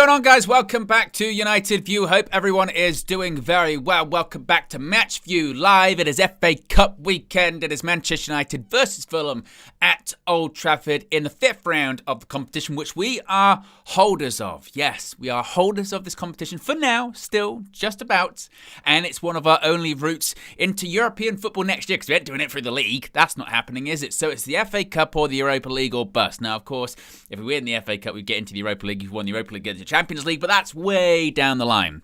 going on, guys? Welcome back to United View. Hope everyone is doing very well. Welcome back to Match View Live. It is FA Cup weekend. It is Manchester United versus Fulham at Old Trafford in the 5th round of the competition, which we are holders of. Yes, we are holders of this competition for now, still, just about. And it's one of our only routes into European football next year, because we ain't doing it through the league. That's not happening, is it? So it's the FA Cup or the Europa League or bust. Now, of course, if we win the FA Cup, we get into the Europa League. If we won the Europa League, get into the Champions League, but that's way down the line.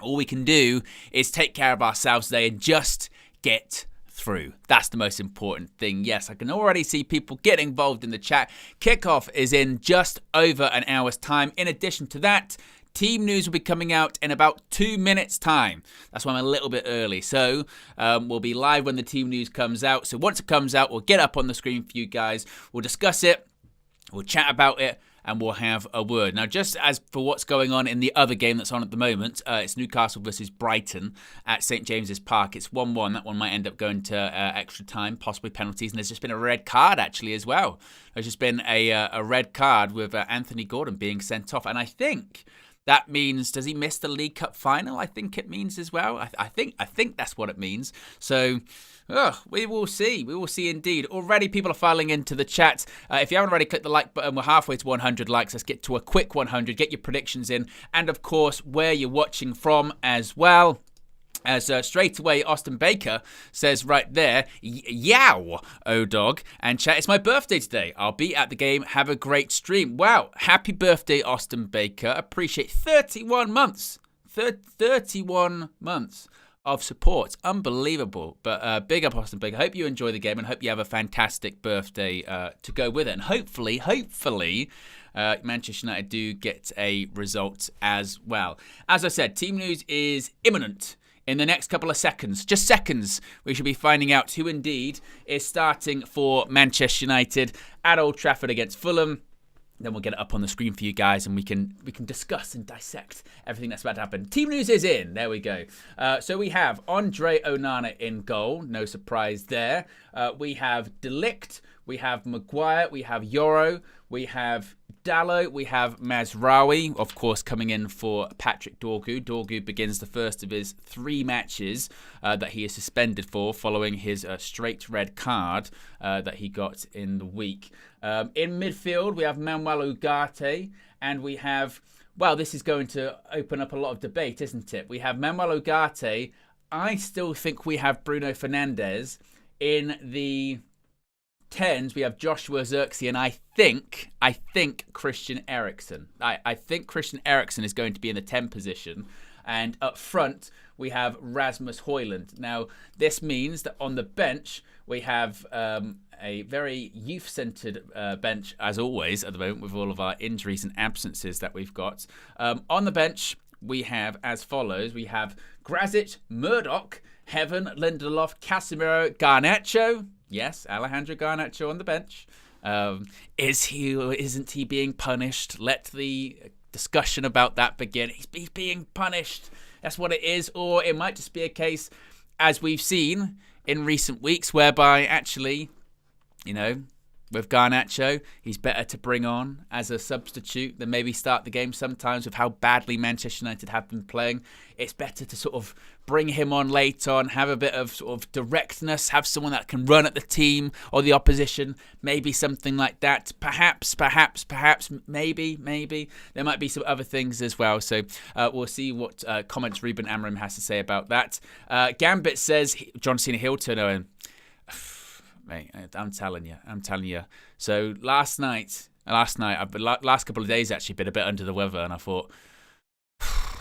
All we can do is take care of ourselves today and just get through. That's the most important thing. Yes, I can already see people getting involved in the chat. Kickoff is in just over an hour's time. In addition to that, team news will be coming out in about 2 minutes' time. That's why I'm a little bit early. So we'll be live when the team news comes out. So once it comes out, we'll get up on the screen for you guys. We'll discuss it. We'll chat about it. And we'll have a word. Now, just as for what's going on in the other game that's on at the moment, it's Newcastle versus Brighton at St James's Park. It's 1-1. That one might end up going to extra time, possibly penalties. And there's just been a red card, actually, as well. There's just been a red card with Anthony Gordon being sent off. And I think that means, does he miss the League Cup final? I think it means as well. I think that's what it means. So we will see. We will see indeed. Already people are filing into the chat. If you haven't already clicked the like button, we're halfway to 100 likes. Let's get to a quick 100. Get your predictions in. And of course, where you're watching from as well. As straight away, Austin Baker says right there, yow, O-Dog. And chat, it's my birthday today. I'll be at the game. Have a great stream. Wow, happy birthday, Austin Baker. Appreciate 31 months. 31 months of support. Unbelievable. But big up, Austin Baker. Hope you enjoy the game and hope you have a fantastic birthday to go with it. And hopefully, Manchester United do get a result as well. As I said, team news is imminent. In the next couple of seconds, just seconds, we should be finding out who indeed is starting for Manchester United at Old Trafford against Fulham. Then we'll get it up on the screen for you guys and we can discuss and dissect everything that's about to happen. Team news is in. There we go. So we have Andre Onana in goal. No surprise there. We have De Ligt. We have Maguire. We have Yoro. We have Dalot. We have Mazraoui, of course, coming in for Patrick Dorgu. Dorgu begins the first of his 3 matches that he is suspended for following his straight red card that he got in the week. In midfield, we have Manuel Ugarte, and we have, well, this is going to open up a lot of debate, isn't it? We have Manuel Ugarte. I still think we have Bruno Fernandes. In the 10s, we have Joshua Zirkzee, and I think Christian Eriksen. I think Christian Eriksen is going to be in the 10 position. And up front, we have Rasmus Højlund. Now, this means that on the bench, we have a very youth-centered bench, as always, at the moment, with all of our injuries and absences that we've got. On the bench, we have as follows. We have Grazic, Murdoch, Heaven, Lindelof, Casemiro, Garnacho. Yes, Alejandro Garnacho on the bench. Is he or isn't he being punished? Let the discussion about that begin. He's being punished. That's what it is. Or it might just be a case, as we've seen in recent weeks, whereby actually, you know, with Garnacho, he's better to bring on as a substitute than maybe start the game sometimes with how badly Manchester United have been playing. It's better to sort of bring him on late on, have a bit of sort of directness, have someone that can run at the team or the opposition, maybe something like that. Perhaps, maybe. There might be some other things as well. So we'll see what comments Ruben Amorim has to say about that. Gambit says John Cena heel turn Owen. Mate, I'm telling you. So last couple of days actually been a bit under the weather, and I thought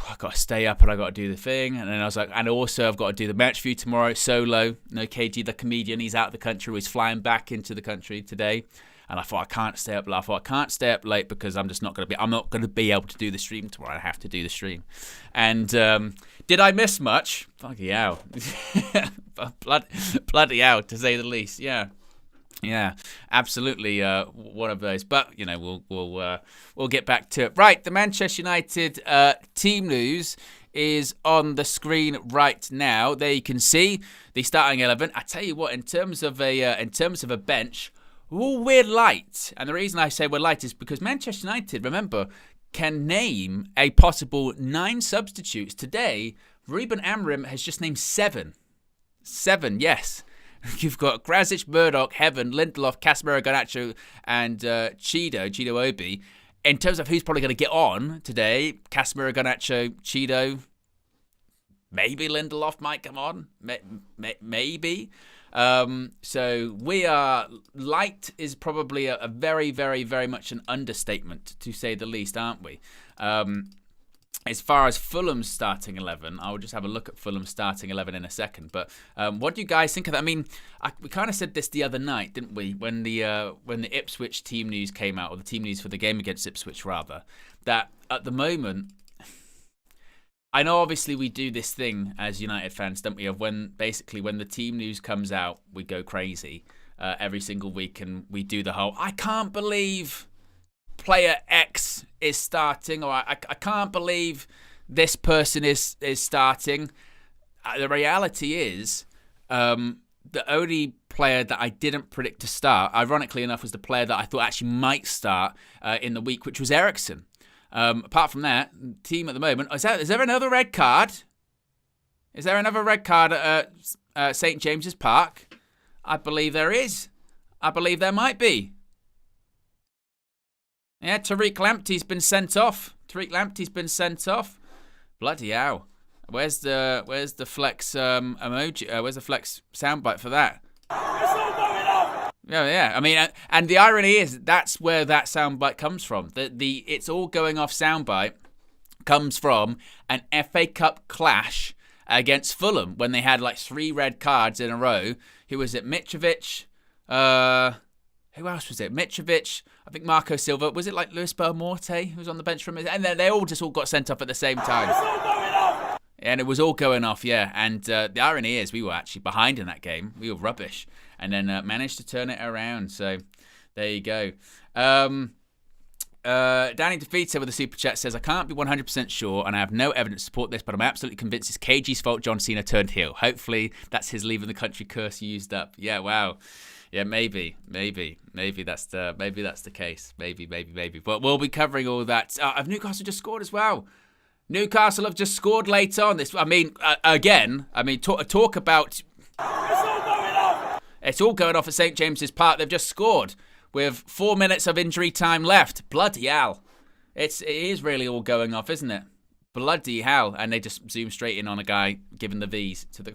I've got to stay up and I've got to do the thing. And then I was like, and also I've got to do the match view tomorrow solo. No, KG the comedian, he's out of the country. He's flying back into the country today. And I thought I can't stay up late. Because I'm not going to be able to do the stream tomorrow. I have to do the stream. And did I miss much? Bloody hell. Bloody hell, to say the least. Yeah, absolutely one of those. But, you know, we'll get back to it. Right, the Manchester United team news is on the screen right now. There you can see the starting 11. I tell you what, in terms of a bench, we're light. And the reason I say we're light is because Manchester United, remember, can name a possible 9 substitutes. Today, Ruben Amorim has just named 7. 7, yes. You've got Krasic, Murdoch, Heaven, Lindelof, Casemiro, Garnacho, and Chido Obi. In terms of who's probably going to get on today, Casemiro, Garnacho, Chido, maybe Lindelof might come on. Maybe. So we are, light is probably a very, very, very much an understatement, to say the least, aren't we? As far as Fulham's starting 11, I'll just have a look at Fulham's starting 11 in a second. But what do you guys think of that? I mean, we kind of said this the other night, didn't we? When the Ipswich team news came out, or the team news for the game against Ipswich, rather, that at the moment, I know obviously we do this thing as United fans, don't we? Of when the team news comes out, we go crazy every single week, and we do the whole, I can't believe player X is starting, or I can't believe this person is starting. The reality is, the only player that I didn't predict to start, ironically enough, was the player that I thought actually might start in the week, which was Eriksen. Apart from that, team at the moment, is there another red card? Is there another red card at St. James's Park? I believe there is. I believe there might be. Yeah, Tariq Lamptey's been sent off. Bloody hell. Where's the flex emoji? Where's the flex soundbite for that? Yeah. I mean, and the irony is that's where that soundbite comes from. The it's all going off soundbite comes from an FA Cup clash against Fulham when they had like 3 red cards in a row. Who was it? Mitrovic. Who else was it? Mitrovic. I think Marco Silva. Was it like Luis Belmonte who was on the bench from it? And then they all got sent off at the same time. And it was all going off, yeah. And the irony is we were actually behind in that game. We were rubbish. And then managed to turn it around. So there you go. Danny DeFita with a super chat says, I can't be 100% sure and I have no evidence to support this, but I'm absolutely convinced it's KG's fault John Cena turned heel. Hopefully that's his leaving the country curse used up. Yeah, wow. Yeah, maybe that's the case. Maybe. But we'll be covering all that. Have Newcastle just scored as well? Newcastle have just scored late on. This, talk about. It's all going off at St. James's Park. They've just scored with 4 minutes of injury time left. Bloody hell! It is really all going off, isn't it? Bloody hell! And they just zoom straight in on a guy giving the V's to the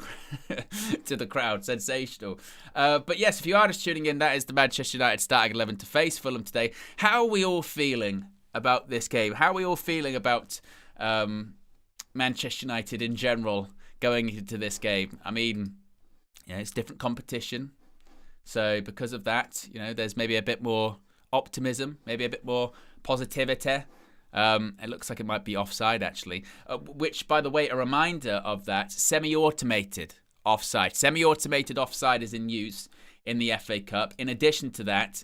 to the crowd. Sensational. But yes, if you are just tuning in, that is the Manchester United starting 11 to face Fulham today. How are we all feeling about this game? How are we all feeling about Manchester United in general going into this game? I mean, yeah, it's different competition. So because of that, there's maybe a bit more optimism, maybe a bit more positivity. It looks like it might be offside, actually. Which, by the way, a reminder of that, semi-automated offside. Semi-automated offside is in use in the FA Cup. In addition to that,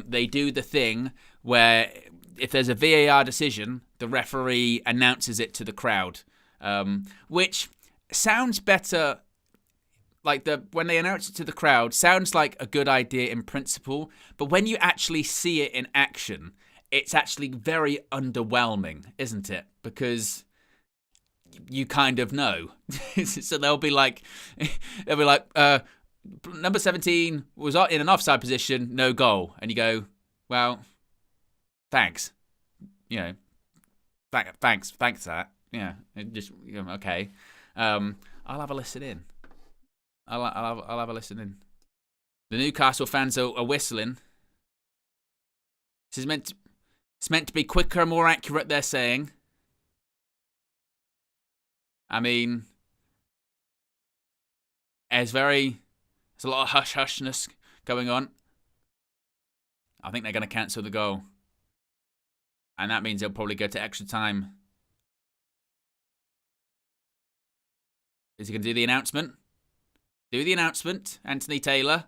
they do the thing where if there's a VAR decision, the referee announces it to the crowd, which sounds better. Like when they announce it to the crowd, sounds like a good idea in principle, but when you actually see it in action, it's actually very underwhelming, isn't it? Because you kind of know. So they'll be like, number 17 was in an offside position, no goal, and you go, well, thanks, thanks for that. Yeah, just okay. I'll have a listen in. I'll have a listen in. The Newcastle fans are whistling. This is meant to be quicker and more accurate, they're saying. I mean, there's a lot of hush-hushness going on. I think they're going to cancel the goal. And that means they'll probably go to extra time. Is he going to do the announcement? Do the announcement, Anthony Taylor.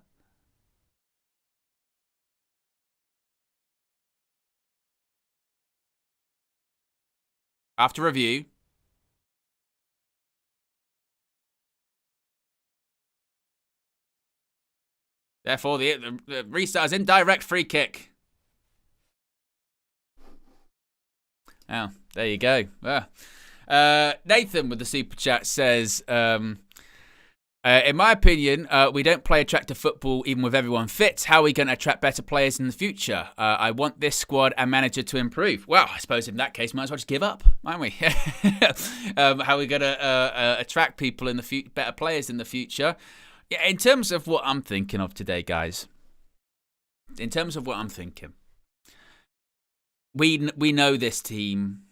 After review. Therefore, the restart is indirect free kick. Oh, there you go. Nathan with the super chat says, in my opinion, we don't play attractive football even with everyone fit. How are we going to attract better players in the future? I want this squad and manager to improve. Well, I suppose in that case, might as well just give up, mightn't we? How are we going to attract people in the better players in the future? Yeah, in terms of what I'm thinking of today, guys. In terms of what I'm thinking, we know this team,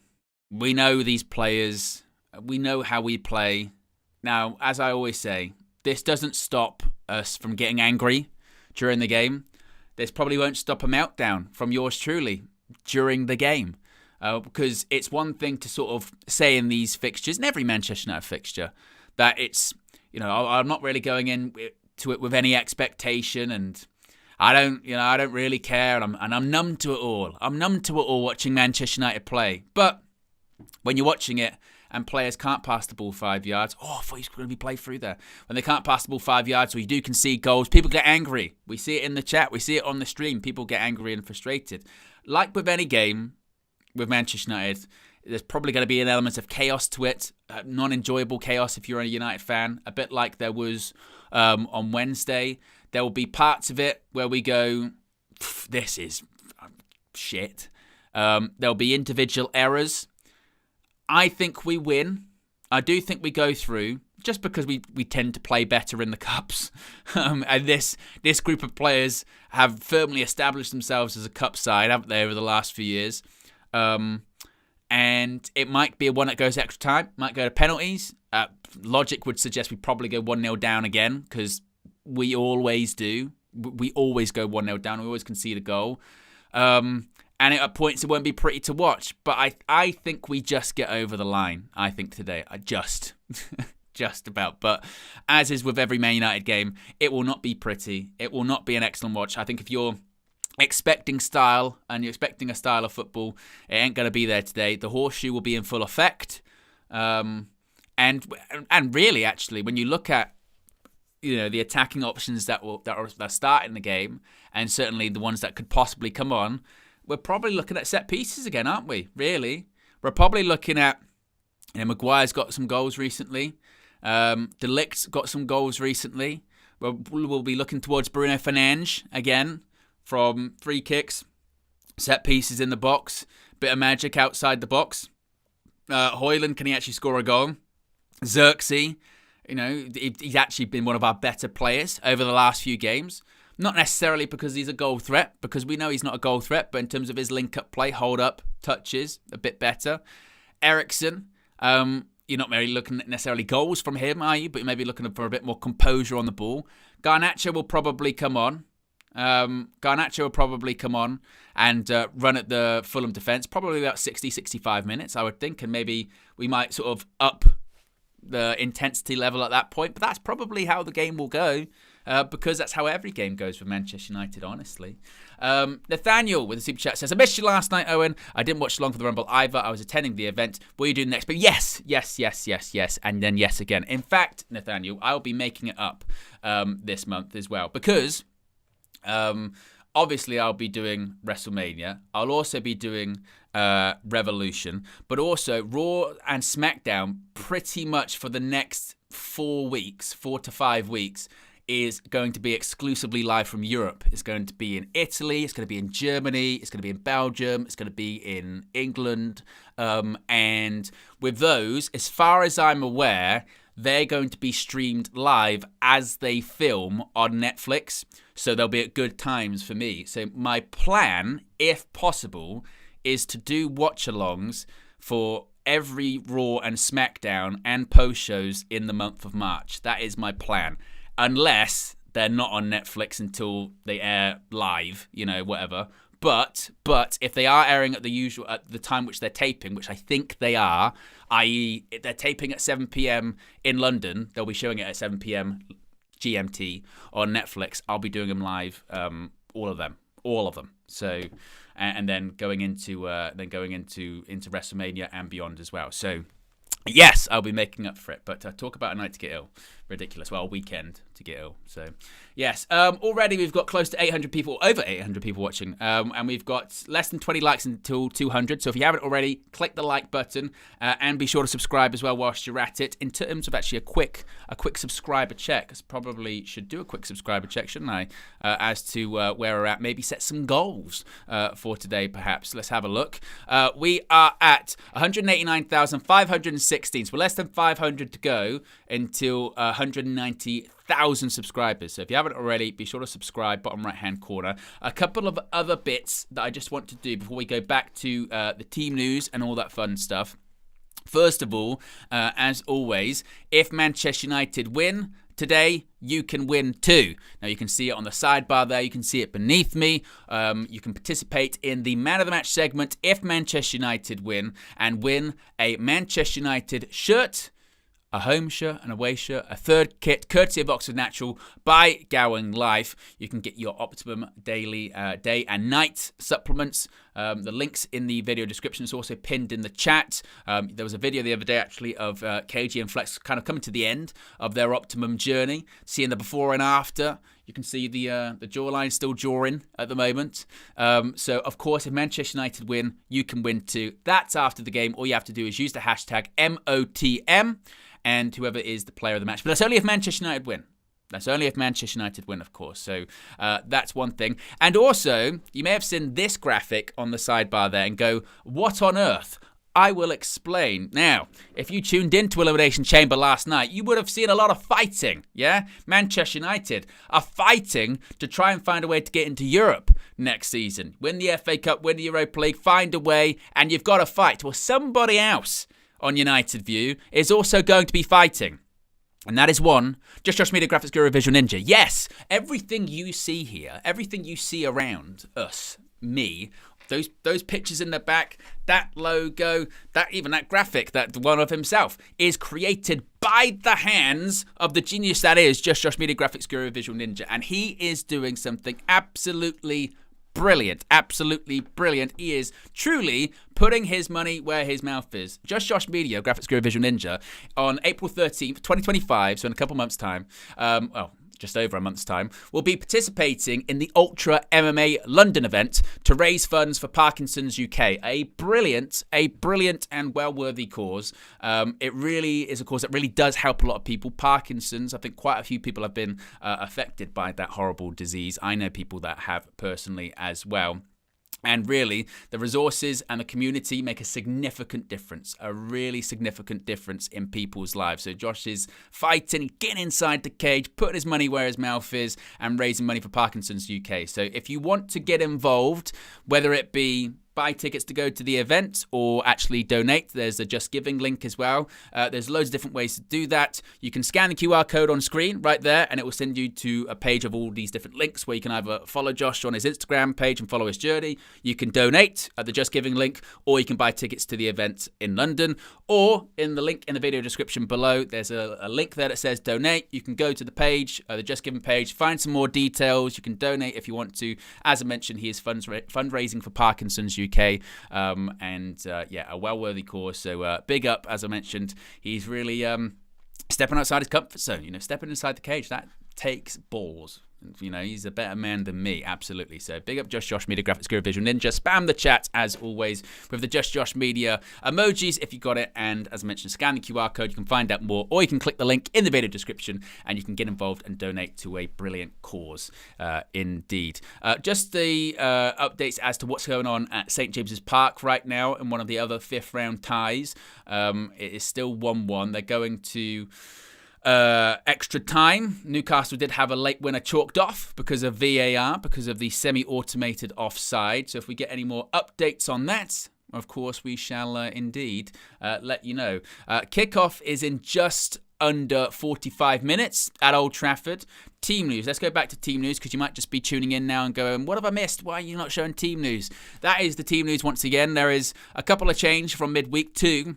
we know these players, we know how we play. Now, as I always say, this doesn't stop us from getting angry during the game. This probably won't stop a meltdown from yours truly during the game. Because it's one thing to sort of say in these fixtures, in every Manchester United fixture, that it's, I'm not really going into it with any expectation, and I don't really care, and I'm numb to it all. I'm numb to it all watching Manchester United play. But when you're watching it, and players can't pass the ball 5 yards. Oh, I thought he was going to be played through there. When they can't pass the ball 5 yards, or you do concede goals, people get angry. We see it in the chat. We see it on the stream. People get angry and frustrated. Like with any game with Manchester United, there's probably going to be an element of chaos to it, non-enjoyable chaos if you're a United fan, a bit like there was on Wednesday. There will be parts of it where we go, this is shit. There'll be individual errors. I think we win. I do think we go through, just because we tend to play better in the cups. And this group of players have firmly established themselves as a cup side, haven't they, over the last few years? And it might be one that goes extra time, might go to penalties. Logic would suggest we probably go 1-0 down again, because we always do. We always go 1-0 down. We always concede a goal. And at points, it won't be pretty to watch. But I think we just get over the line, I think, today. Just about. But as is with every Man United game, it will not be pretty. It will not be an excellent watch. I think if you're expecting style and you're expecting a style of football, it ain't going to be there today. The horseshoe will be in full effect. And really, actually, when you look at the attacking options that are starting the game, and certainly the ones that could possibly come on, we're probably looking at set pieces again, aren't we? Really? We're probably looking at, Maguire's got some goals recently. De Ligt's got some goals recently. We'll be looking towards Bruno Fernandes again from free kicks, set pieces in the box, bit of magic outside the box. Højlund, can he actually score a goal? Xerxes, he's actually been one of our better players over the last few games. Not necessarily because he's a goal threat, because we know he's not a goal threat, but in terms of his link-up play, hold-up, touches, a bit better. Eriksen, you're not really looking at necessarily goals from him, are you? But you may be looking for a bit more composure on the ball. Garnacho will probably come on. And run at the Fulham defence, probably about 60, 65 minutes, I would think, and maybe we might sort of up the intensity level at that point. But that's probably how the game will go. Because that's how every game goes with Manchester United, honestly. Nathaniel with the super chat says, I missed you last night, Owen. I didn't watch along for the Rumble either. I was attending the event. What are you doing next? But yes. And then yes again. In fact, Nathaniel, I'll be making it up this month as well. Because obviously I'll be doing WrestleMania. I'll also be doing Revolution. But also Raw and SmackDown pretty much for the next 4 to 5 weeks is going to be exclusively live from Europe. It's going to be in Italy, it's going to be in Germany, it's going to be in Belgium, it's going to be in England. And with those, as far as I'm aware, they're going to be streamed live as they film on Netflix. So they'll be at good times for me. So my plan, if possible, is to do watch-alongs for every Raw and SmackDown and post-shows in the month of March. That is my plan. Unless they're not on Netflix until they air live, whatever. But if they are airing at the time which they're taping, which I think they are, i.e. they're taping at 7 p.m. in London, they'll be showing it at 7 p.m. GMT on Netflix. I'll be doing them live, all of them. So, and then going into WrestleMania and beyond as well. So, yes, I'll be making up for it. But talk about a night to get ill. ridiculous. Well, a weekend to get ill. So, yes. Already we've got close to 800 people, over 800 people watching. And we've got less than 20 likes until 200. So if you haven't already, click the like button and be sure to subscribe as well whilst you're at it. In terms of actually a quick subscriber check, I probably should do a quick subscriber check, shouldn't I? As to where we're at. Maybe set some goals for today, perhaps. Let's have a look. We are at 189,516. So we're less than 500 to go until 190,000 subscribers. So if you haven't already, be sure to subscribe, bottom right-hand corner. A couple of other bits that I just want to do before we go back to the team news and all that fun stuff. First of all, as always, if Manchester United win today, you can win too. Now you can see it on the sidebar there. You can see it beneath me. You can participate in the Man of the Match segment if Manchester United win and win a Manchester United shirt, a home shirt, an away shirt, a third kit, courtesy of Oxford Natural by Going Life. You can get your Optimum Day and Night supplements. The link's in the video description. It's also pinned in the chat. There was a video the other day, actually, of KG and Flex kind of coming to the end of their Optimum journey, seeing the before and after. You can see the jawline still jawing at the moment. So, of course, if Manchester United win, you can win too. That's after the game. All you have to do is use the hashtag MOTM and whoever is the player of the match. But that's only if Manchester United win. That's only if Manchester United win, of course. So that's one thing. And also, you may have seen this graphic on the sidebar there and go, what on earth? I will explain. Now, if you tuned into Elimination Chamber last night, you would have seen a lot of fighting, yeah? Manchester United are fighting to try and find a way to get into Europe next season. Win the FA Cup, win the Europa League, find a way, and you've got to fight. Well, somebody else on United View is also going to be fighting. And that is one, Just Josh Media Graphics Guru Visual Ninja. Yes, everything you see here, everything you see around us, me, those pictures in the back, that logo, that graphic, that one of himself, is created by the hands of the genius that is Just Josh Media Graphics Guru Visual Ninja. And he is doing something absolutely brilliant. Absolutely brilliant. He is truly putting his money where his mouth is. Just Josh Media, Graphics Guru Visual Ninja, on April 13th, 2025, so in a couple months' time, just over a month's time, will be participating in the Ultra MMA London event to raise funds for Parkinson's UK. A brilliant and well-worthy cause. It really is a cause that really does help a lot of people. Parkinson's, I think quite a few people have been affected by that horrible disease. I know people that have personally as well. And really, the resources and the community make a significant difference, a really significant difference in people's lives. So Josh is fighting, getting inside the cage, putting his money where his mouth is, and raising money for Parkinson's UK. So if you want to get involved, whether it be buy tickets to go to the event or actually donate, there's a Just Giving link as well. There's loads of different ways to do that. You can scan the QR code on screen right there and it will send you to a page of all these different links where you can either follow Josh on his Instagram page and follow his journey. You can donate at the Just Giving link, or you can buy tickets to the event in London, or in the link in the video description below, there's a link there that says donate. You can go to the page, the Just Giving page, find some more details. You can donate if you want to. As I mentioned, he is fundraising for Parkinson's UK. A well-worthy cause. So big up, as I mentioned. He's really stepping outside his comfort zone. Stepping inside the cage, that takes balls. He's a better man than me, absolutely. So big up Just Josh Media Graphics Guru Visual Ninja. Spam the chat, as always, with the Just Josh Media emojis if you got it. And as I mentioned, scan the QR code. You can find out more, or you can click the link in the video description and you can get involved and donate to a brilliant cause indeed. Just the updates as to what's going on at St. James's Park right now in one of the other fifth round ties. It is still 1-1. They're going to extra time. Newcastle did have a late winner chalked off because of VAR, because of the semi-automated offside. So if we get any more updates on that, of course, we shall indeed let you know. Kickoff is in just under 45 minutes at Old Trafford. Team news. Let's go back to team news, because you might just be tuning in now and going, what have I missed? Why are you not showing team news? That is the team news once again. There is a couple of change from midweek 2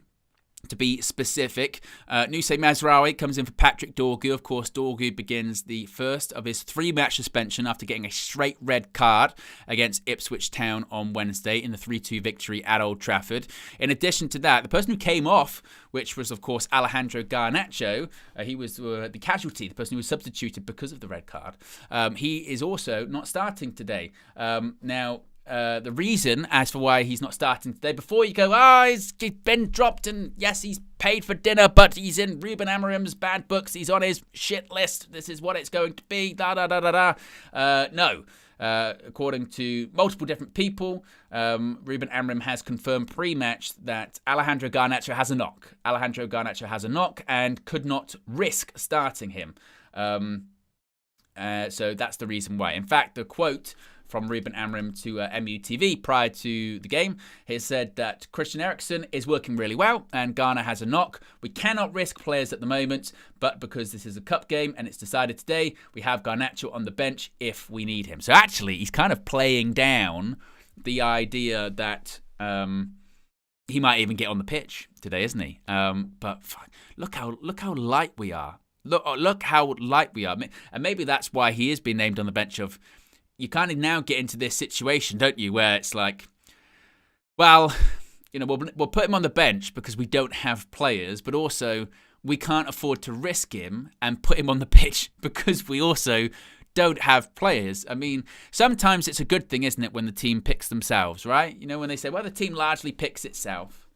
to be specific. Nusay Mazraoui comes in for Patrick Dorgu. Of course, Dorgu begins the first of his 3-match suspension after getting a straight red card against Ipswich Town on Wednesday in the 3-2 victory at Old Trafford. In addition to that, the person who came off, which was, of course, Alejandro Garnacho, he was the casualty, the person who was substituted because of the red card. He is also not starting today. Now, the reason as for why he's not starting today, before you go, he's been dropped and yes, he's paid for dinner, but he's in Ruben Amorim's bad books, he's on his shit list, this is what it's going to be, no. According to multiple different people, Ruben Amorim has confirmed pre-match that Alejandro Garnacho has a knock. Alejandro Garnacho has a knock and could not risk starting him. So that's the reason why. In fact, the quote from Ruben Amorim to MUTV prior to the game, he said that Christian Eriksen is working really well and Ghana has a knock. We cannot risk players at the moment, but because this is a cup game and it's decided today, we have Garnacho on the bench if we need him. So actually, he's kind of playing down the idea that he might even get on the pitch today, isn't he? But look how light we are. Look how light we are. And maybe that's why he is being named on the bench of... You kind of now get into this situation, don't you, where it's like, well, we'll put him on the bench because we don't have players, but also we can't afford to risk him and put him on the pitch because we also don't have players. I mean, sometimes it's a good thing, isn't it, when the team picks themselves, right? When they say, well, the team largely picks itself.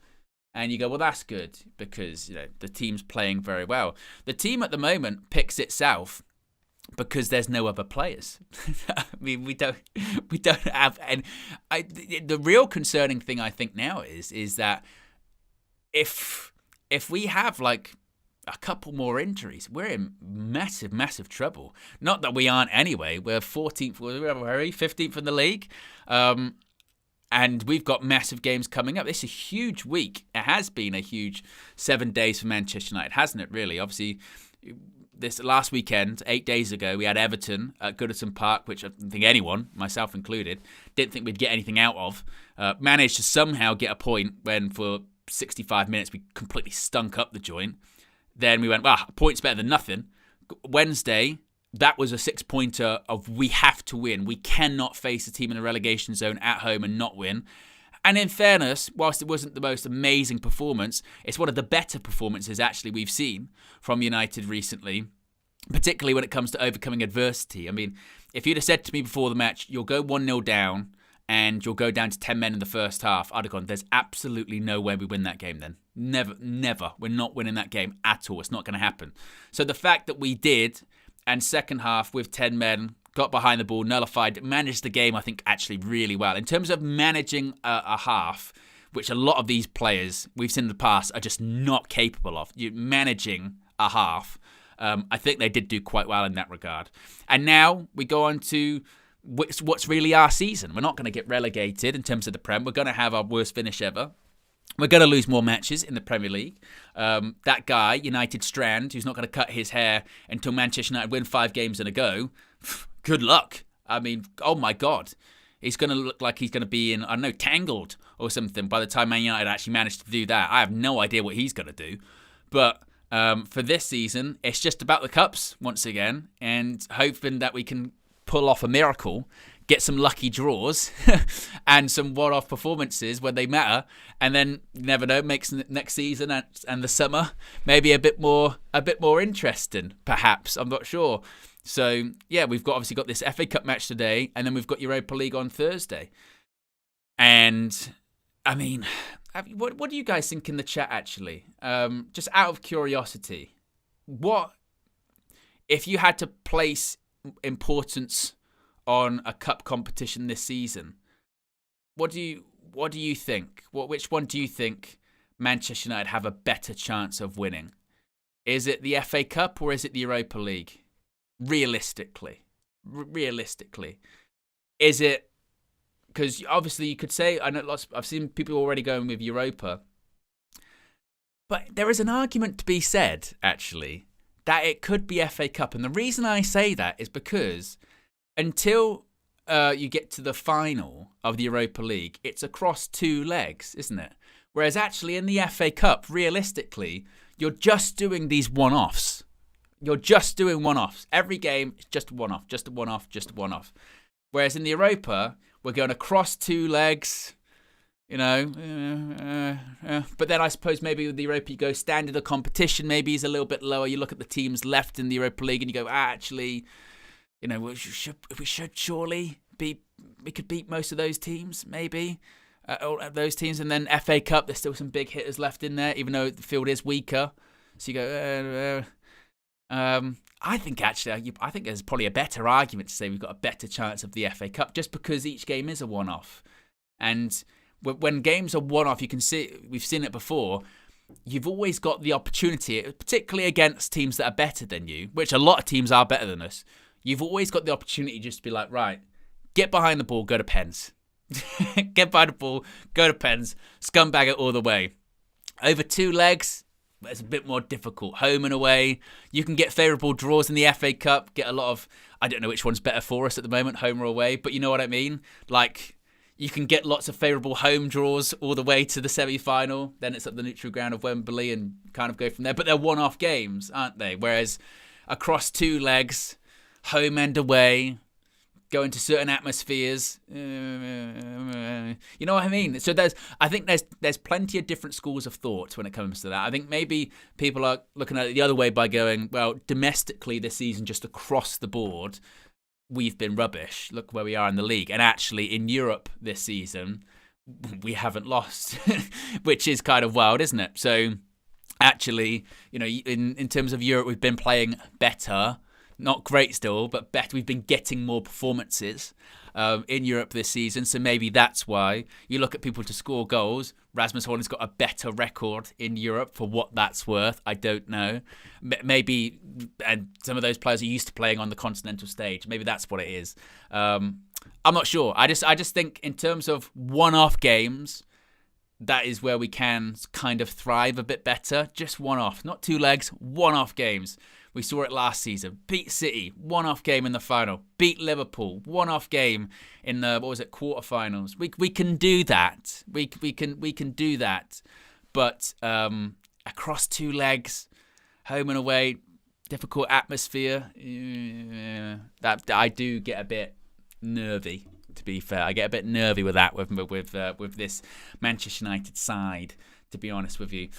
And you go, well, that's good because the team's playing very well. The team at the moment picks itself because there's no other players. I mean, we don't have, and the real concerning thing I think now is that if we have like a couple more injuries, we're in massive trouble. Not that we aren't anyway. We're 14th, we're 15th in the league, and we've got massive games coming up. This is a huge week. It has been a huge 7 days for Manchester United, hasn't it? Really, obviously. This last weekend, 8 days ago, we had Everton at Goodison Park, which I don't think anyone, myself included, didn't think we'd get anything out of. Managed to somehow get a point when for 65 minutes we completely stunk up the joint. Then we went, a point's better than nothing. Wednesday, that was a 6-pointer of we have to win. We cannot face a team in the relegation zone at home and not win. And in fairness, whilst it wasn't the most amazing performance, it's one of the better performances actually we've seen from United recently, particularly when it comes to overcoming adversity. I mean, if you'd have said to me before the match, you'll go 1-0 down and you'll go down to 10 men in the first half, I'd have gone, there's absolutely no way we win that game then. Never. We're not winning that game at all. It's not going to happen. So the fact that we did, and second half with 10 men, got behind the ball, nullified, managed the game, I think, actually really well. In terms of managing a half, which a lot of these players we've seen in the past are just not capable of, managing a half, I think they did do quite well in that regard. And now we go on to what's really our season. We're not going to get relegated in terms of the Prem. We're going to have our worst finish ever. We're going to lose more matches in the Premier League. That guy, United Strand, who's not going to cut his hair until Manchester United win 5 games in a go, good luck. I mean, oh my God. He's going to look like he's going to be in, I don't know, Tangled or something by the time Man United actually managed to do that. I have no idea what he's going to do. But for this season, it's just about the Cups once again and hoping that we can pull off a miracle, get some lucky draws and some one-off performances when they matter, and then you never know, makes next season and the summer maybe a bit more interesting, perhaps. I'm not sure. So yeah, we've obviously got this FA Cup match today, and then we've got Europa League on Thursday. And I mean, what do you guys think in the chat? Actually, just out of curiosity, what if you had to place importance on a cup competition this season? What do you think? Which one do you think Manchester United have a better chance of winning? Is it the FA Cup or is it the Europa League? Realistically, is it? Because obviously you could say, I know I've seen people already going with Europa, but there is an argument to be said actually that it could be FA Cup, and the reason I say that is because until you get to the final of the Europa League, it's across 2 legs, isn't it? Whereas actually in the FA Cup, realistically, you're just doing these one-offs. You're just doing one-offs. Every game is just a one-off, just a one-off, just a one-off. Whereas in the Europa, we're going across 2 legs, you know. But then I suppose maybe with the Europa, you go standard of competition maybe is a little bit lower. You look at the teams left in the Europa League and you go, actually, you know, we should surely we could beat most of those teams, maybe. Those teams, and then FA Cup, there's still some big hitters left in there, even though the field is weaker. So you go, I think there's probably a better argument to say we've got a better chance of the FA Cup, just because each game is a one-off. And when games are one-off, you can see, we've seen it before, you've always got the opportunity, particularly against teams that are better than you, which a lot of teams are better than us. You've always got the opportunity just to be like, right, get behind the ball, go to pens. Get by the ball, go to pens, scumbag it all the way. Over 2 legs, it's a bit more difficult. Home and away, you can get favourable draws in the FA Cup, get a lot of, I don't know which one's better for us at the moment, home or away, but you know what I mean? Like, you can get lots of favourable home draws all the way to the semi-final, then it's at the neutral ground of Wembley and kind of go from there. But they're one-off games, aren't they? Whereas across 2 legs, home and away, go into certain atmospheres, you know what I mean? So I think there's plenty of different schools of thought when it comes to that. I think maybe people are looking at it the other way by going, well, domestically this season, just across the board, we've been rubbish. Look where we are in the league. And actually in Europe this season, we haven't lost, which is kind of wild, isn't it? So actually, you know, in terms of Europe, we've been playing better. Not great still, but better. We've been getting more performances in Europe this season, so maybe that's why. You look at people to score goals. Rasmus Højlund's got a better record in Europe for what that's worth. I don't know. Maybe, and some of those players are used to playing on the continental stage. Maybe that's what it is. I'm not sure. I just think in terms of one-off games, that is where we can kind of thrive a bit better. Just one-off, not 2 legs, one-off games. We saw it last season. Beat City, one-off game in the final. Beat Liverpool, one-off game in the quarterfinals. We can do that. We can do that. But across 2 legs, home and away, difficult atmosphere. That I do get a bit nervy. To be fair, I get a bit nervy with that with this Manchester United side. To be honest with you,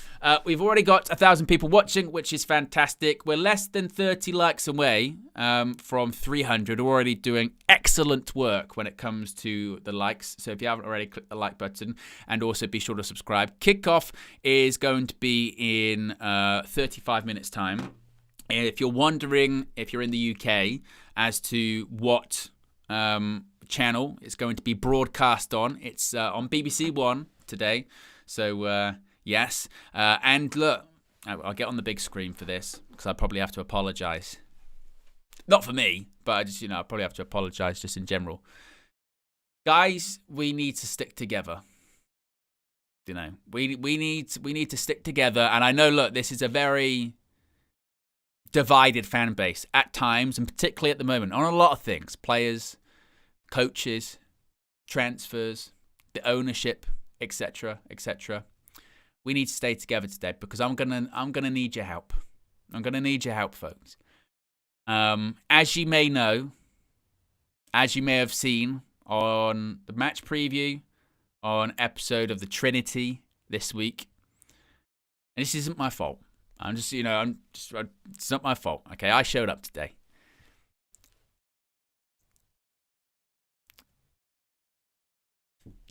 we've already got 1,000 people watching, which is fantastic. We're less than 30 likes away from 300. We're already doing excellent work when it comes to the likes. So if you haven't already, click the like button and also be sure to subscribe. Kickoff is going to be in 35 minutes time. If you're wondering, if you're in the UK, as to what channel it's going to be broadcast on, it's on BBC One today. So, yes. And look, I'll get on the big screen for this because I probably have to apologise. Not for me, but I just, I probably have to apologise just in general. Guys, we need to stick together. We need to stick together. And I know, look, this is a very divided fan base at times, and particularly at the moment, on a lot of things. Players, coaches, transfers, the ownership, etc., etc. We need to stay together today because I'm gonna need your help. I'm gonna need your help, folks. As you may know, as you may have seen on the match preview, on episode of the Trinity this week, and this isn't my fault. It's not my fault. Okay, I showed up today.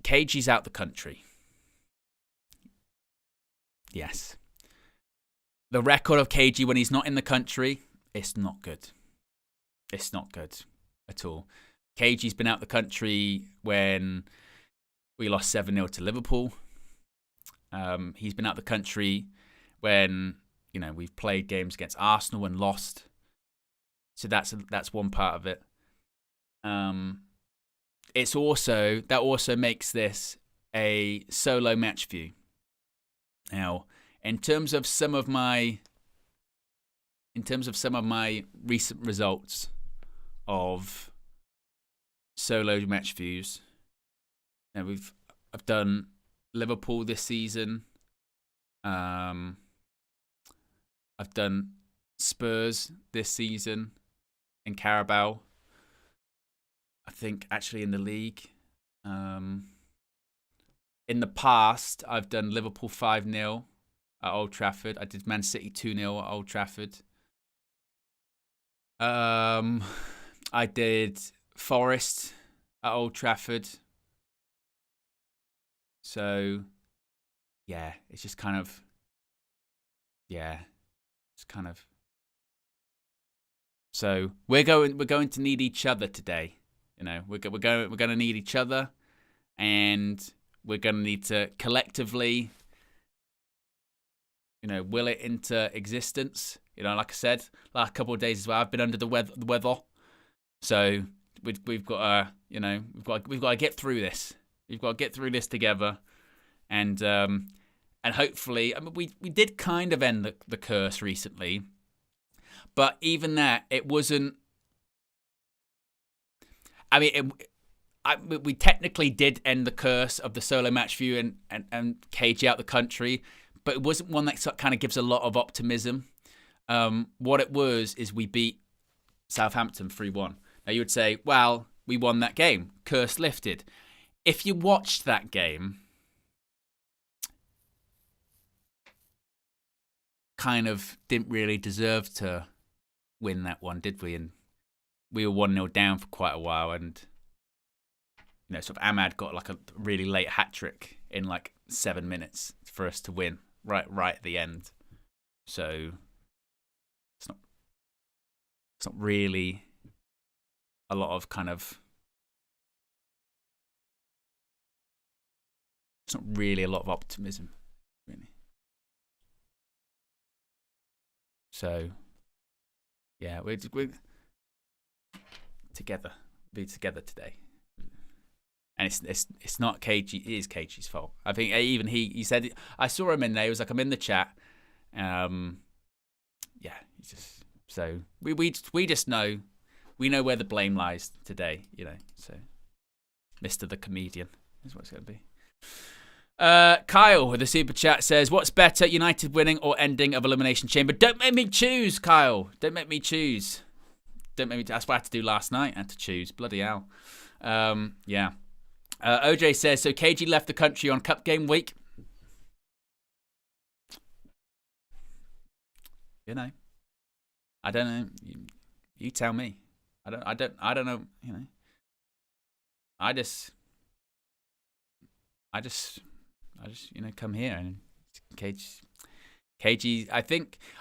KG's out the country. Yes. The record of KG when he's not in the country, it's not good. It's not good at all. KG's been out the country when we lost 7-0 to Liverpool. He's been out the country when, we've played games against Arsenal and lost. So that's one part of it. That also makes this a solo match view. Now, in terms of some of my recent results of solo match views, I've done Liverpool this season. I've done Spurs this season in Carabao. I think actually in the league. In the past, I've done Liverpool 5-0 at Old Trafford. I did Man City 2-0 at Old Trafford. I did Forest at Old Trafford. So, yeah, it's just kind of, So we're going to need each other today. We're going to need each other, and we're going to need to collectively, will it into existence. Like I said, last couple of days as well, I've been under the weather. So we've got to get through this. We've got to get through this together, and hopefully, we did kind of end the curse recently, but even that, it wasn't. We technically did end the curse of the solo match view and KG out the country, but it wasn't one that kind of gives a lot of optimism. What it was is we beat Southampton 3-1. Now you would say, well, we won that game. Curse lifted. If you watched that game, kind of didn't really deserve to win that one, did we? And we were 1-0 down for quite a while, and sort of Ahmad got like a really late hat trick in like 7 minutes for us to win right at the end. So it's not really a lot of kind of. It's not really a lot of optimism, really. So, yeah, we're together. We'll be together today, and it's not KG. It is KG's fault. I think even he said. I saw him in there. He was like, "I'm in the chat." Yeah, he's just so we just know. We know where the blame lies today. So Mr. the Comedian is what it's going to be. Kyle with the super chat says, what's better, United winning or ending of Elimination Chamber? Don't make me choose, Kyle. Don't make me choose. That's what I had to do last night. I had to choose. Bloody hell. Yeah. OJ says, so KG left the country on cup game week. I don't know. You tell me. I don't know. I just come here and KG.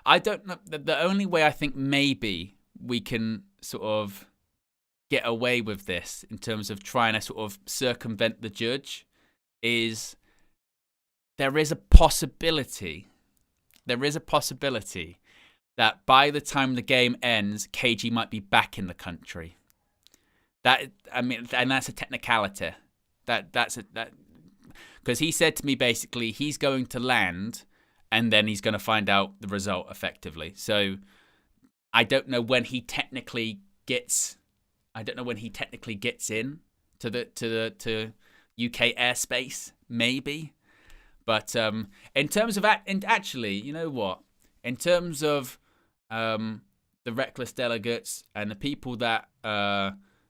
I don't know. The only way I think maybe we can sort of get away with this in terms of trying to sort of circumvent the judge is there is a possibility that by the time the game ends, KG might be back in the country. And that's a technicality. That's because he said to me basically he's going to land and then he's going to find out the result effectively. So I don't know when he technically gets. I don't know when he technically gets in to UK airspace. Maybe, but in terms of and actually, you know what? In terms of the reckless delegates and the people that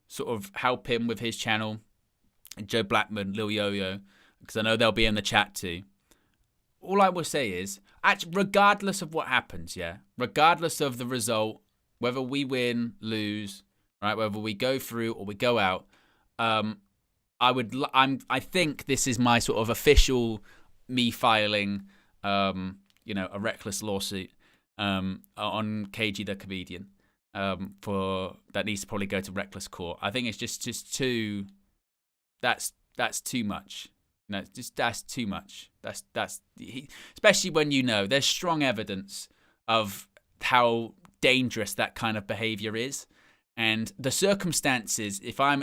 sort of help him with his channel, Joe Blackman, Lil Yo-Yo, because I know they'll be in the chat too. All I will say is, regardless of what happens, regardless of the result, whether we win, lose, right, whether we go through or we go out, I think this is my sort of official me filing, a reckless lawsuit on KG the Comedian, for that needs to probably go to reckless court. I think it's just too. That's too much. That's too much. Especially when there's strong evidence of how dangerous that kind of behavior is, and the circumstances. If I'm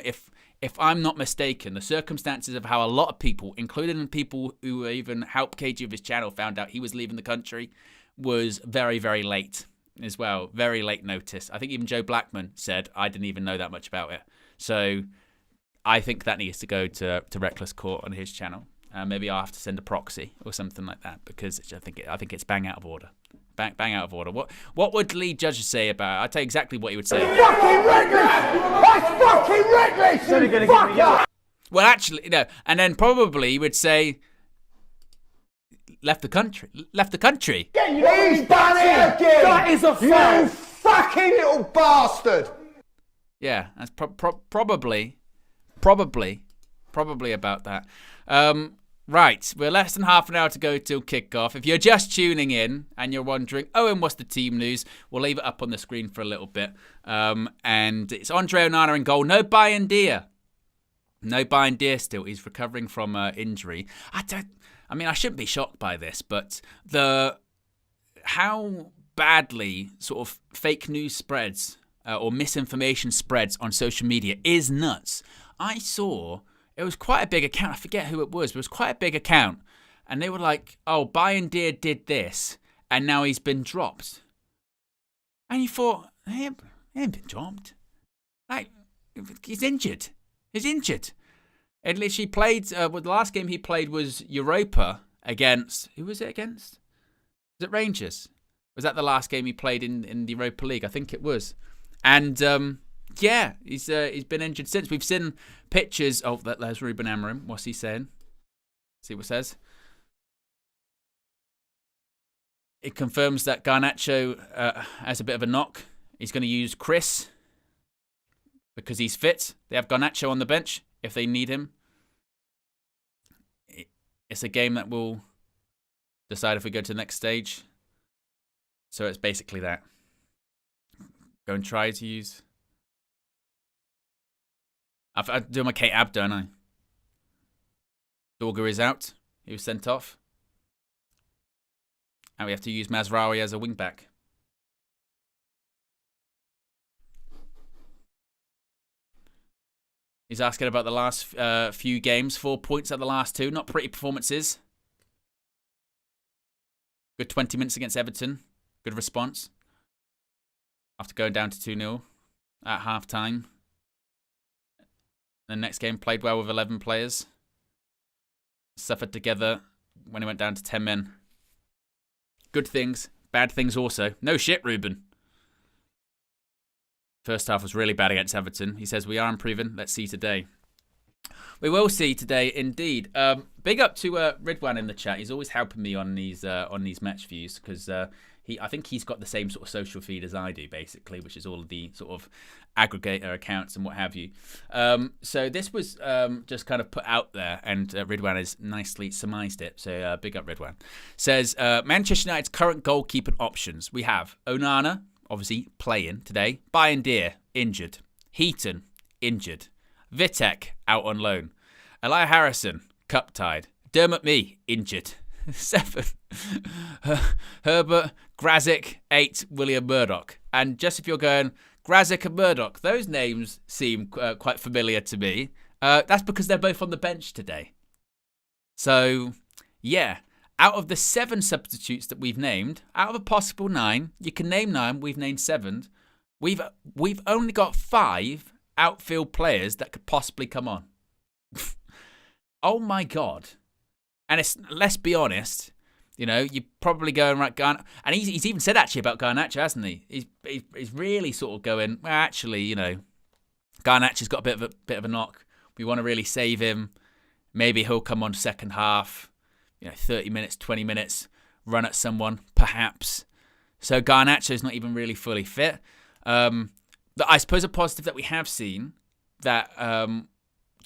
not mistaken, the circumstances of how a lot of people, including people who even helped KG with his channel, found out he was leaving the country, was very, very late as well. Very late notice. I think even Joe Blackman said, I didn't even know that much about it. So I think that needs to go to reckless court on his channel. Maybe I'll have to send a proxy or something like that because I think it's bang out of order. Bang out of order. What would lead judges say about it? I'll tell you exactly what he would say. Fucking reckless! That's fucking reckless! Fucker! Well, actually, no. And then probably he would say, left the country. He's done it again! That is a fact! You fucking little bastard! Yeah, that's probably about that. Right, we're less than half an hour to go till kickoff. If you're just tuning in and you're wondering, Owen, what's the team news? We'll leave it up on the screen for a little bit. And it's Andre Onana in goal. No Bayern Dia. No Bayern Dia still. He's recovering from injury. I shouldn't be shocked by this, but how badly sort of fake news spreads or misinformation spreads on social media is nuts. I saw... It was quite a big account. I forget who it was, but it was quite a big account. And they were like, oh, Bayern Dia did this, and now he's been dropped. And you thought, he ain't been dropped. Like, he's injured. And literally played, the last game he played was Europa against, who was it against? Was it Rangers? Was that the last game he played in the Europa League? I think it was. And, yeah, he's been injured since. We've seen pictures of that. There's Ruben Amorim. What's he saying? See what it says. It confirms that Garnacho has a bit of a knock. He's going to use Chris because he's fit. They have Garnacho on the bench if they need him. It's a game that will decide if we go to the next stage. So it's basically that. Go and try to use... I do my Kate Ab, don't I? Dorga is out. He was sent off. And we have to use Mazraoui as a wing-back. He's asking about the last few games. 4 points at the last two. Not pretty performances. Good 20 minutes against Everton. Good response. After going down to 2-0 at half-time. The next game played well with 11 players. Suffered together when he went down to 10 men. Good things, bad things also. No shit, Ruben. First half was really bad against Everton. He says, we are improving. Let's see today. We will see today, indeed. Big up to Ridwan in the chat. He's always helping me on these match views because I think he's got the same sort of social feed as I do, basically, which is all of the sort of aggregator accounts and what have you. So this was just kind of put out there, and Ridwan has nicely surmised it. So big up Ridwan. Says, Manchester United's current goalkeeping options. We have Onana, obviously playing today. Bayern Dia, injured. Heaton, injured. Vitek, out on loan. Elia Harrison, cup-tied. Dermot Mee, injured. 7. Herbert, Grazic, 8. William Murdoch. And just if you're going, Grazic and Murdoch, those names seem quite familiar to me. That's because they're both on the bench today. So, yeah. Out of the 7 substitutes that we've named, out of a possible 9, you can name 9, we've named 7. We've only got 5 outfield players that could possibly come on. Oh my God. And let's be honest, you know, you're probably going, right, Garnacho, and he's even said actually about Garnacho, hasn't he? He's really sort of going, well, actually, you know, Garnacho's got a bit of a knock. We want to really save him. Maybe he'll come on second half, 30 minutes, 20 minutes, run at someone, perhaps. So Garnacho's not even really fully fit. I suppose a positive that we have seen that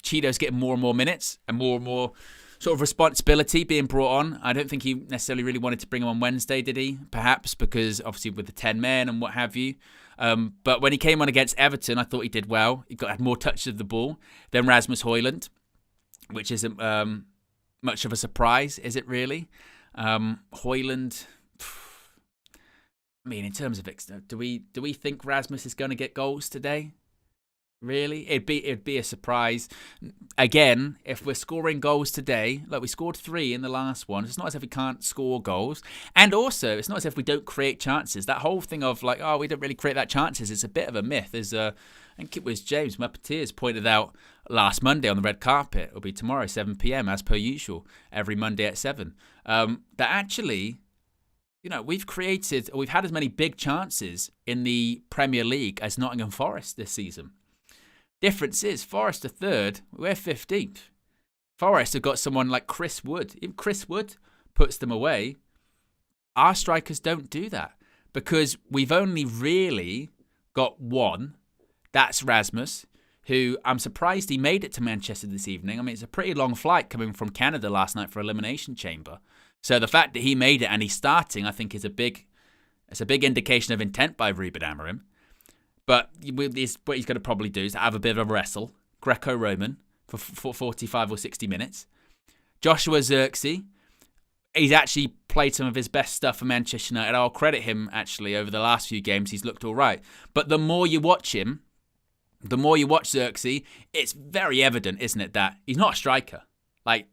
Cheeto's getting more and more minutes and more sort of responsibility being brought on. I don't think he necessarily really wanted to bring him on Wednesday, did he? Perhaps because obviously with the 10 men and what have you. But when he came on against Everton, I thought he did well. He had more touches of the ball than Rasmus Højlund, which isn't much of a surprise, is it really? Højlund, I mean, in terms of do we think Rasmus is going to get goals today? Really? It'd be a surprise. Again, if we're scoring goals today, like we scored 3 in the last one, it's not as if we can't score goals. And also, it's not as if we don't create chances. That whole thing of like, oh, we don't really create that chances, it's a bit of a myth. I think it was James Muppeteers pointed out last Monday on the red carpet. It'll be tomorrow, 7 p.m. as per usual, every Monday at 7. That actually, we've had as many big chances in the Premier League as Nottingham Forest this season. Difference is, Forest are 3rd, we're 15th. Forest have got someone like Chris Wood. If Chris Wood puts them away, our strikers don't do that because we've only really got one. That's Rasmus, who I'm surprised he made it to Manchester this evening. I mean, it's a pretty long flight coming from Canada last night for Elimination Chamber. So the fact that he made it and he's starting, I think, is a big indication of intent by Ruben Amorim. But what he's going to probably do is have a bit of a wrestle, Greco-Roman, for 45 or 60 minutes. Joshua Zirkzee, he's actually played some of his best stuff for Manchester United. I'll credit him, actually, over the last few games. He's looked all right. But the more you watch him, the more you watch Zirkzee, it's very evident, isn't it, that he's not a striker. Like,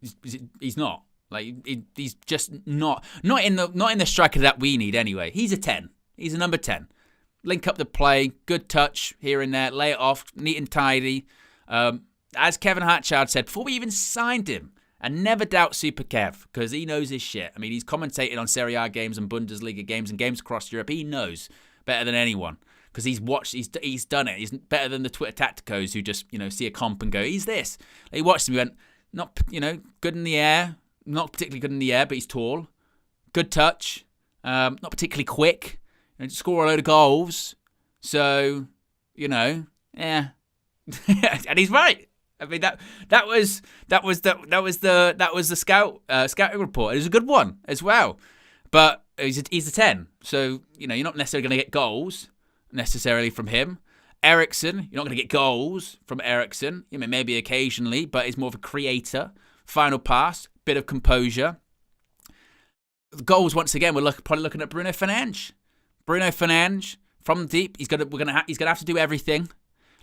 he's not. Like, he's just not in the striker that we need anyway. He's a 10. He's a number 10. Link up the play, good touch here and there, lay it off, neat and tidy. As Kevin Hatchard said before we even signed him, and never doubt Super Kev, because he knows his shit. I mean, he's commentated on Serie A games and Bundesliga games and games across Europe. He knows better than anyone, because he's done it. He's better than the Twitter tacticos who just, see a comp and go, he's this. He watched him, he went, not, good in the air, not particularly good in the air, but he's tall. Good touch, not particularly quick. And score a load of goals, so and he's right. I mean that was the scouting report. It was a good one as well, but he's a 10. So you're not necessarily going to get goals necessarily from him. Eriksen, you're not going to get goals from Eriksen. Maybe occasionally, but he's more of a creator. Final pass, bit of composure. The goals once again. We're probably looking at Bruno Fernandes. Bruno Fernandes from deep. He's gonna have to do everything,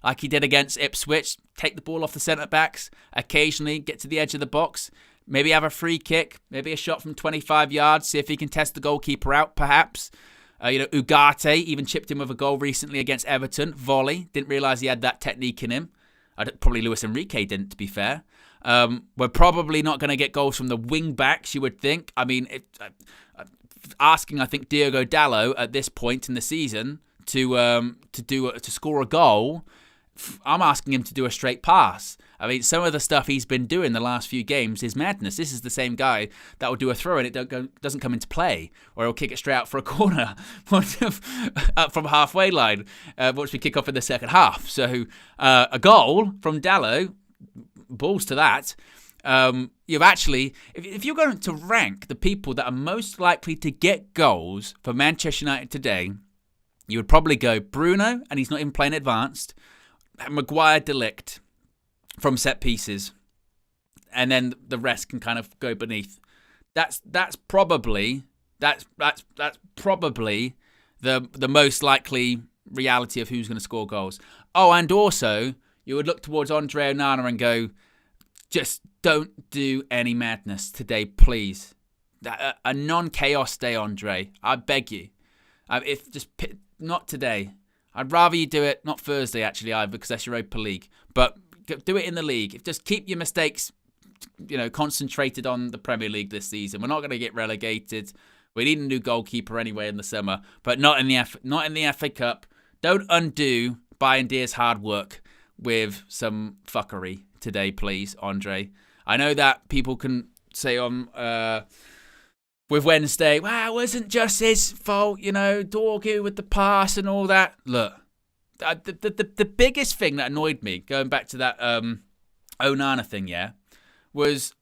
like he did against Ipswich. Take the ball off the centre backs. Occasionally get to the edge of the box. Maybe have a free kick. Maybe a shot from 25 yards. See if he can test the goalkeeper out. Perhaps. Ugarte even chipped in with a goal recently against Everton. Volley. Didn't realise he had that technique in him. Probably Luis Enrique didn't, to be fair. We're probably not going to get goals from the wing backs, you would think. I mean, asking, I think, Diogo Dalot at this point in the season to score a goal, I'm asking him to do a straight pass. I mean, some of the stuff he's been doing the last few games is madness. This is the same guy that will do a throw and it doesn't come into play, or he'll kick it straight out for a corner up from halfway line once we kick off in the second half. So a goal from Dalot, balls to that. You've actually, if you're going to rank the people that are most likely to get goals for Manchester United today, you would probably go Bruno, and he's not even playing advanced, Maguire, De Ligt from set pieces, and then the rest can kind of go beneath. That's probably the most likely reality of who's going to score goals. Oh, and also you would look towards Andre Onana and go, just don't do any madness today, please. A non-chaos day, Andre. I beg you. Not today. I'd rather you do it, not Thursday actually either, because that's Europa League. But do it in the league. Just keep your mistakes, concentrated on the Premier League this season. We're not going to get relegated. We need a new goalkeeper anyway in the summer, but not in the FA Cup. Don't undo Bayern Dier's hard work with some fuckery today, please, Andre. I know that people can say with Wednesday, well, it wasn't just his fault, Dorgu with the pass and all that. Look, the biggest thing that annoyed me, going back to that Onana thing, was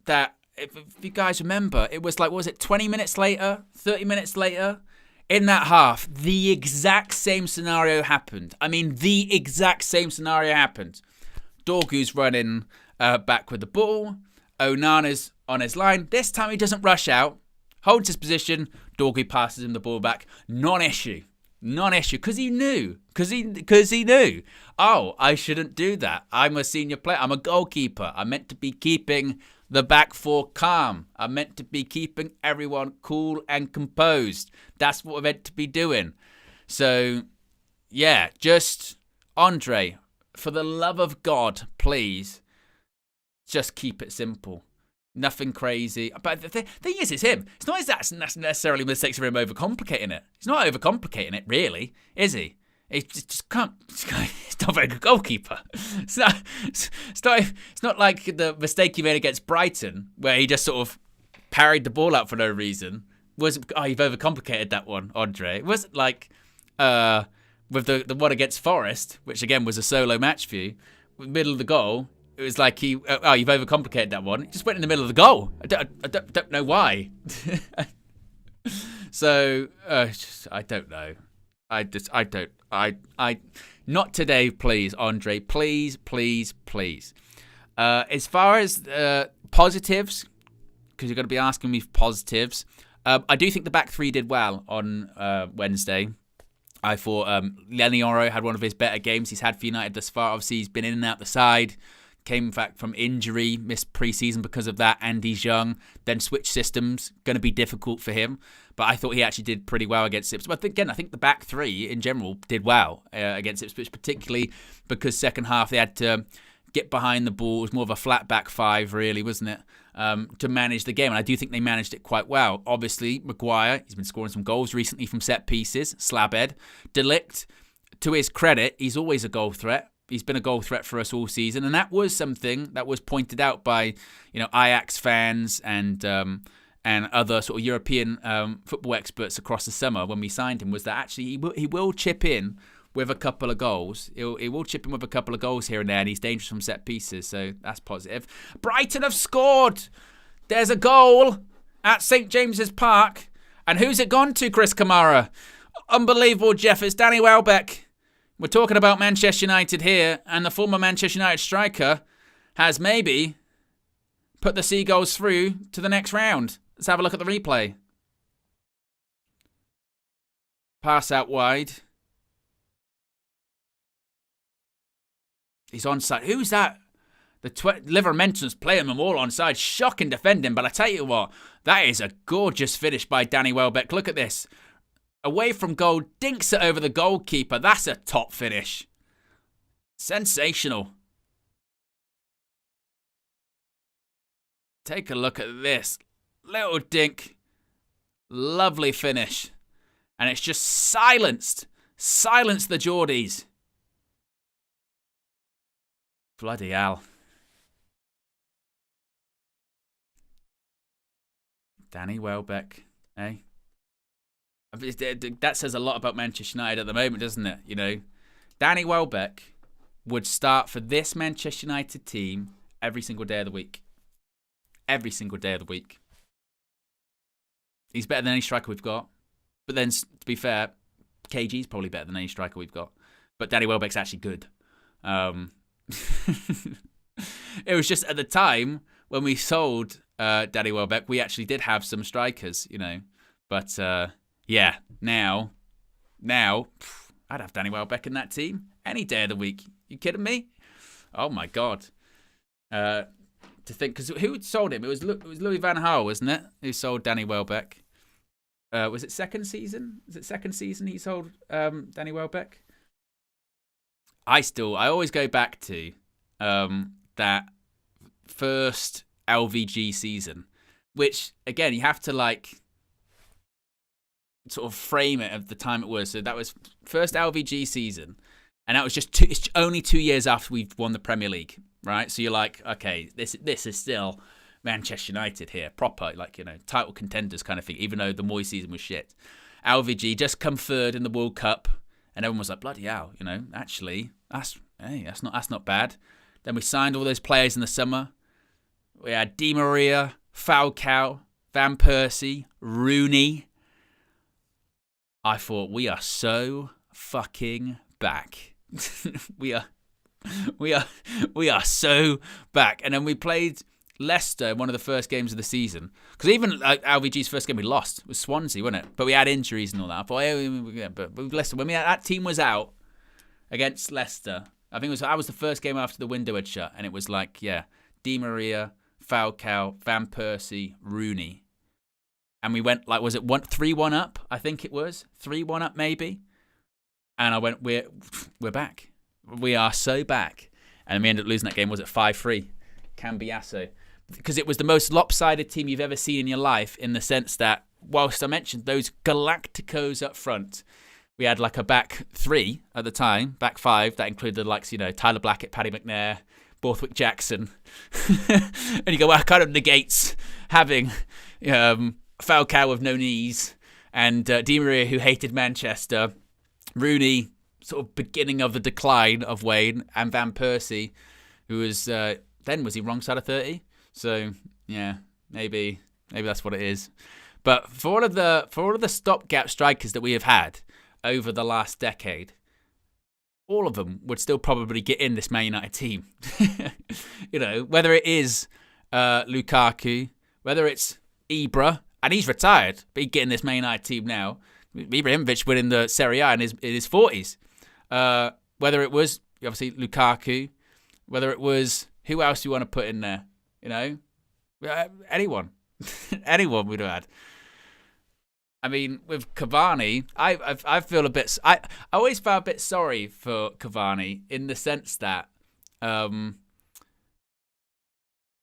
that, if you guys remember, it was 20 minutes later, 30 minutes later, in that half, the exact same scenario happened. I mean, the exact same scenario happened. Dorgu's running back with the ball. Onana's on his line. This time he doesn't rush out. Holds his position. Dorgu passes him the ball back. Non-issue. Non-issue, because he knew. Because he knew. Oh, I shouldn't do that. I'm a senior player. I'm a goalkeeper. I'm meant to be keeping the back four calm. I'm meant to be keeping everyone cool and composed. That's what we're meant to be doing. So, yeah, just, Andre, for the love of God, please, just keep it simple. Nothing crazy. But the thing is, it's him. It's not as that's necessarily mistakes of him overcomplicating it. He's not overcomplicating it, really, is he? He just can't. He's not a very good goalkeeper. It's not like the mistake he made against Brighton, where he just sort of parried the ball out for no reason. You've overcomplicated that one, Andre. It wasn't like with the one against Forest, which again was a solo match for you, middle of the goal. It was like you've overcomplicated that one. It just went in the middle of the goal. I don't know why. So I don't know. Not today, please, Andre. Please. As far as positives, because you're going to be asking me for positives, I do think the back three did well on Wednesday. I thought Lenioro had one of his better games he's had for United thus far. Obviously, he's been in and out the side. Came back from injury, missed pre-season because of that, and he's young. Then switch systems, going to be difficult for him. But I thought he actually did pretty well against Ipswich. But again, I think the back three in general did well against Ipswich, particularly because second half they had to get behind the ball. It was more of a flat back five, really, wasn't it, to manage the game. And I do think they managed it quite well. Obviously, Maguire, he's been scoring some goals recently from set pieces. Slabhead. De Ligt, to his credit, he's always a goal threat. He's been a goal threat for us all season, and that was something that was pointed out by, Ajax fans and other sort of European football experts across the summer when we signed him. Was that actually he will chip in with a couple of goals. He will chip in with a couple of goals here and there, and he's dangerous from set pieces, so that's positive. Brighton have scored. There's a goal at St James's Park, and who's it gone to, Chris Kamara? Unbelievable, Jeff. It's Danny Welbeck. We're talking about Manchester United here, and the former Manchester United striker has maybe put the Seagulls through to the next round. Let's have a look at the replay. Pass out wide. He's onside. Who's that? The Livermentons playing them all onside. Shocking defending, but I tell you what, that is a gorgeous finish by Danny Welbeck. Look at this. Away from goal, dinks it over the goalkeeper. That's a top finish. Sensational. Take a look at this. Little dink. Lovely finish. And it's just silenced. Silenced the Geordies. Bloody hell. Danny Welbeck, eh? That says a lot about Manchester United at the moment, doesn't it? Danny Welbeck would start for this Manchester United team every single day of the week. Every single day of the week. He's better than any striker we've got. But then, to be fair, KG's probably better than any striker we've got. But Danny Welbeck's actually good. It was just at the time when we sold Danny Welbeck, we actually did have some strikers, But yeah, now, I'd have Danny Welbeck in that team any day of the week. You kidding me? Oh my God. To think, because who sold him? It was Louis van Gaal, wasn't it? Who sold Danny Welbeck? Was it second season? Is it second season he sold Danny Welbeck? I always go back to that first LVG season, which again you have to sort of frame it at the time it was. So that was first LVG season, and that was just it's only 2 years after we've won the Premier League, right? So you're like, okay, this is still Manchester United here, proper title contenders kind of thing. Even though the Moyes season was shit, LVG just come third in the World Cup, and everyone was like, bloody hell, actually that's not bad. Then we signed all those players in the summer. We had Di Maria, Falcao, Van Persie, Rooney. I thought, we are so fucking back. we are so back. And then we played Leicester, one of the first games of the season, because even LVG's first game we lost was Swansea, wasn't it? But we had injuries and all that. I thought, yeah, but Leicester, when that team was out against Leicester, I think that was the first game after the window had shut, and it was like, yeah, Di Maria, Falcao, Van Persie, Rooney, and we went like, was it 3-1 up? I think it was 3-1 up maybe, and I went, we're back, we are so back, and we ended up losing that game. Was it 5-3? Cambiasso. Because it was the most lopsided team you've ever seen in your life, in the sense that, whilst I mentioned those Galacticos up front, we had like a back three at the time, back five, that included the likes, Tyler Blackett, Paddy McNair, Borthwick Jackson. And you go, well, it kind of negates having Falcao with no knees, and Di Maria, who hated Manchester, Rooney, sort of beginning of the decline of Wayne, and Van Persie, who was, then was he wrong side of 30? So yeah, maybe that's what it is. But for all of the stopgap strikers that we have had over the last decade, all of them would still probably get in this Man United team. Whether it is Lukaku, whether it's Ibra, and he's retired, but he'd get in this Man United team now. Ibrahimovic winning the Serie A in his 40s. Whether it was obviously Lukaku, whether it was, who else do you want to put in there? Anyone. Anyone we'd have had. I mean, with Cavani, I feel a bit. I always felt a bit sorry for Cavani, in the sense that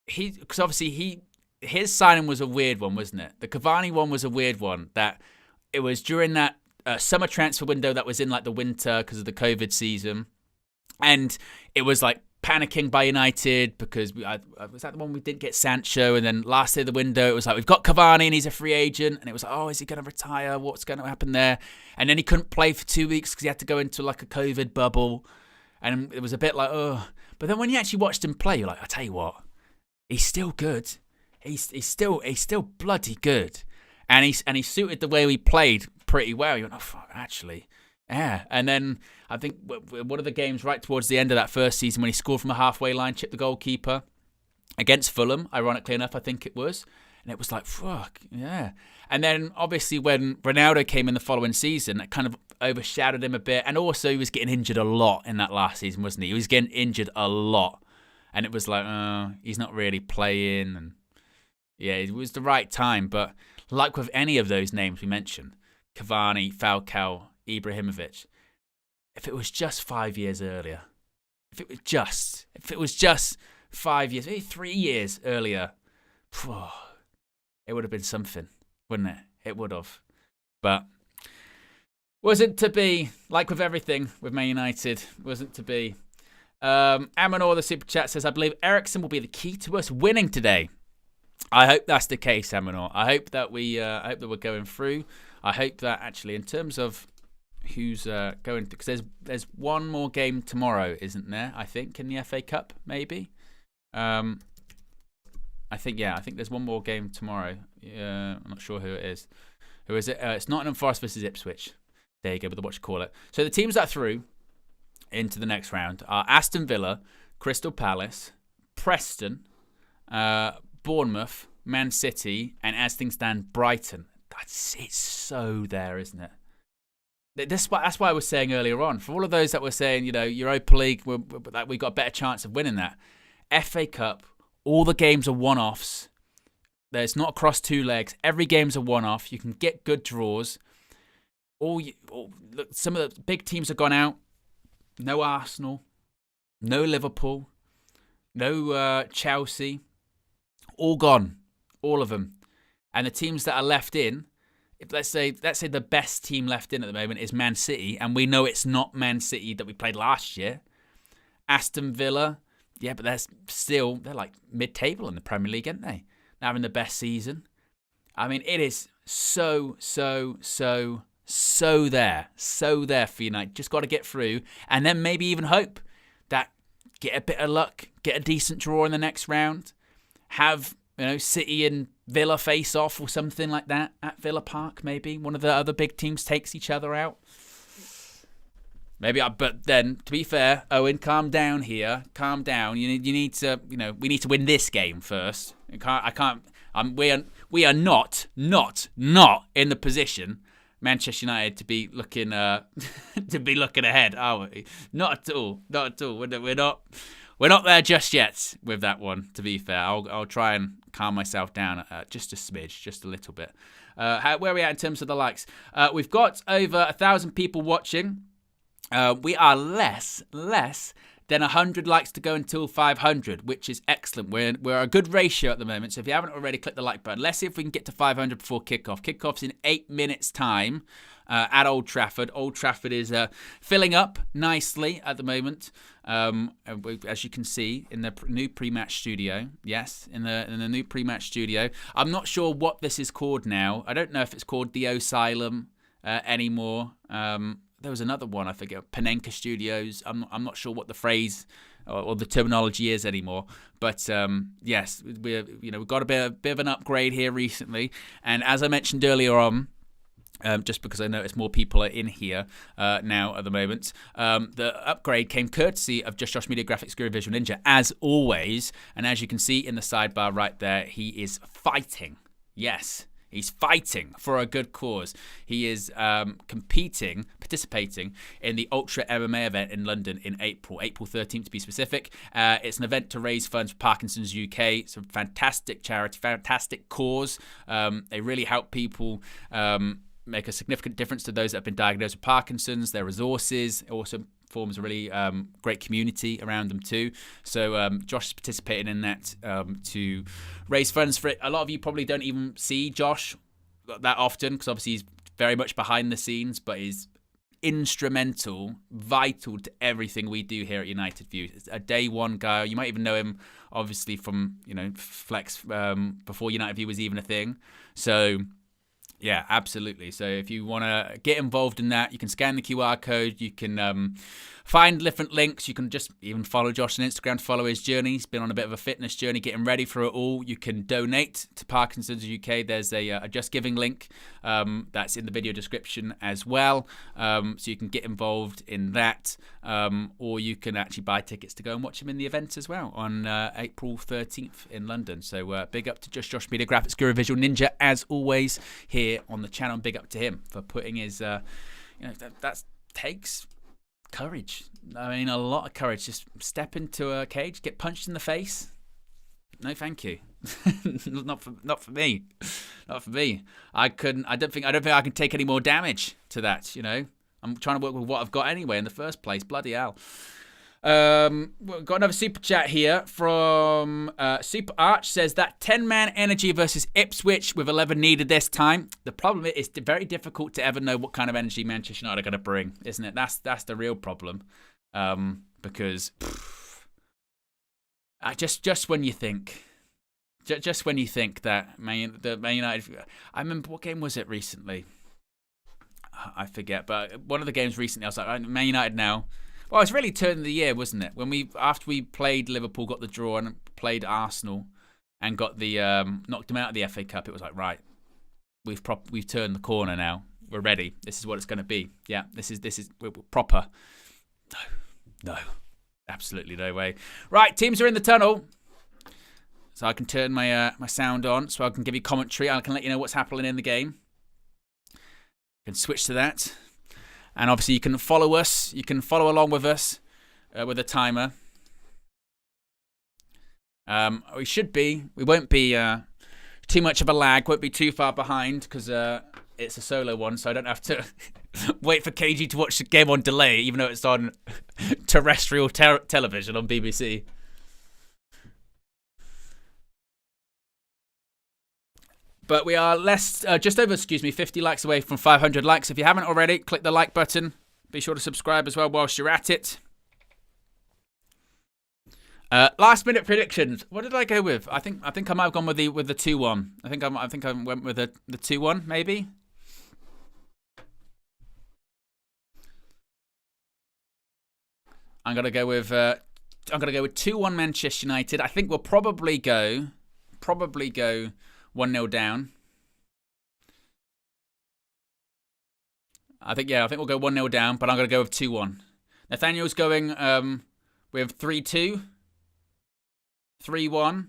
because obviously his signing was a weird one, wasn't it? The Cavani one was a weird one. That it was during that summer transfer window that was in like the winter because of the COVID season, and it was like panicking by United because was that the one we didn't get Sancho, and then last day of the window it was like, we've got Cavani and he's a free agent, and it was like, oh, is he going to retire? What's going to happen there? And then he couldn't play for 2 weeks because he had to go into like a COVID bubble, and it was a bit like, oh. But then when you actually watched him play, you're like, I tell you what, he's still good. He's still bloody good, and he suited the way we played pretty well. You went, oh fuck, actually. Yeah, and then I think one of the games right towards the end of that first season, when he scored from a halfway line, chipped the goalkeeper against Fulham, ironically enough, I think it was. And it was like, fuck, yeah. And then obviously when Ronaldo came in the following season, that kind of overshadowed him a bit. And also he was getting injured a lot in that last season, wasn't he? He was getting injured a lot. And it was like, he's not really playing. And yeah, it was the right time. But like with any of those names we mentioned, Cavani, Falcao, Ibrahimovic, if it was just 5 years earlier, if it was just 5 years, maybe 3 years earlier, it would have been something, wouldn't it? It would have. But wasn't to be. Like with everything with Man United, wasn't to be. Amanor, the super chat, says, I believe Eriksen will be the key to us winning today. I hope that's the case, Amanor. I hope that we're going through. I hope that actually, in terms of who's going to, because there's one more game tomorrow, isn't there? I think in the FA Cup, maybe. I think there's one more game tomorrow. I'm not sure who it is. Who is it? It's Nottingham Forest versus Ipswich. There you go, with what you call it. So the teams that are through into the next round are Aston Villa, Crystal Palace, Preston, Bournemouth, Man City, and as things stand, Brighton. It's so there, isn't it? That's why I was saying earlier on, for all of those that were saying, Europa League, we got a better chance of winning that. FA Cup, all the games are one-offs. There's not across two legs. Every game's a one-off. You can get good draws. Some of the big teams have gone out. No Arsenal, no Liverpool, no Chelsea. All gone, all of them. And the teams that are left in, let's say the best team left in at the moment is Man City, and we know it's not Man City that we played last year. Aston Villa, yeah, but they're like mid-table in the Premier League, aren't they? They're having the best season. I mean, it is so there for United. Just got to get through, and then maybe even hope that get a bit of luck, get a decent draw in the next round, have City and Villa face off or something like that at Villa Park. Maybe one of the other big teams takes each other out. Maybe, but then to be fair, Owen, calm down here. Calm down. You need to, we need to win this game first. I can't. We are not in the position, Manchester United, to be looking ahead, are we? Not at all. We're not there just yet with that one. To be fair, I'll try and calm myself down just a smidge, just a little bit. Where are we at in terms of the likes? We've got over 1,000 people watching. We are less than 100 likes to go until 500, which is excellent. We're a good ratio at the moment, so if you haven't already, click the like button. Let's see if we can get to 500 before kickoff. Kickoff's in 8 minutes' time at Old Trafford. Old Trafford is filling up nicely at the moment, as you can see in the new pre-match studio. Yes, in the new pre-match studio. I'm not sure what this is called now. I don't know if it's called the Asylum anymore. There was another one, I forget, Panenka Studios. I'm not sure what the phrase or the terminology is anymore. But yes, we've got a bit of an upgrade here recently. And as I mentioned earlier on, just because I noticed more people are in here now at the moment, the upgrade came courtesy of Just Josh Media Graphics Guru Visual Ninja, as always. And as you can see in the sidebar right there, he is fighting. Yes. He's fighting for a good cause. He is participating in the Ultra MMA event in London in April 13th to be specific. It's an event to raise funds for Parkinson's UK. It's a fantastic charity, fantastic cause. They really help people make a significant difference to those that have been diagnosed with Parkinson's, their resources. It also forms a really great community around them too. So Josh is participating in that to raise funds for it. A lot of you probably don't even see Josh that often because obviously he's very much behind the scenes, but he's instrumental, vital to everything we do here at United View. It's a day one guy. You might even know him obviously from Flex before United View was even a thing. So yeah, absolutely. So if you want to get involved in that, you can scan the QR code. You can find different links. You can just even follow Josh on Instagram to follow his journey. He's been on a bit of a fitness journey, getting ready for it all. You can donate to Parkinson's UK. There's a Just Giving link that's in the video description as well. So you can get involved in that. Or you can actually buy tickets to go and watch him in the event as well on April 13th in London. So big up to Just Josh Media Graphics Guru Visual Ninja, as always, here on the channel. And big up to him for putting his, that takes courage. I mean, a lot of courage. Just step into a cage, get punched in the face. No, thank you. not for me. Not for me. I don't think I can take any more damage to that. I'm trying to work with what I've got anyway in the first place. Bloody hell. We've got another super chat here from Super Arch. Says that 10-man energy versus Ipswich with 11 needed this time. The problem is it's very difficult to ever know what kind of energy Manchester United are going to bring, isn't it? That's the real problem. Because just when you think that Man United, I remember, what game was it recently? I forget, but one of the games recently, I was like, Man United now. Well, it's really turn of the year, wasn't it? After we played Liverpool, got the draw, and played Arsenal, and got the knocked them out of the FA Cup. It was like, right, we've turned the corner now. We're ready. This is what it's going to be. Yeah, this is we're proper. No, absolutely no way. Right, teams are in the tunnel, so I can turn my my sound on, so I can give you commentary. I can let you know what's happening in the game. I can switch to that. And obviously you can follow us. You can follow along with us with a timer. We won't be too much of a lag. Won't be too far behind because it's a solo one. So I don't have to wait for KG to watch the game on delay, even though it's on terrestrial television on BBC. But we are just over 50 likes away from 500 likes. If you haven't already, click the like button. Be sure to subscribe as well whilst you're at it. Last minute predictions. What did I go with? I think I might have gone with the 2-1. I think I went with the 2-1 maybe. I'm gonna go with 2-1 Manchester United. I think we'll probably go 1-0 down. I think we'll go 1-0 down, but I'm going to go with 2-1. Nathaniel's going with 3-2, 3-1.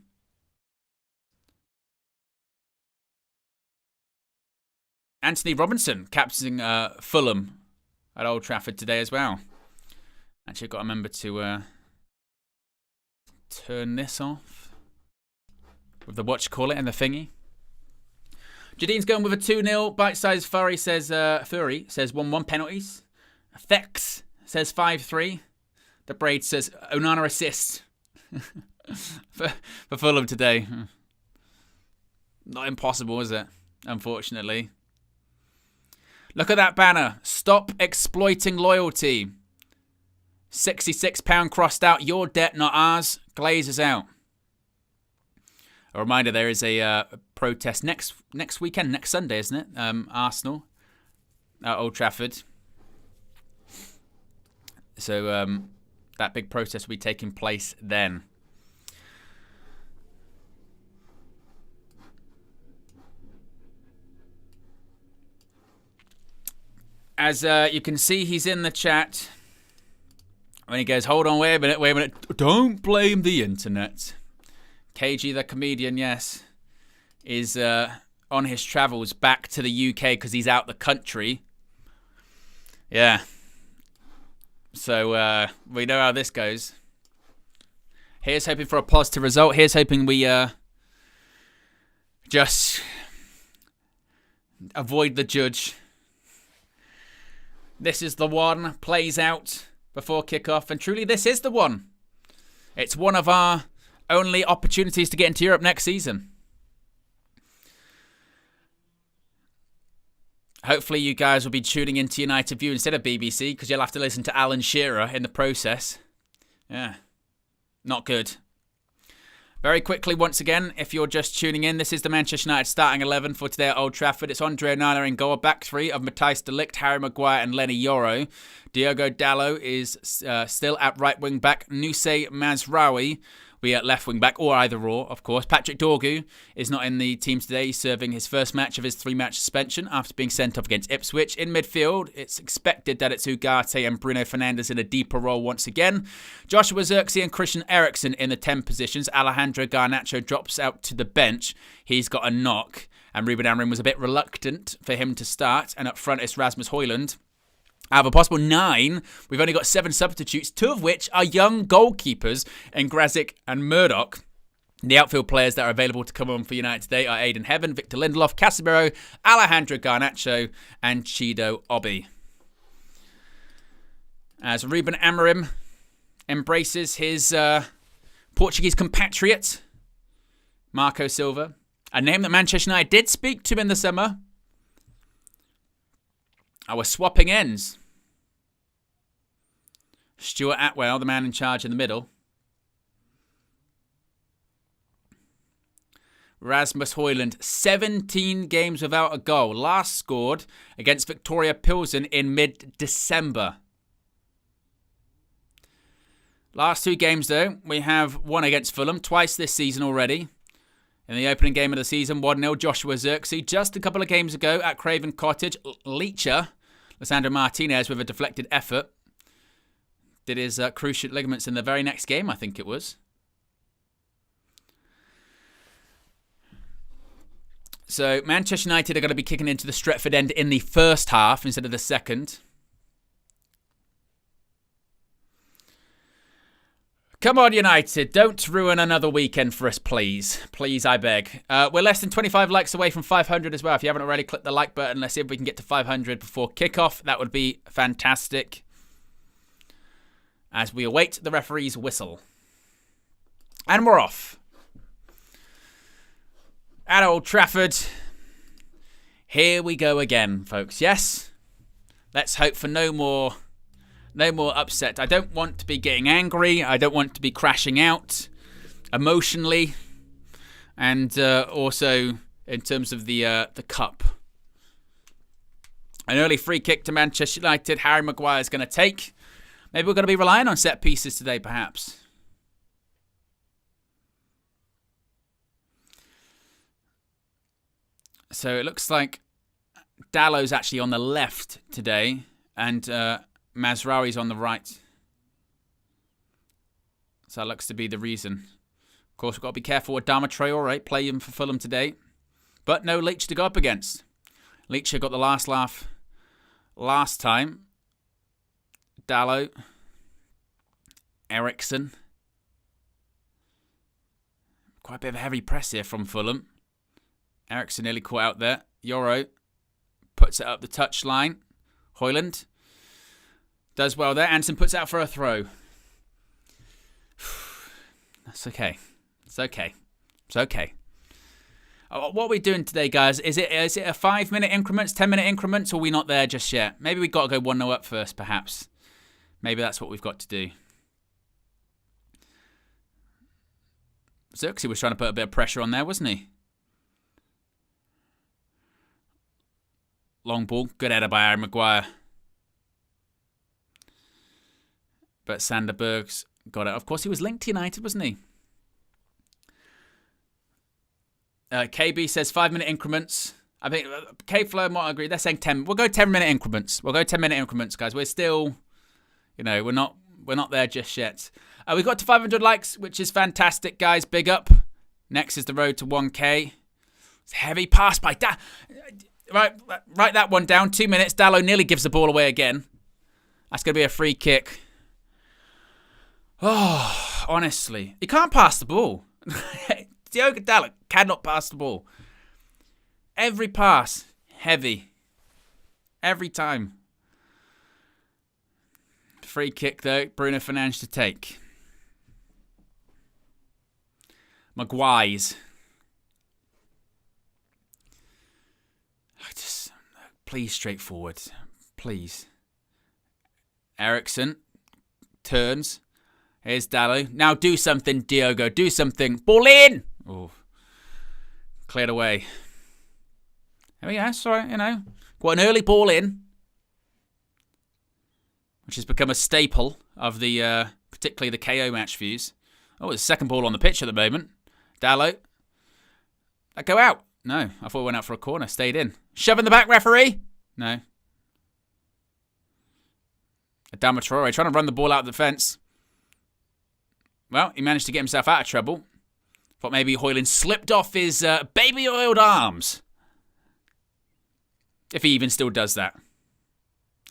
Anthony Robinson captaining Fulham at Old Trafford today as well. Actually, I've got to remember to turn this off with the whatchamacallit and the thingy. Jadine's going with a 2-0. Bite-sized Fury says 1-1 penalties. Thex says 5-3. The Braid says Onana assist for Fulham today. Not impossible, is it? Unfortunately. Look at that banner. Stop exploiting loyalty. £66 crossed out. Your debt, not ours. Glazers out. A reminder, there is a protest next weekend, next Sunday, isn't it? Arsenal at Old Trafford. So that big protest will be taking place then. As you can see, he's in the chat. When he goes, hold on, wait a minute. Don't blame the internet. KG, the comedian, yes, is on his travels back to the UK because he's out the country. Yeah. So we know how this goes. Here's hoping for a positive result. Here's hoping we just avoid the judge. This is the one. Plays out before kickoff. And truly, this is the one. It's one of our only opportunities to get into Europe next season. Hopefully you guys will be tuning into United View instead of BBC, because you'll have to listen to Alan Shearer in the process. Yeah, not good. Very quickly, once again, if you're just tuning in, this is the Manchester United starting 11 for today at Old Trafford. It's Andre Onana in goal, back three of Matthijs de Ligt, Harry Maguire and Lenny Yoro. Diogo Dalot is still at right wing back. Nusay Mazraoui, we at left wing back, or either or, of course. Patrick Dorgu is not in the team today. He's serving his first match of his 3-match suspension after being sent off against Ipswich. In midfield, it's expected that it's Ugarte and Bruno Fernandes in a deeper role once again. Joshua Zirkzee and Christian Eriksen in the 10 positions. Alejandro Garnacho drops out to the bench. He's got a knock, and Ruben Amorim was a bit reluctant for him to start. And up front, it's Rasmus Højlund. Out of a possible 9, we've only got 7 substitutes, 2 of which are young goalkeepers in Grazic and Murdoch. The outfield players that are available to come on for United today are Aidan Heaven, Victor Lindelof, Casemiro, Alejandro Garnacho and Chido Obi. As Ruben Amorim embraces his Portuguese compatriot, Marco Silva, a name that Manchester United did speak to in the summer. We're swapping ends. Stuart Atwell, the man in charge in the middle. Rasmus Højlund, 17 games without a goal. Last scored against Victoria Pilsen in mid-December. Last 2 games, though, we have one against Fulham, twice this season already. In the opening game of the season, 1-0, Joshua Zirkzee. Just a couple of games ago at Craven Cottage, Leacher, Lisandro Martinez, with a deflected effort, did his cruciate ligaments in the very next game, I think it was. So Manchester United are going to be kicking into the Stretford end in the first half instead of the second. Come on, United. Don't ruin another weekend for us, please. Please, I beg. We're less than 25 likes away from 500 as well. If you haven't already, click the like button. Let's see if we can get to 500 before kickoff. That would be fantastic. As we await the referee's whistle. And we're off. At Old Trafford. Here we go again, folks. Yes? Let's hope for no more upset. I don't want to be getting angry. I don't want to be crashing out emotionally. And also in terms of the cup. An early free kick to Manchester United. Harry Maguire is going to take. Maybe we're going to be relying on set pieces today, perhaps. So it looks like Dallow's actually on the left today. And Mazraoui's on the right. So that looks to be the reason. Of course, we've got to be careful with Adama Traore, play him for Fulham today. But no Leach to go up against. Leach got the last laugh last time. Dalot. Ericsson. Quite a bit of a heavy press here from Fulham. Ericsson nearly caught out there. Yoro puts it up the touchline. Højlund does well there. Anson puts it out for a throw. That's okay. It's okay. It's okay. What are we doing today, guys? Is it a 5-minute increments, 10-minute increments, or are we not there just yet? Maybe we've got to go 1-0 up first, perhaps. Maybe that's what we've got to do. Xerxes was trying to put a bit of pressure on there, wasn't he? Long ball. Good header by Aaron Maguire. But Sanderberg's got it. Of course, he was linked to United, wasn't he? KB says 5-minute increments. I think K-Flow might agree. They're saying 10. We'll go 10-minute increments. We'll go 10-minute increments, guys. We're still, we're not there just yet. We got to 500 likes, which is fantastic, guys. Big up. Next is the road to 1K. It's a heavy pass by Right, write that one down. 2 minutes. Dalot nearly gives the ball away again. That's going to be a free kick. Oh, honestly. He can't pass the ball. Diogo Dalot cannot pass the ball. Every pass, heavy. Every time. Free kick, though. Bruno Fernandes to take. Maguire's. Just, please, straightforward. Please. Ericsson turns. Here's Dalot. Now do something, Diogo. Do something. Ball in! Oh. Cleared away. There we go. Sorry, got an early ball in, which has become a staple of the, particularly the KO match views. Oh, it's the second ball on the pitch at the moment. Dalot. That go out? No, I thought it went out for a corner. Stayed in. Shove in the back, referee? No. Adama Traore trying to run the ball out of the fence. Well, he managed to get himself out of trouble. Thought maybe Højlund slipped off his baby-oiled arms. If he even still does that.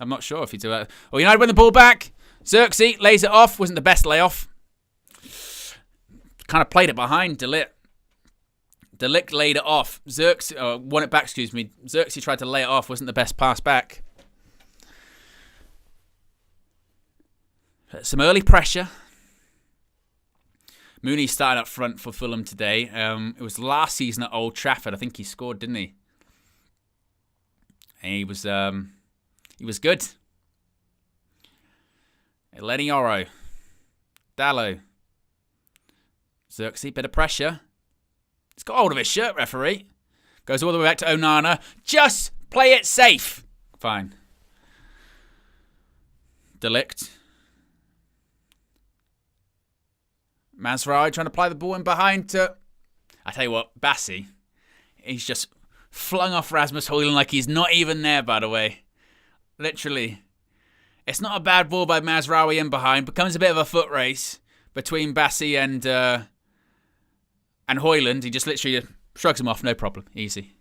I'm not sure if he does that. Oh, United win the ball back. Xerxes lays it off. Wasn't the best layoff. Kind of played it behind De Ligt. De Ligt laid it off. Xerxes won it back, excuse me. Xerxes tried to lay it off. Wasn't the best pass back. Some early pressure. Mooney started up front for Fulham today. It was last season at Old Trafford. I think he scored, didn't he? And he was good. Lenny Oro. Dalot. Xerxes, bit of pressure. He's got hold of his shirt, referee. Goes all the way back to Onana. Just play it safe. Fine. De Ligt. Mazraoui trying to play the ball in behind to... I tell you what, Bassi. He's just flung off Rasmus Højlund like he's not even there, by the way. Literally. It's not a bad ball by Mazraoui in behind. Becomes a bit of a foot race between Bassi and Højlund. He just literally shrugs him off. No problem. Easy.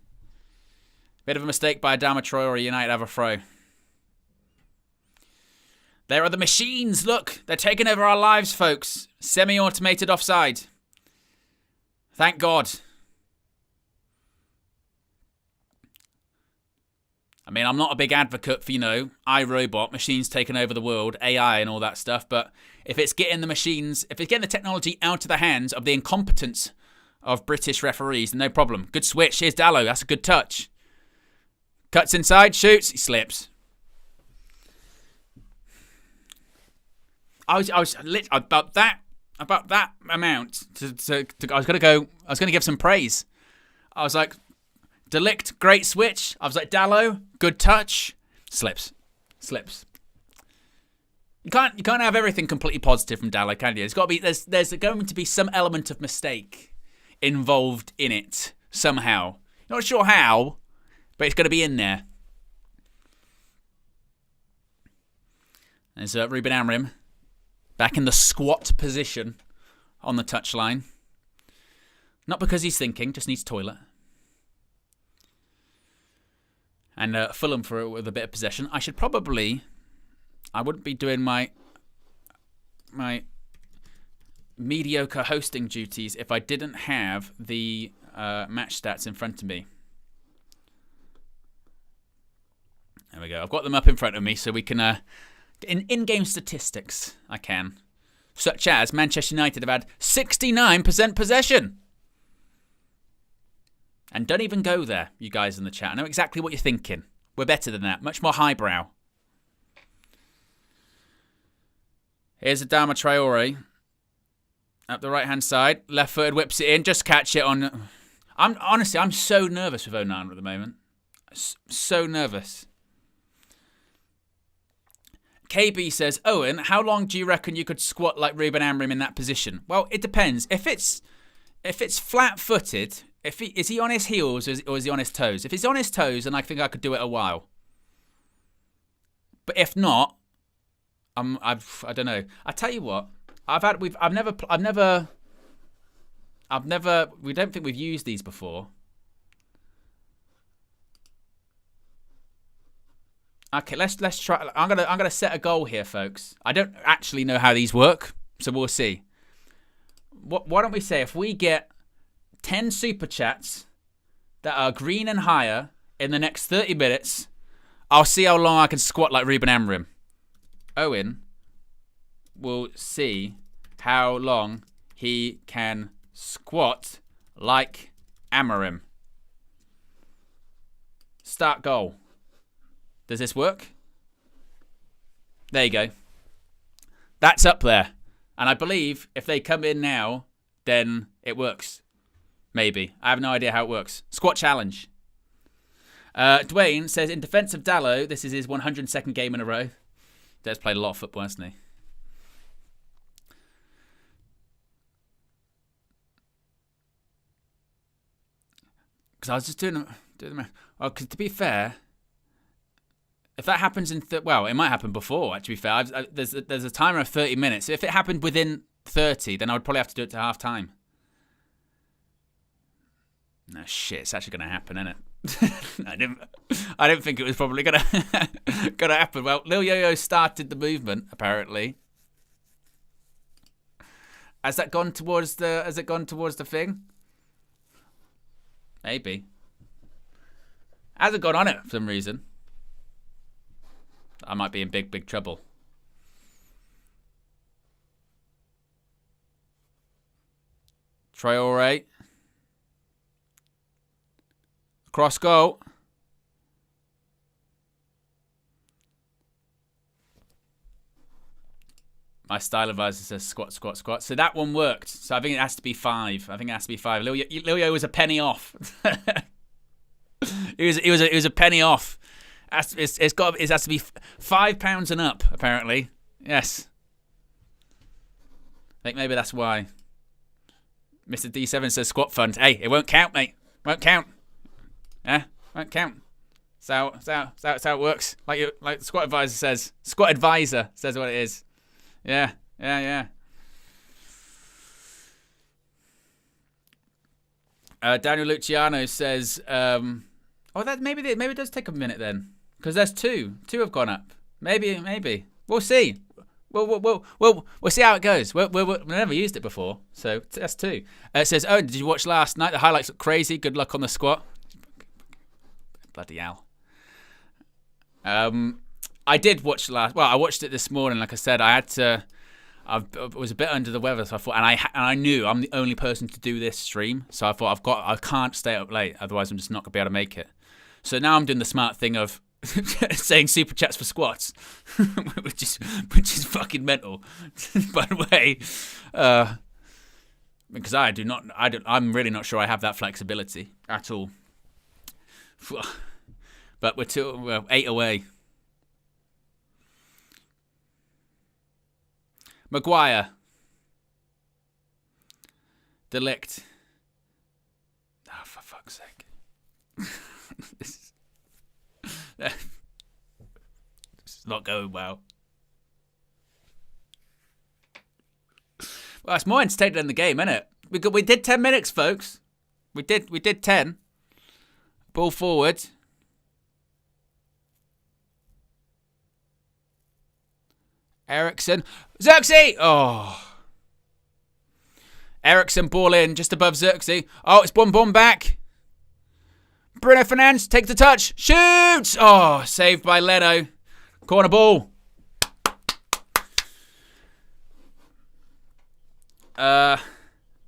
Bit of a mistake by Adama Traore. United have a throw. There are the machines. Look, they're taking over our lives, folks. Semi-automated offside. Thank God. I mean, I'm not a big advocate for, iRobot, machines taking over the world, AI and all that stuff. But if it's getting the machines, if it's getting the technology out of the hands of the incompetence of British referees, then no problem. Good switch. Here's Dalot. That's a good touch. Cuts inside, shoots, he slips. I was lit about that amount. I was gonna give some praise. I was like, De Ligt, great switch. I was like, Dalot, good touch. Slips. You can't have everything completely positive from Dalot, can you? There's got to be there's going to be some element of mistake involved in it somehow. Not sure how, but it's going to be in there. There's Ruben Amrim. Back in the squat position. on the touchline. Not because he's thinking, just needs toilet. And Fulham with a bit of possession. I wouldn't be doing my mediocre hosting duties if I didn't have the match stats in front of me. There we go. I've got them up in front of me so we can... in-game statistics, I can. Such as Manchester United have had 69% possession. And don't even go there, you guys in the chat. I know exactly what you're thinking. We're better than that. Much more highbrow. Here's Adama Traore. Up the right-hand side. Left-footed, whips it in. Just catch it on... Honestly, I'm so nervous with Onana at the moment. So nervous. KB says, Owen, how long do you reckon you could squat like Ruben Amorim in that position? Well, it depends. If it's flat-footed... Is he on his heels or is he on his toes? If he's on his toes, then I think I could do it a while. But if not, I don't know. I tell you what, we don't think we've used these before. Okay, let's try. I'm gonna set a goal here, folks. I don't actually know how these work, so we'll see. Why don't we say if we get 10 super chats that are green and higher in the next 30 minutes, I'll see how long I can squat like Ruben Amorim. Owen will see how long he can squat like Amorim. Start goal. Does this work? There you go. That's up there. And I believe if they come in now, then it works. Maybe. I have no idea how it works. Squat challenge. Dwayne says, in defense of Dallo, this is his 102nd game in a row. He's played a lot of football, hasn't he? Because I was just doing the math. Well, because to be fair, if that happens in... well, it might happen before, to be fair. There's a timer of 30 minutes. If it happened within 30, then I would probably have to do it to half time. No shit, it's actually going to happen, isn't it? I didn't think it was probably going to happen. Well, Lil Yo-Yo started the movement, apparently. Has it gone towards the thing? Maybe. Hasn't gone on it for some reason. I might be in big trouble. Traore. Cross goal. My style advisor says squat, squat, squat. So that one worked. So I think it has to be 5. Lil Yo was a penny off. He was a penny off. It has to be £5 and up, apparently. Yes. I think maybe that's why. Mr. D7 says squat fund. Hey, it won't count, mate. Won't count. Yeah, won't count. That's how it works. Like the squat advisor says. Squat advisor says what it is. Yeah. Daniel Luciano says, that maybe it does take a minute then, because there's two have gone up. Maybe we'll see. We'll see how it goes. We've never used it before, so that's 2. It says, oh, did you watch last night? The highlights look crazy. Good luck on the squat. Bloody hell. I did watch I watched it this morning. Like I said, I was a bit under the weather, so I thought, and I knew I'm the only person to do this stream, so I thought I can't stay up late, otherwise I'm just not gonna be able to make it. So now I'm doing the smart thing of saying super chats for squats, which is fucking mental. By the way, because I'm really not sure I have that flexibility at all. But we're 8 away. Maguire. Delict. Oh, for fuck's sake. This is not going well. Well, it's more entertaining than the game, isn't it? We did 10 minutes, folks. We did 10. Ball forward. Ericsson. Xerxes! Oh. Ericsson ball in just above Xerxes. Oh, it's one back. Bruno Fernandes takes the touch. Shoots! Oh, saved by Leno. Corner ball.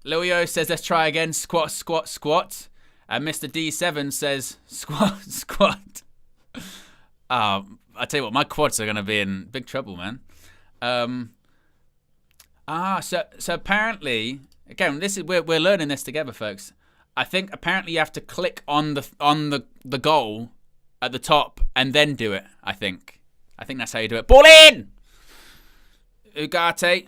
Luio says, let's try again. Squat, squat, squat. And Mr. D7 says, squat, squat. I tell you what, my quads are going to be in big trouble, man. So apparently, again, this is we're learning this together, folks. I think apparently you have to click on the goal at the top and then do it. I think that's how you do it. Ball in. Ugarte.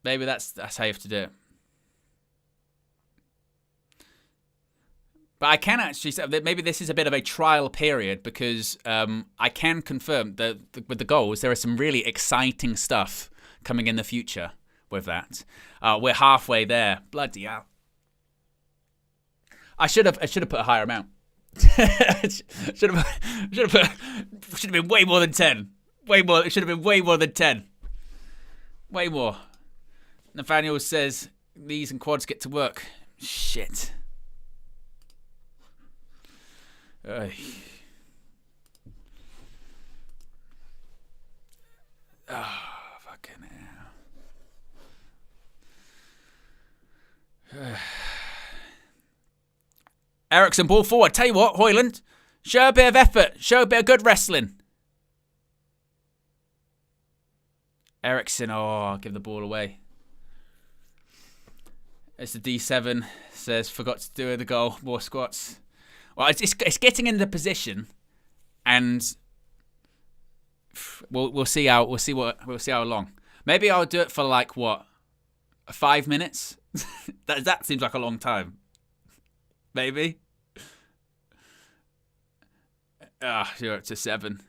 Maybe that's how you have to do it. But I can actually say that maybe this is a bit of a trial period because I can confirm that with the goals, there is some really exciting stuff coming in the future with that. We're halfway there. Bloody hell. I should have put a higher amount. should have been way more than 10. Way more. It should have been way more than 10. Way more. Nathaniel says knees and quads get to work. Shit. Oh, fucking hell. Ericsson ball forward. Tell you what, Højlund, show a bit of effort. Show a bit of good wrestling. Ericsson, give the ball away. It's the D7 says forgot to do the goal. More squats. Well, it's getting in the position, and we'll see how long. Maybe I'll do it for like what, 5 minutes. that seems like a long time. Maybe. You're up to 7.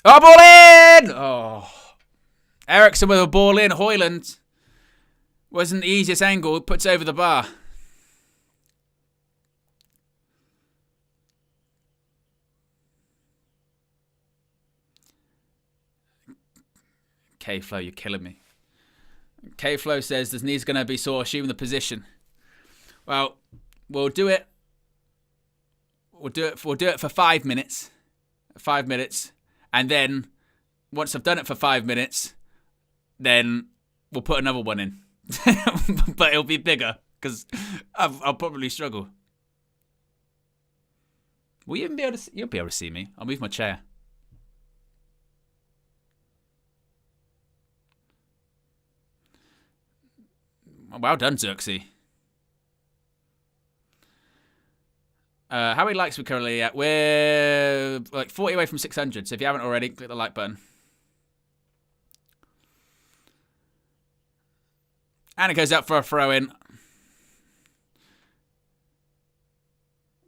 Oh, ball in! Oh, Ericsson with a ball in. Højlund wasn't the easiest angle. Puts over the bar. K-Flow, you're killing me. K-Flow says this knee's going to be sore, assuming the position. Well, we'll do it. We'll do it for 5 minutes. 5 minutes. And then, once I've done it for 5 minutes, then we'll put another one in. But it'll be bigger, because I'll probably struggle. Will you even be able to... You'll be able to see me. I'll move my chair. Well done, Xerxes. How many likes we currently at? We're like 40 away from 600. So if you haven't already, click the like button. And it goes up for a throw-in.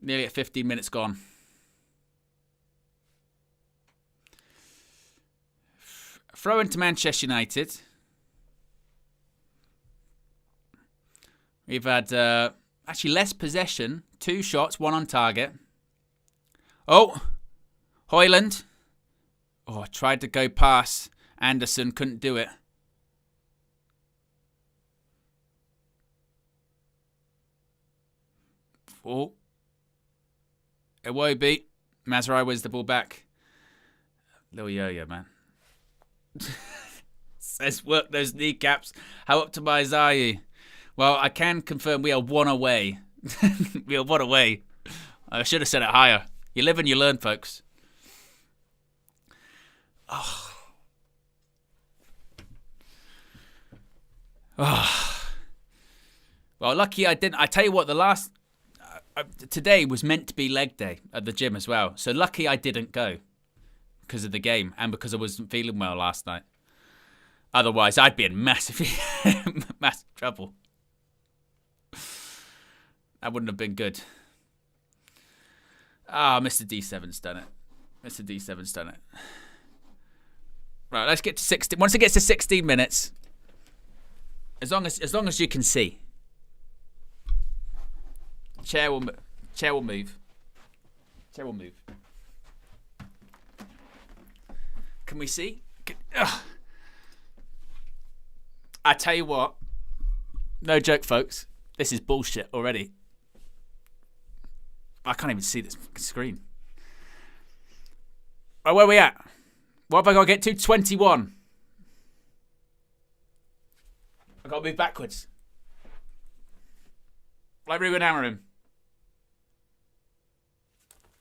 Nearly at 15 minutes gone. Throw-in to Manchester United. We've had actually less possession. 2 shots, 1 on target. Oh, Højlund. Oh, tried to go past Anderson, couldn't do it. Oh, Iwobi. Mazraoui wins the ball back. Little yo-yo, man. Says work those kneecaps. How optimized are you? Well, I can confirm we are 1 away. We are 1 away. I should have said it higher. You live and you learn, folks. Oh. Oh. Well, lucky I didn't. I tell you what, the last... today was meant to be leg day at the gym as well. So lucky I didn't go because of the game and because I wasn't feeling well last night. Otherwise, I'd be in massive trouble. That wouldn't have been good. Ah, Mr. D7's done it. Mr. D7's done it. Right, let's get to 16. Once it gets to 16 minutes, as long as you can see, chair will move. Chair will move. Can we see? I tell you what, no joke, folks. This is bullshit already. I can't even see this screen. Oh, where are we at? What have I got to get to? 21. I've got to move backwards. Like Ruben Amorim.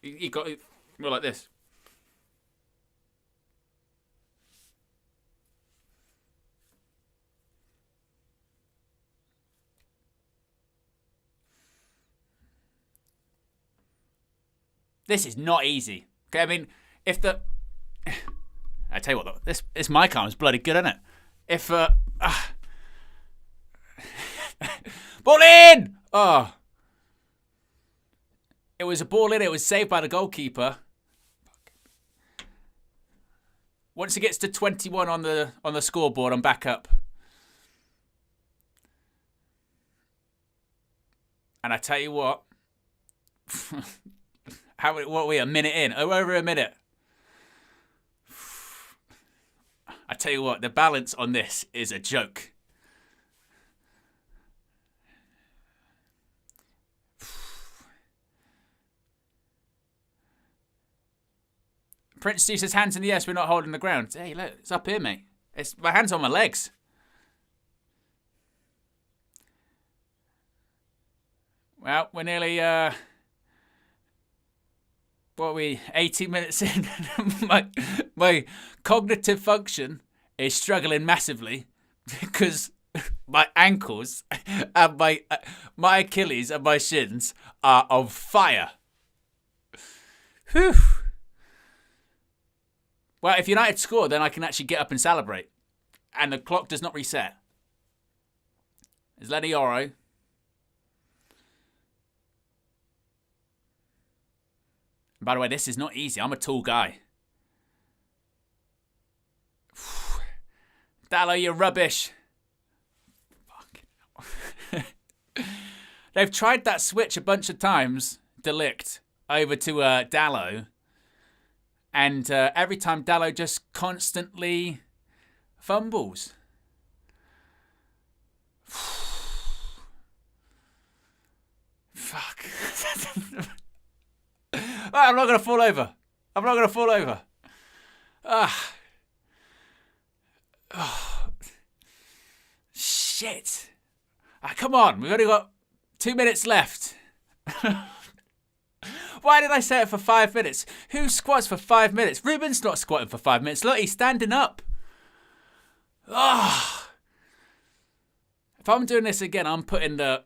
You got it more like this. This is not easy. Okay, I mean, if the... I tell you what, though, this mic arm is bloody good, isn't it? If... Ball in! Oh. It was a ball in. It was saved by the goalkeeper. Once it gets to 21 on the scoreboard, I'm back up. And I tell you what... what are we, a minute in? Oh, over a minute. I tell you what, the balance on this is a joke. Prince Stu says, hands in the air, so we're not holding the ground. Hey, look, it's up here, mate. My hand's on my legs. Well, we're nearly... what are we, 18 minutes in? my cognitive function is struggling massively because my ankles and my Achilles and my shins are on fire. Whew. Well, if United score, then I can actually get up and celebrate. And the clock does not reset. There's Lenny Oro. By the way, this is not easy. I'm a tall guy. Dallo, you're rubbish. Fuck. They've tried that switch a bunch of times, Delict, over to Dallo. And every time Dallo just constantly fumbles. Fuck. I'm not going to fall over. Oh, shit. Come on. We've only got 2 minutes left. Why did I say it for 5 minutes? Who squats for 5 minutes? Ruben's not squatting for 5 minutes. Look, he's standing up. Oh. If I'm doing this again, I'm putting the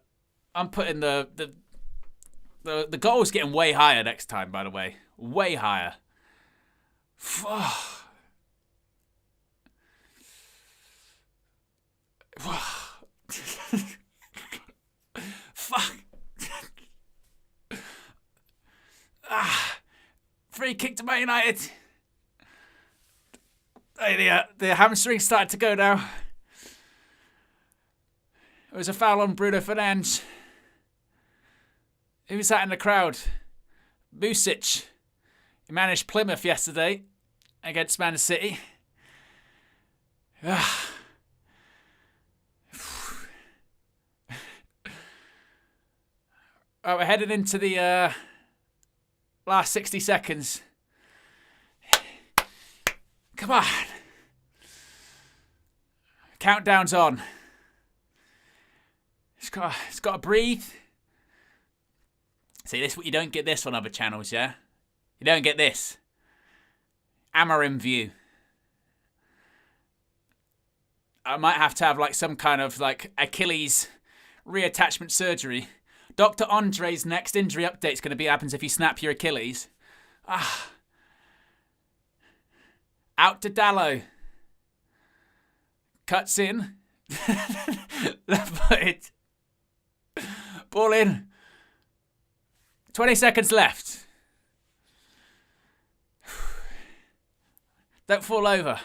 goal's getting way higher next time, by the way. Way higher. Fuck. Free kick to Man United. The hamstring started to go now. It was a foul on Bruno Fernandes. Who was that in the crowd? Vucic. He managed Plymouth yesterday against Man City. Right, we're heading into the last 60 seconds. Come on. Countdown's on. It's got to breathe. See, this you don't get this on other channels, yeah? You don't get this. Amorim view. I might have to have like some kind of like Achilles reattachment surgery. Dr. Andre's next injury update is going to be what happens if you snap your Achilles. Out to Dallo. Cuts in. Left footed. Ball in. 20 seconds left. Don't fall over.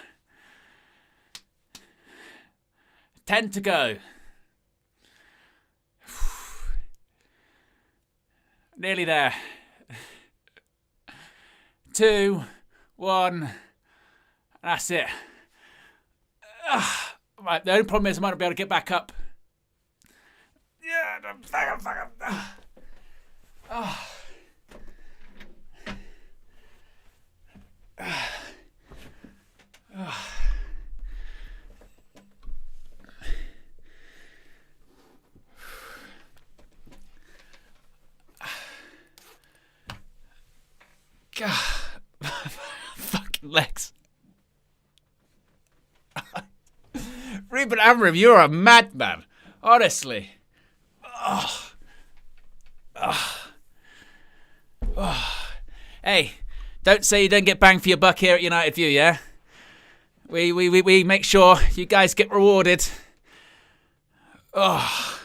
10 to go. Nearly there. 2, 1. That's it. Right, the only problem is I might not be able to get back up. Yeah, fuck. God, fucking legs. Reuben Amram, you're a madman. Honestly. Hey, don't say you don't get bang for your buck here at United View, yeah? We make sure you guys get rewarded. Oh.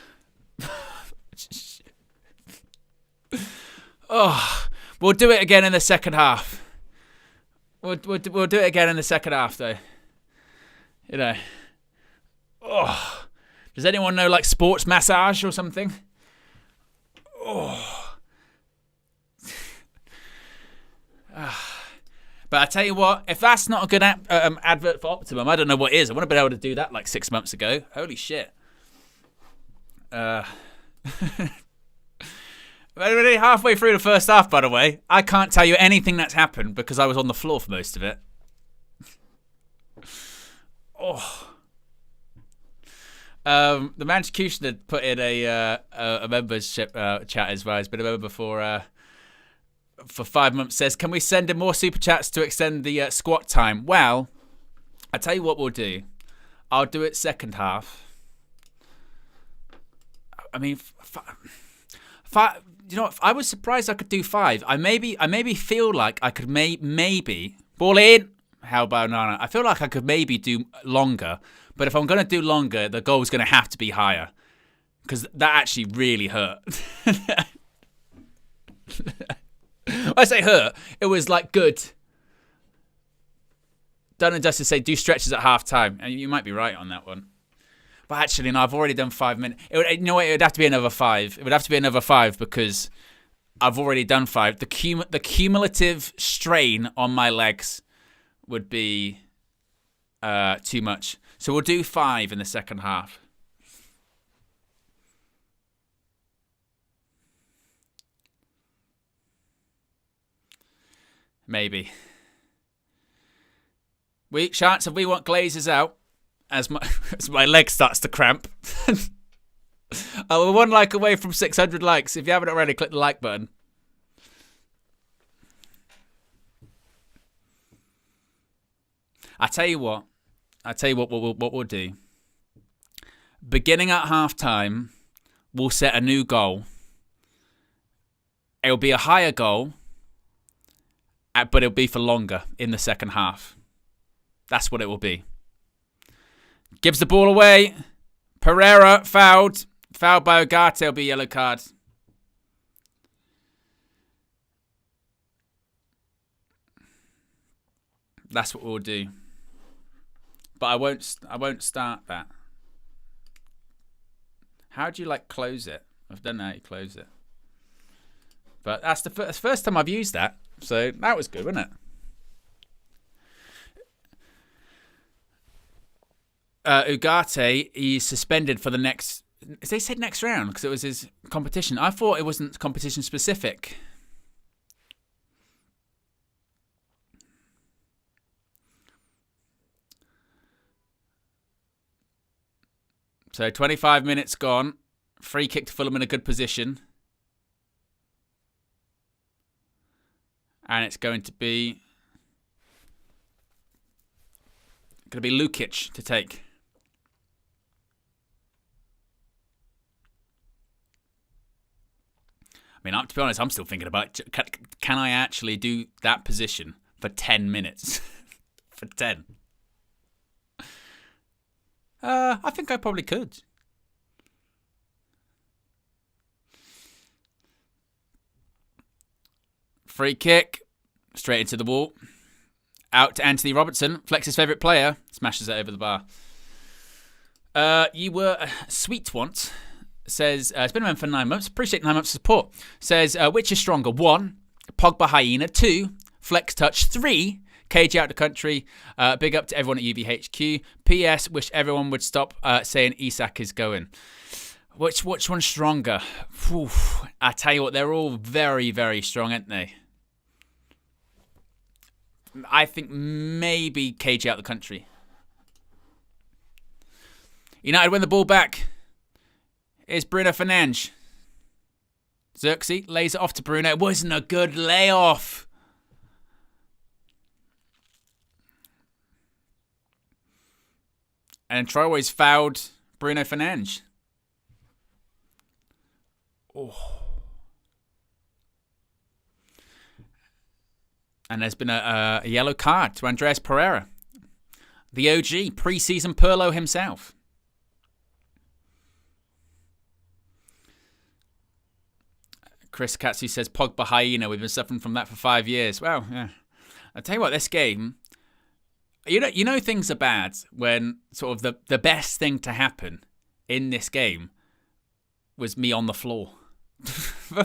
We'll do it again in the second half. We'll do it again in the second half, though. You know. Oh. Does anyone know, like, sports massage or something? Oh. But I tell you what, if that's not a good advert for Optimum, I don't know what is. I would have been able to do that like 6 months ago. Holy shit. We're already halfway through the first half, by the way. I can't tell you anything that's happened because I was on the floor for most of it. Oh. The Manchester had put in a membership chat as well. He's been a member for 5 months. Says, can we send him more super chats to extend the squat time? Well, I tell you what we'll do. I'll do it second half. I mean, you know what? I was surprised I could do 5. I maybe feel like I could maybe ball in. How about Nana? I feel like I could maybe do longer. But if I'm going to do longer, the goal is going to have to be higher. Because that actually really hurt. When I say hurt, it was like good. Done and dusted say do stretches at half time. And you might be right on that one. But actually, no, I've already done 5 minutes. You know what? It would have to be another 5. It would have to be another 5 because I've already done 5. The cumulative strain on my legs would be too much. So we'll do 5 in the second half. Maybe. Chance if we want Glazers out as my leg starts to cramp. We're 1 like away from 600 likes. If you haven't already, click the like button. I tell you what we'll do. Beginning at half time, we'll set a new goal. It'll be a higher goal, but it'll be for longer in the second half. That's what it will be. Gives the ball away. Pereira fouled. Fouled by Ugarte. It'll be a yellow card. That's what we'll do. But I won't start that. How do you like close it? I don't know how you close it. But that's the first time I've used that. So that was good, wasn't it? Ugarte, he's suspended for the next... They said next round because it was his competition. I thought it wasn't competition specific. So 25 minutes gone. Free kick to Fulham in a good position. And it's going to be Lukic to take. I mean, to be honest, I'm still thinking about, can I actually do that position for 10 minutes? For 10. I think I probably could. Free kick. Straight into the wall. Out to Anthony Robertson. Flex's favourite player. Smashes it over the bar. You were sweet once. Says, it's been around for 9 months. Appreciate 9 months of support. Says, which is stronger? 1, Pogba Hyena. 2, Flex Touch. 3, Cage out the country. Big up to everyone at UVHQ. P.S. Wish everyone would stop saying Isak is going. Which one's stronger? Oof. I tell you what, they're all very, very strong, aren't they? I think maybe Cage out the country. United win the ball back. Here's Bruno Fernandes. Xerxes lays it off to Bruno. It wasn't a good layoff. And Traore's fouled Bruno Fernandes. Oh. And there's been a yellow card to Andreas Pereira. The OG, pre-season Pirlo himself. Chris Katsu says, Pogba Hyena, we've been suffering from that for 5 years. Well, yeah. I'll tell you what, this game, you know things are bad when sort of the best thing to happen in this game was me on the floor for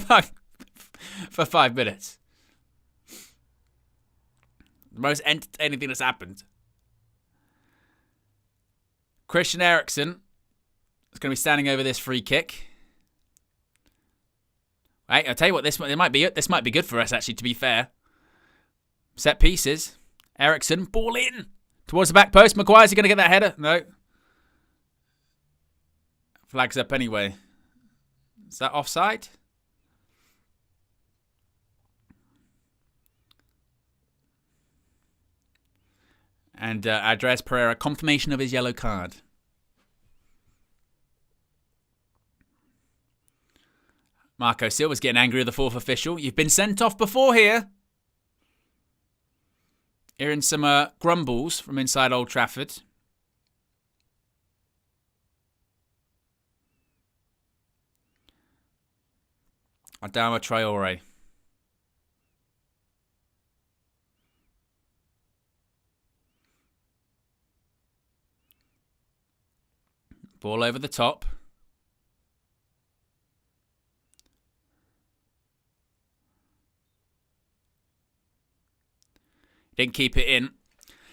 5 minutes. The most entertaining thing that's happened. Christian Eriksen is going to be standing over this free kick. Right, I'll tell you what, this might be good for us, actually, to be fair. Set pieces. Eriksen, ball in. Towards the back post. Maguire's going to get that header. No. Flags up anyway. Is that offside? And Andreas Pereira, confirmation of his yellow card. Marco Silva's getting angry with the 4th official. You've been sent off before here. Hearing some grumbles from inside Old Trafford. Adama Traore. Ball over the top. Didn't keep it in.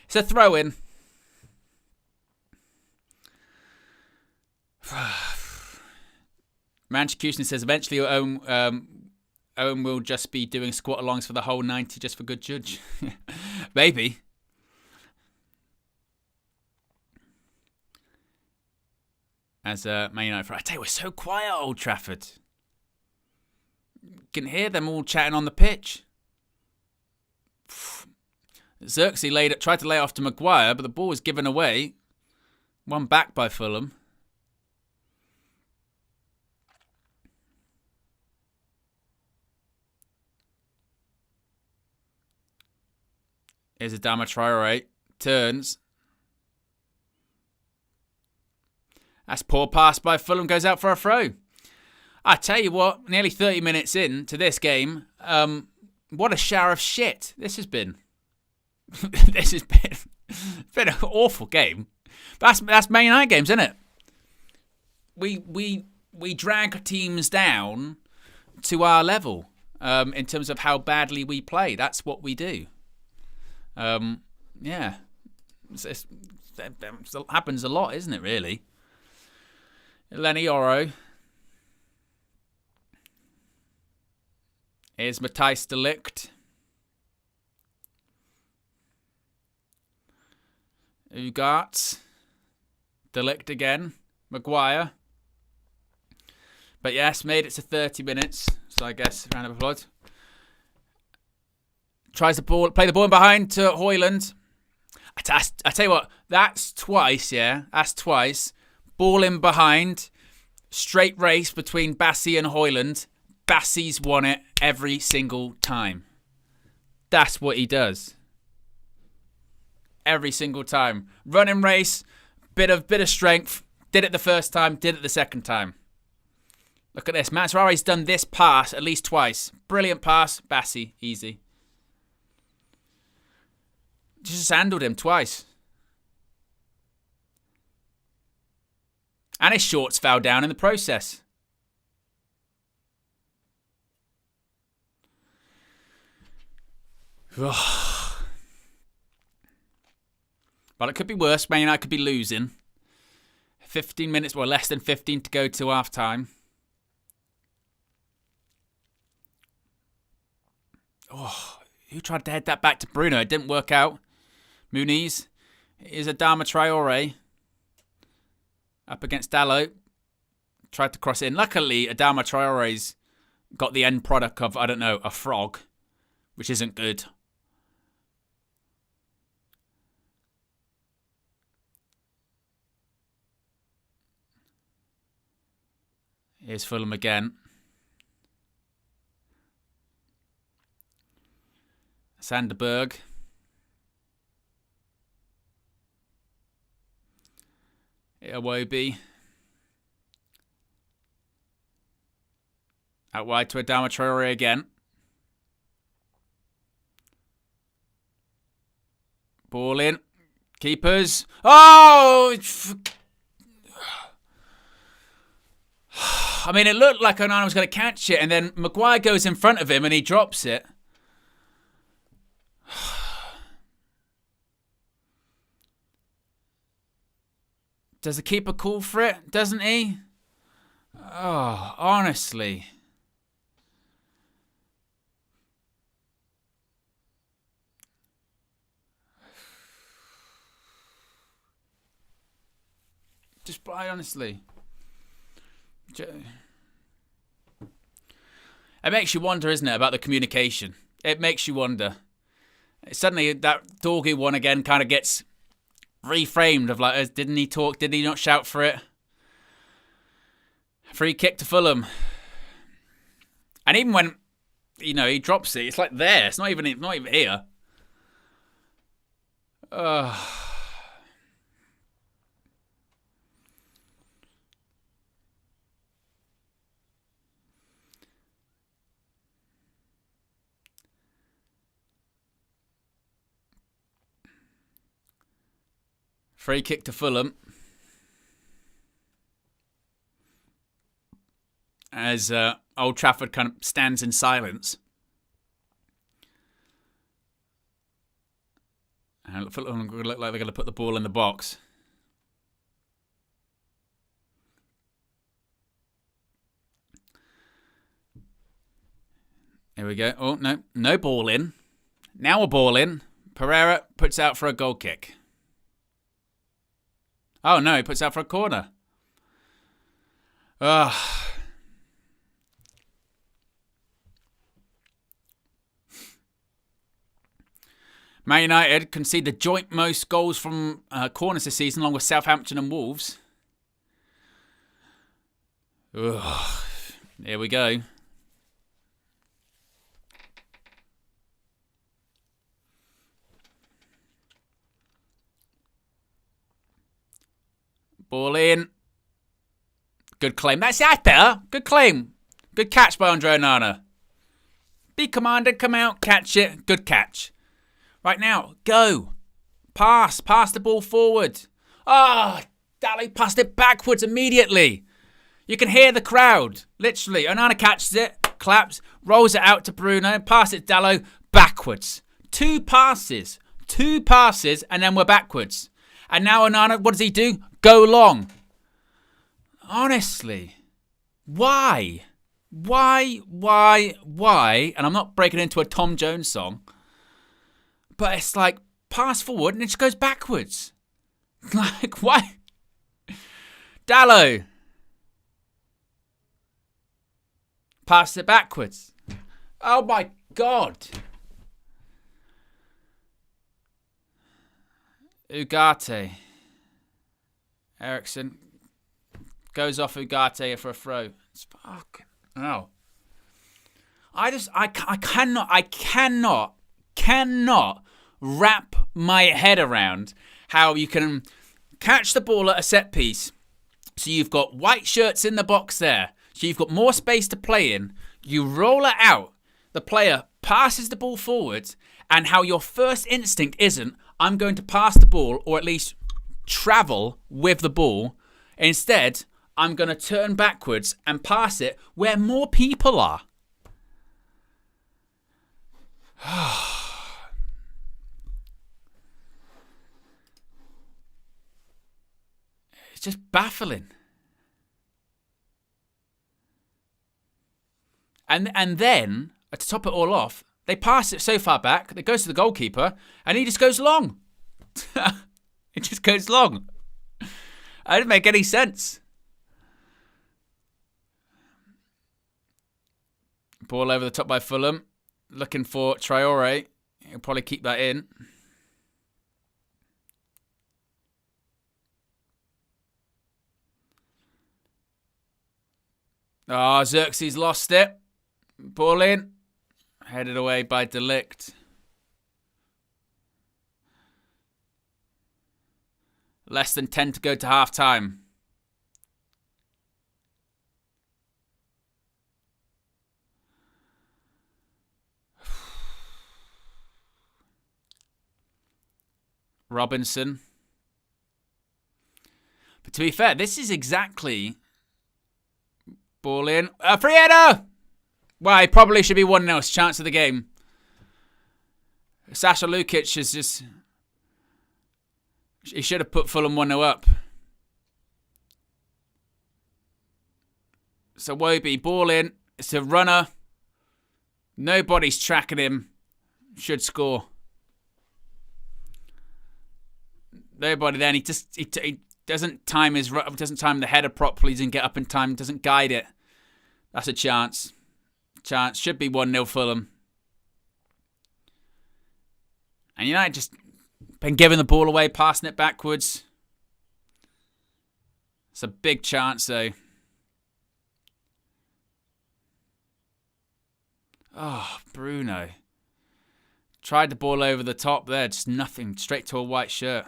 It's a throw-in. Manchikusen says eventually Owen will just be doing squat-alongs for the whole 90 just for good judge. Maybe. As Man United, I tell you, we're so quiet at Old Trafford. You can hear them all chatting on the pitch. Xerxes tried to lay it off to Maguire, but the ball was given away. One back by Fulham. Here's Adama Traore. Turns. That's poor pass by Fulham. Goes out for a throw. I tell you what, nearly 30 minutes into this game, what a shower of shit this has been. This has been an awful game. That's Man United games, isn't it? We drag teams down to our level in terms of how badly we play. That's what we do. Yeah, it happens a lot, isn't it? Really. Lenny Oro. Here's Matthijs de Ligt. Ugart. De Ligt again. Maguire. But yes, made it to 30 minutes. So I guess round of applause. Tries the ball, play the ball in behind to Højlund. I tell you what, that's twice, yeah. That's twice. Ball in behind. Straight race between Bassi and Højlund. Bassi's won it every single time. That's what he does. Every single time. Running race, bit of strength. Did it the first time, did it the second time. Look at this. Mazraoui's done this pass at least twice. Brilliant pass. Bassi, easy. Just handled him twice. And his shorts fell down in the process. But it could be worse. Man United could be losing. 15 minutes, well, less than 15 to go to half time. Oh, who tried to head that back to Bruno? It didn't work out. Muniz. Here's Adama Traore. Up against Dalot. Tried to cross in. Luckily, Adama Traore's got the end product of, I don't know, a frog. Which isn't good. Here's Fulham again. Sanderberg. Iwobi. Out wide to Adama Traore again. Ball in. Keepers. Oh! I mean, it looked like Onana was going to catch it, and then Maguire goes in front of him and he drops it. Does the keeper call for it? Doesn't he? Oh, honestly. Just honestly. It makes you wonder, isn't it, about the communication? It makes you wonder. Suddenly, that Dorgu one again kind of gets reframed of like, didn't he talk? Did he not shout for it? Free kick to Fulham. And even when, you know, he drops it, it's like there. It's not even here. Free kick to Fulham. As Old Trafford kind of stands in silence. And Fulham look like they're going to put the ball in the box. Here we go. Oh, no. No ball in. Now a ball in. Pereira puts out for a goal kick. Oh, no, he puts out for a corner. Man United concede the joint most goals from corners this season, along with Southampton and Wolves. Here we go. Ball in. Good claim. That's better. Good claim. Good catch by Andre Onana. Be commanded. Come out. Catch it. Good catch. Right now. Go. Pass. Pass the ball forward. Dali passed it backwards immediately. You can hear the crowd. Literally. Onana catches it. Claps. Rolls it out to Bruno. Pass it Dallo. Backwards. Two passes. And then we're backwards. And now Onana, what does he do? Go long. Honestly. Why? And I'm not breaking into a Tom Jones song. But it's like, pass forward and it just goes backwards. Like, why? Dallo. Pass it backwards. Oh my God. Ugarte. Ericsson goes off Ugarte for a throw. It's fucking hell. I cannot wrap my head around how you can catch the ball at a set piece. So you've got white shirts in the box there. So you've got more space to play in. You roll it out. The player passes the ball forward. And how your first instinct isn't, I'm going to pass the ball, or at least travel with the ball. Instead, I'm going to turn backwards and pass it where more people are. It's just baffling. And then, to top it all off, they pass it so far back, it goes to the goalkeeper, and he just goes long. It just goes long. It didn't make any sense. Ball over the top by Fulham. Looking for Traore. He'll probably keep that in. Oh, Xerxes lost it. Ball in. Headed away by De Ligt. Less than 10 to go to half time. Robinson. But to be fair, this is exactly... Ball in. Free header! Well, he probably should be 1-0. It's chance of the game. Sasha Lukic is just... He should have put Fulham 1-0 up. So Wobie, ball in. It's a runner. Nobody's tracking him. Should score. Nobody then. He doesn't time the header properly. He doesn't get up in time. Doesn't guide it. That's a chance. Chance. Should be 1-0 Fulham. And United just been giving the ball away, passing it backwards. It's a big chance though. Oh, Bruno. Tried the ball over the top there. Just nothing. Straight to a white shirt.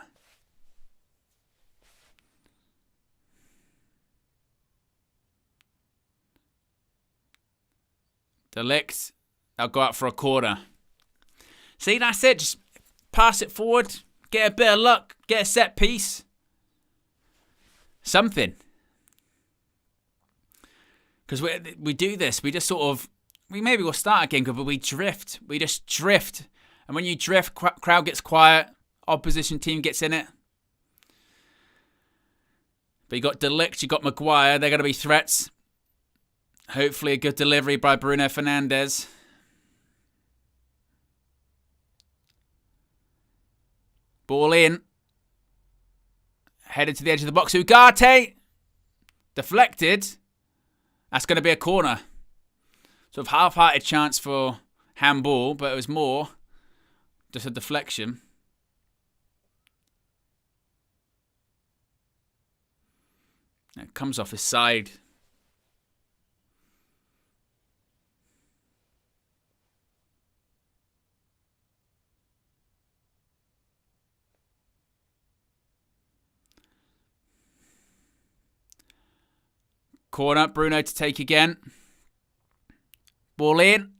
De Ligt. They'll go out for a corner. See, that's it. Just pass it forward. Get a bit of luck. Get a set piece. Something. Because we do this. We just sort of... Maybe we'll start a game, but we drift. We just drift. And when you drift, crowd gets quiet. Opposition team gets in it. But you got De Ligt, you got Maguire. They're going to be threats. Hopefully a good delivery by Bruno Fernandes. Ball in. Headed to the edge of the box. Ugarte. Deflected. That's going to be a corner. Sort of half-hearted chance for handball, but it was more just a deflection. It comes off his side. Corner, Bruno to take again. Ball in.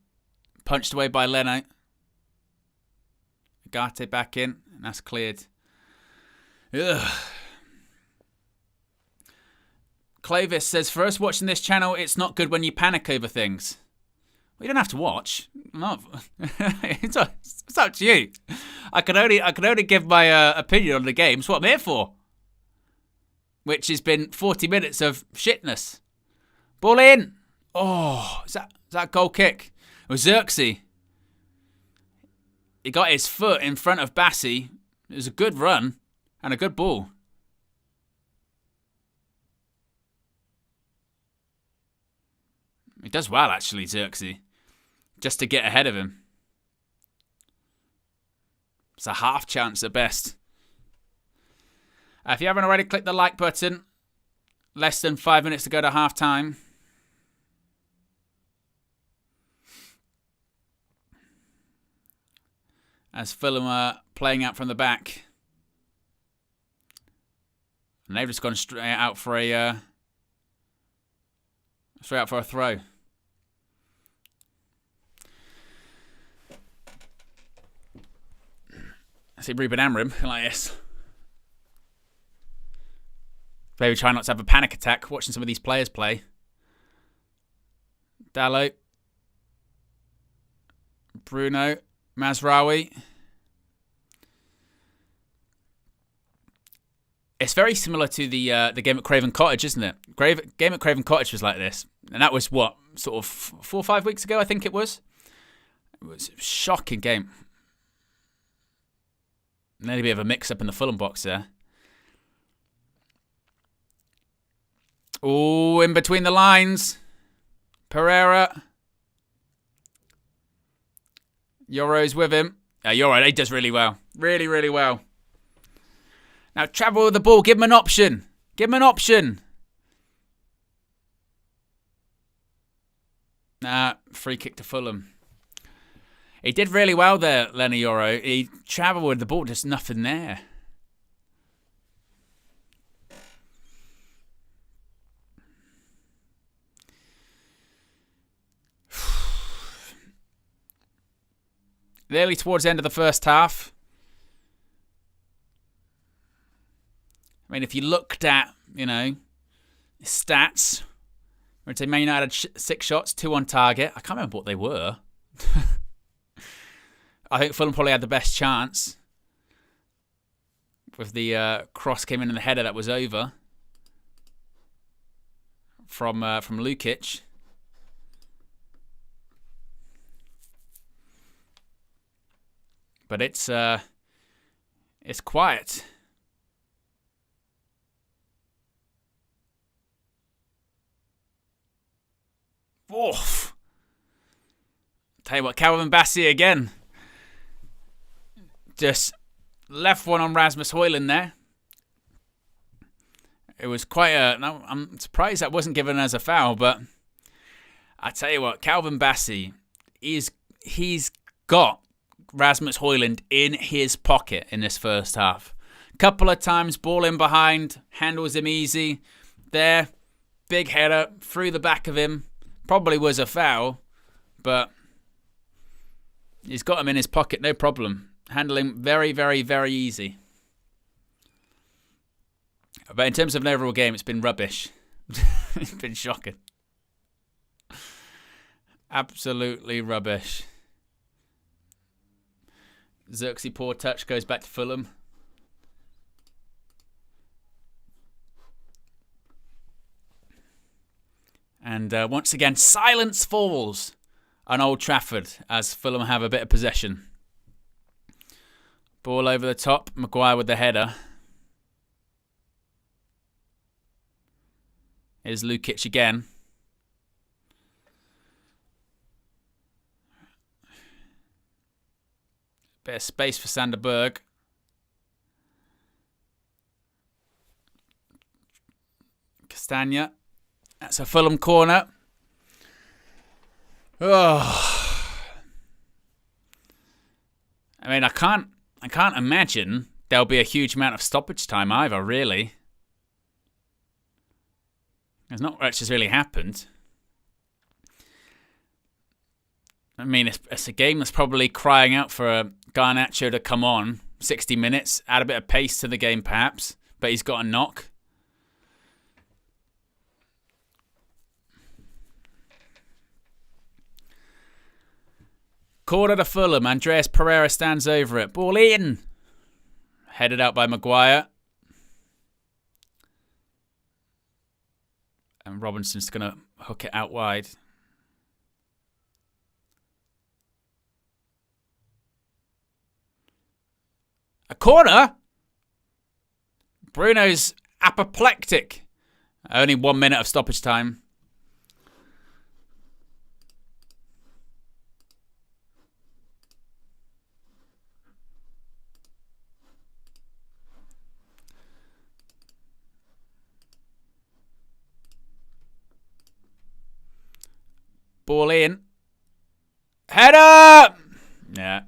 Punched away by Leno. Ugarte back in. And that's cleared. Ugh. Clovis says, for us watching this channel, it's not good when you panic over things. Well, you don't have to watch. No. It's up to you. I can only give my opinion on the game. It's what I'm here for. Which has been 40 minutes of shitness. Ball in. Oh, is that goal kick? It was Xerxes. He got his foot in front of Bassi. It was a good run and a good ball. He does well, actually, Xerxes. Just to get ahead of him. It's a half chance at best. If you haven't already, click the like button. Less than 5 minutes to go to half time. As Fulham are playing out from the back. And they've just gone straight out for a throw. I see Ruben Amorim like this. Maybe try not to have a panic attack watching some of these players play. Dalot. Bruno. Mazraoui. It's very similar to the game at Craven Cottage, isn't it? Game at Craven Cottage was like this. And that was, what, sort of 4 or 5 weeks ago, I think it was? It was a shocking game. Nearly a bit of a mix-up in the Fulham box there. Oh, in between the lines. Pereira. Yoro's with him. Yoro, he does really well. Really, really well. Now travel with the ball. Give him an option. Give him an option. Free kick to Fulham. He did really well there, Lenny Yoro. He travelled with the ball, just nothing there. Nearly towards the end of the first half. I mean, if you looked at, stats, we'd say Man United had 6 shots, 2 on target. I can't remember what they were. I think Fulham probably had the best chance. With the cross came in and the header that was over. From Lukic. But it's quiet. Oof. Tell you what, Calvin Bassey again. Just left one on Rasmus Højlund there. It was quite a... No, I'm surprised that wasn't given as a foul, but I tell you what, Calvin Bassey, he's got Rasmus Højlund in his pocket in this first half. Couple of times, ball in behind, handles him easy. There, big header through the back of him. Probably was a foul, but he's got him in his pocket, no problem. Handling very, very, very easy. But in terms of an overall game, it's been rubbish. It's been shocking. Absolutely rubbish. Xerxes poor touch goes back to Fulham. And once again, silence falls on Old Trafford as Fulham have a bit of possession. Ball over the top. Maguire with the header. Here's Lukic again. Bit of space for Sander Berg. Castagna. That's a Fulham corner. Oh. I mean, I can't imagine there'll be a huge amount of stoppage time either, really. There's not much has really happened. I mean, it's a game that's probably crying out for a Garnacho to come on 60 minutes, add a bit of pace to the game perhaps, but he's got a knock. Corner to Fulham. Andreas Pereira stands over it. Ball in. Headed out by Maguire. And Robinson's going to hook it out wide. A corner? Bruno's apoplectic. Only 1 minute of stoppage time. Ball in. Header! Yeah.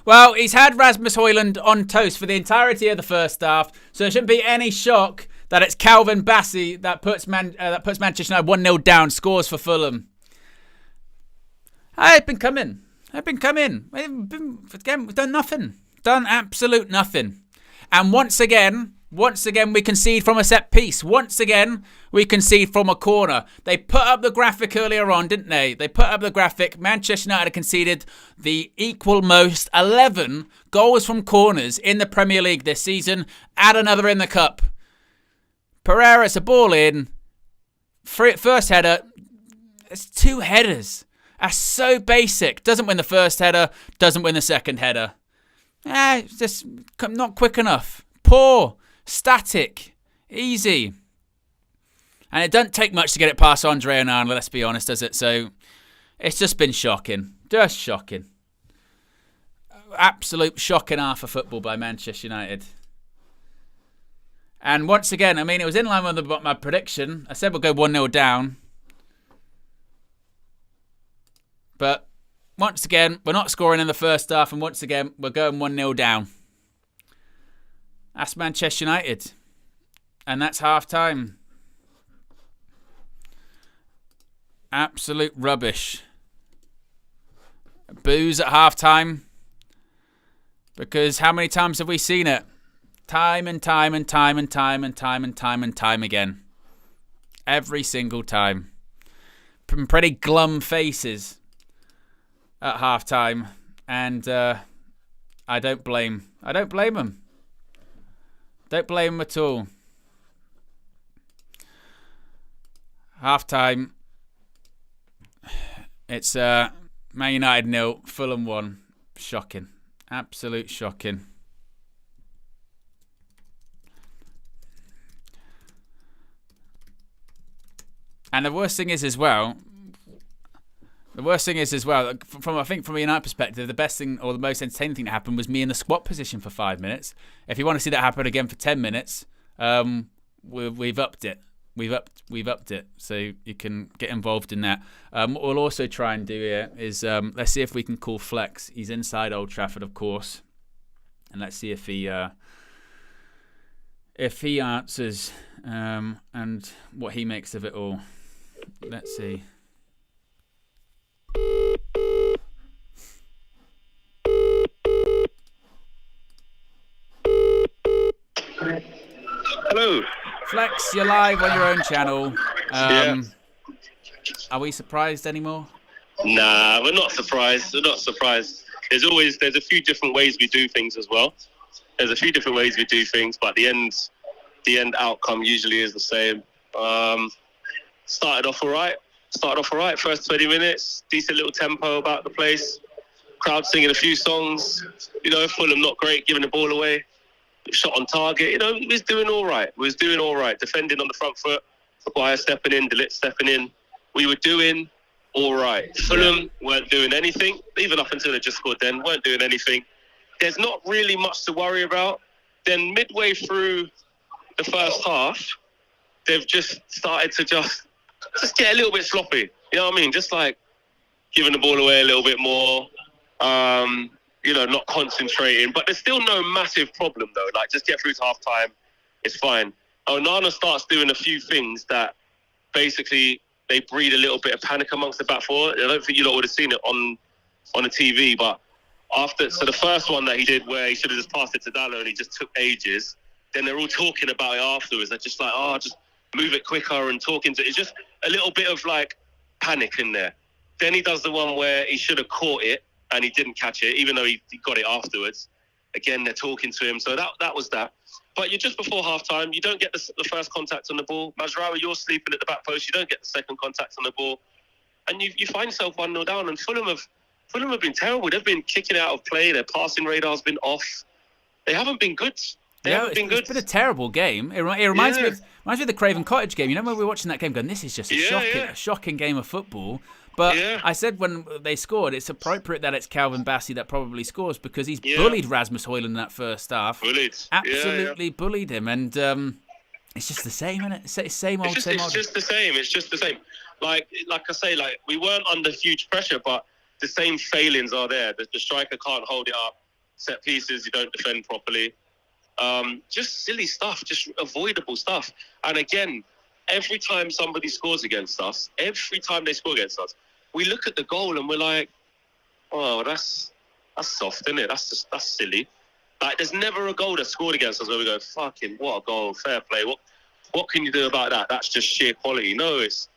Well, he's had Rasmus Højlund on toast for the entirety of the first half, so there shouldn't be any shock that it's Calvin Bassey that puts Manchester United 1-0 down, scores for Fulham. I've been coming. We've done nothing. Done absolute nothing. And once again, we concede from a set piece. Once again, we concede from a corner. They put up the graphic earlier on, didn't they? They put up the graphic. Manchester United conceded the equal most 11 goals from corners in the Premier League this season. Add another in the cup. Pereira, it's a ball in. First header. It's 2 headers. That's so basic. Doesn't win the first header. Doesn't win the second header. It's just not quick enough. Poor. Static. Easy. And it doesn't take much to get it past Andre Onana, let's be honest, does it? So it's just been shocking. Just shocking. Absolute shocking half of football by Manchester United. And once again, I mean, it was in line with my prediction. I said we'll go 1-0 down. But once again, we're not scoring in the first half. And once again, we're going 1-0 down. That's Manchester United. And that's half-time. Absolute rubbish. Boos at half-time. Because how many times have we seen it? Time and time and time and time and time and time and time again. Every single time. Pretty glum faces at half-time. And I don't blame them. Don't blame them at all. Half-time. It's Man United 0, Fulham 1. Shocking. Absolute shocking. And the worst thing is as well, from a United perspective, the best thing or the most entertaining thing that happened was me in the squat position for 5 minutes. If you want to see that happen again for 10 minutes, we've upped it. We've upped it, so you can get involved in that. What we'll also try and do here is let's see if we can call Flex. He's inside Old Trafford, of course, and let's see if he answers and what he makes of it all. Let's see. Hello. Flex, you're live on your own channel. Yeah. Are we surprised anymore? Nah, we're not surprised. There's a few different ways we do things as well. But the end outcome usually is the same. Started off all right. First 20 minutes, decent little tempo about the place. Crowd singing a few songs. Fulham not great, giving the ball away. Shot on target. We was doing all right. Defending on the front foot. Maguire stepping in, De Ligt stepping in. We were doing all right. Fulham weren't doing anything. Even up until they just scored then, weren't doing anything. There's not really much to worry about. Then midway through the first half, they've just started to just get a little bit sloppy. You know what I mean? Just like giving the ball away a little bit more. Not concentrating. But there's still no massive problem, though. Like, just get through to half-time. It's fine. Onana starts doing a few things that basically they breed a little bit of panic amongst the back four. I don't think you lot would have seen it on the TV, but the first one that he did where he should have just passed it to Dallo and he just took ages, then they're all talking about it afterwards. They're just like, just move it quicker and talking to it. It's just a little bit of like panic in there. Then he does the one where he should have caught it and he didn't catch it, even though he got it afterwards. Again, they're talking to him. So that was that. But you're just before half-time. You don't get the first contact on the ball. Mazraoui, you're sleeping at the back post. You don't get the second contact on the ball. And you find yourself 1-0 down. And Fulham have been terrible. They've been kicking out of play. Their passing radar's been off. They haven't been good. It's been a terrible game. It reminds me of the Craven Cottage game. You know when we were watching that game going, this is just a shocking game of football. But I said when they scored, it's appropriate that it's Calvin Bassey that probably scores because he's bullied Rasmus Højlund in that first half. Absolutely bullied him. And it's just the same, isn't it? It's same old. It's just the same. Like I say, like we weren't under huge pressure, but the same failings are there. The striker can't hold it up. Set pieces, you don't defend properly. Just silly stuff, just avoidable stuff. And again, every time somebody scores against us, we look at the goal and we're like, oh, that's soft, isn't it? That's silly. Like, there's never a goal that's scored against us where we go, fucking, what a goal, fair play. What can you do about that? That's just sheer quality. No, it's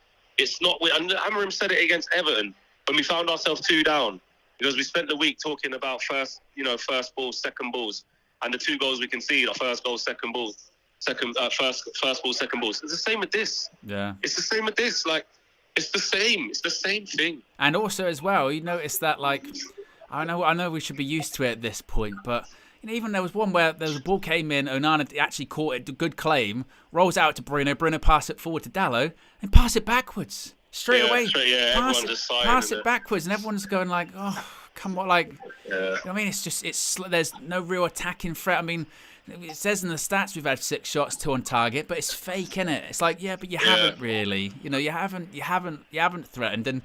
not. And Amarim said it against Everton when we found ourselves 2 down, because we spent the week talking about first balls, second balls, and the 2 goals we conceded are first goal, second ball, first ball, second balls. It's the same with this. Yeah. It's the same with this. Like, it's the same. It's the same thing. And also as well, you notice that, like, I know we should be used to it at this point, but even there was one where the ball came in, Onana actually caught it, good claim, rolls out to Bruno pass it forward to Dalot, and pass it backwards straight away. Pass it backwards, and everyone's going like, oh, come on, like, you know what I mean? There's no real attacking threat. I mean, it says in the stats we've had 6 shots, 2 on target, but it's fake, innit? It's like, yeah, but you haven't really, you haven't threatened. And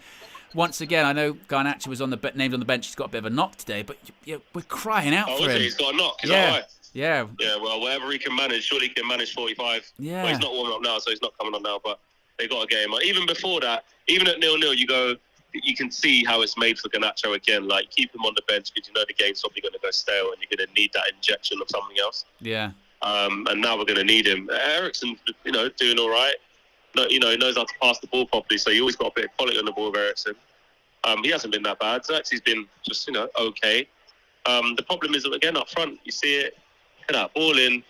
once again, I know Garnacho was named on the bench. He's got a bit of a knock today, but we're crying out for him. He's got a knock. Is that right? Yeah. Yeah, well, whatever he can manage, surely he can manage 45. Yeah. Well, he's not warming up now, so he's not coming on now, but they got a game. Even before that, even at 0-0, you can see how it's made for Garnacho again. Like, keep him on the bench because you know the game's probably going to go stale and you're going to need that injection of something else. Yeah. And now we're going to need him. Eriksen, doing all right. He knows how to pass the ball properly, so you always got a bit of quality on the ball with Eriksen. He hasn't been that bad. Xerxes been just, okay. The problem is, again, up front, you see it, get that ball in,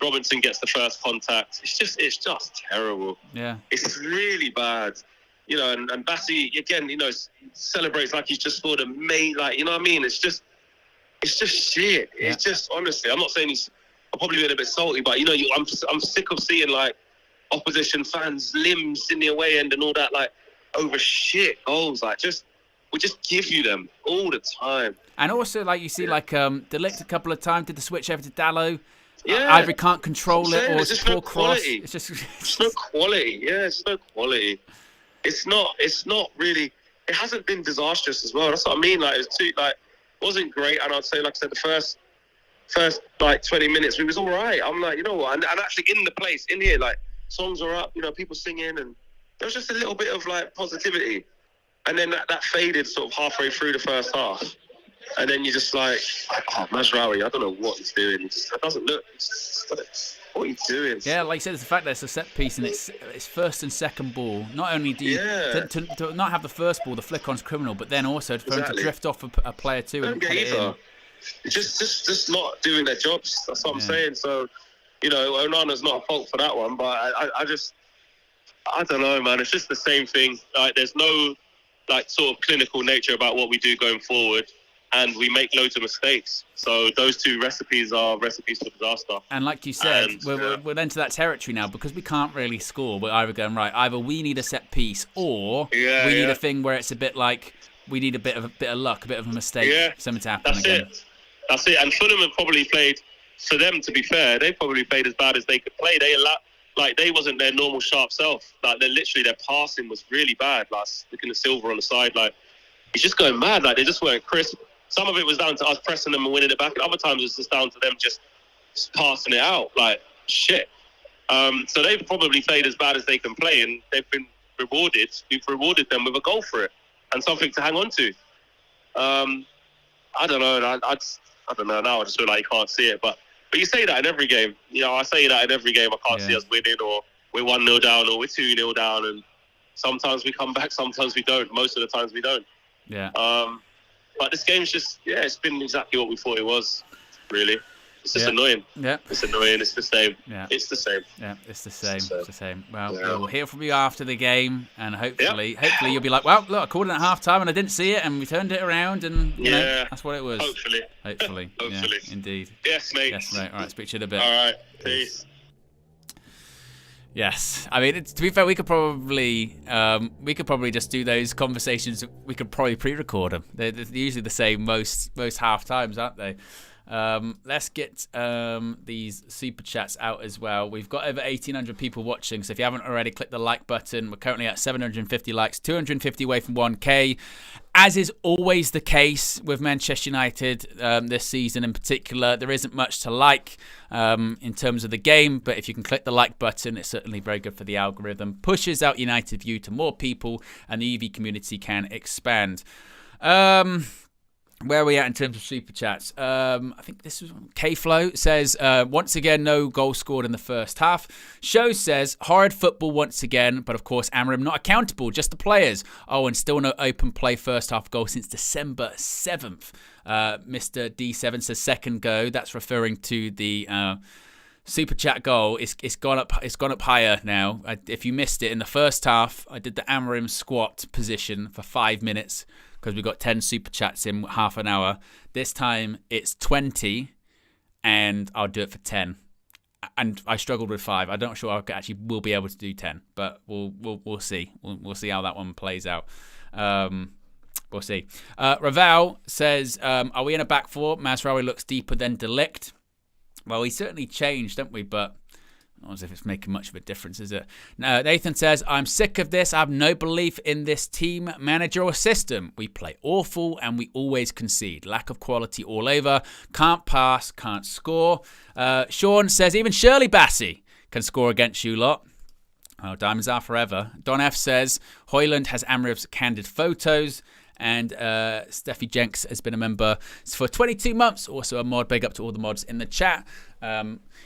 Robinson gets the first contact. It's just terrible. Yeah. It's really bad. And Bassi, again, celebrates like he's just scored a main, like, you know what I mean? It's just shit. Yeah. It's just, honestly, I'm not saying I'm probably being a bit salty, but, I'm sick of seeing, like, opposition fans' limbs in the away end and all that, like, over shit goals. Like, we just give you them all the time. And also, like, you see, like, De Ligt a couple of times did the switch over to Dalot. Yeah. Either can't control it or it's just poor cross. It's just no quality. Yeah, it's no quality. It's not really. It hasn't been disastrous as well. That's what I mean. Like, it wasn't great. And I'd say, like I said, the first like 20 minutes, we was all right. I'm like, you know what? And actually in the place, in here, like, songs are up, people singing, and there was just a little bit of, like, positivity. And then that faded sort of halfway through the first half. And then you're just like, oh, Mazraoui, I don't know what he's doing. It doesn't look. What are you doing? Yeah, like you said, it's the fact that it's a set piece and it's first and second ball. Not only do you to not have the first ball, the flick on's criminal, but then also for him to drift off a player too and put it in. Just not doing their jobs. That's what I'm saying. So, Onana's not a fault for that one, but I don't know, man. It's just the same thing. Like, there's no, like, sort of clinical nature about what we do going forward. And we make loads of mistakes. So those 2 recipes are recipes for disaster. And like you said, we're into that territory now because we can't really score. We're either going, right, either we need a set piece or we need a thing where it's a bit like we need a bit of luck, a bit of a mistake, something to happen again. That's it. And Fulham have probably played, for them to be fair, they probably played as bad as they could play. They wasn't their normal sharp self. Like, their passing was really bad. Like, looking at Silva on the side, like, he's just going mad. Like, they just weren't crisp. Some of it was down to us pressing them and winning it back. And other times it's just down to them just passing it out like shit. So they've probably played as bad as they can play, and they've been rewarded. We've rewarded them with a goal for it and something to hang on to. I don't know. I don't know now. I just feel like you can't see it. But you say that in every game. I say that in every game. I can't see us winning, or we're 1-0 down, or we're 2-0 down. And sometimes we come back, sometimes we don't. Most of the times we don't. Yeah. But this game's just, it's been exactly what we thought it was, really. It's just annoying. Yeah. It's annoying. It's the same. Yeah. It's the same. Yeah, it's the same. It's the same. Well, we'll hear from you after the game, and hopefully you'll be like, well, look, I called it at half-time and I didn't see it, and we turned it around, and, that's what it was. Hopefully. Hopefully. Yeah, indeed. Yes, mate. All right, speak to you in a bit. All right. Peace. Yes, I mean, to be fair, we could probably just do those conversations. We could probably pre-record them. They're usually the same most half times, aren't they? Let's get these super chats out as well. We've got over 1,800 people watching, so if you haven't already, click the like button. We're currently at 750 likes, 250 away from 1K. As is always the case with Manchester United this season in particular, there isn't much to like in terms of the game, but if you can click the like button, it's certainly very good for the algorithm. Pushes out United View to more people, and the EV community can expand. Where are we at in terms of super chats? I think this was K-Flow says, once again, no goal scored in the first half. Show says, horrid football once again, but of course, Amorim not accountable, just the players. Oh, and still no open play first half goal since December 7th. Mr. D7 says second go. That's referring to the super chat goal. It's gone up higher now. If you missed it in the first half, I did the Amorim squat position for 5 minutes. Because we got 10 super chats in half an hour. This time it's 20, and I'll do it for 10. And I struggled with 5. I'm not sure I actually will be able to do 10, but we'll see. We'll see how that one plays out. We'll see. Raval says, "Are we in a back four? Mazraoui looks deeper than De Ligt." Well, we certainly changed, don't we? But not as if it's making much of a difference, is it? Nathan says, I'm sick of this. I have no belief in this team, manager or system. We play awful and we always concede. Lack of quality all over. Can't pass, can't score. Sean says, even Shirley Bassey can score against you lot. Oh, diamonds are forever. Don F says, Hoyland has Amorim's candid photos. And Steffi Jenks has been a member for 22 months. Also a mod. Big up to all the mods in the chat.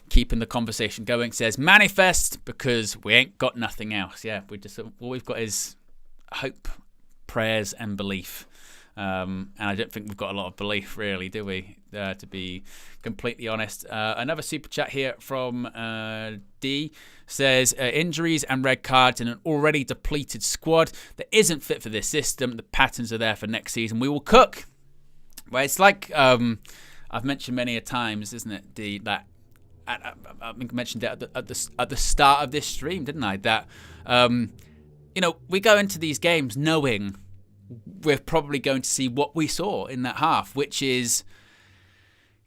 Keeping the conversation going. Says manifest because we ain't got nothing else. Yeah, all we've got is hope, prayers, and belief. And I don't think we've got a lot of belief, really, do we? To be completely honest. Another super chat here from D says, injuries and red cards in an already depleted squad that isn't fit for this system. The patterns are there for next season. We will cook. Well, it's like I've mentioned many a times, isn't it, D, that I think I mentioned it at the start of this stream, didn't I? That, we go into these games knowing we're probably going to see what we saw in that half, which is,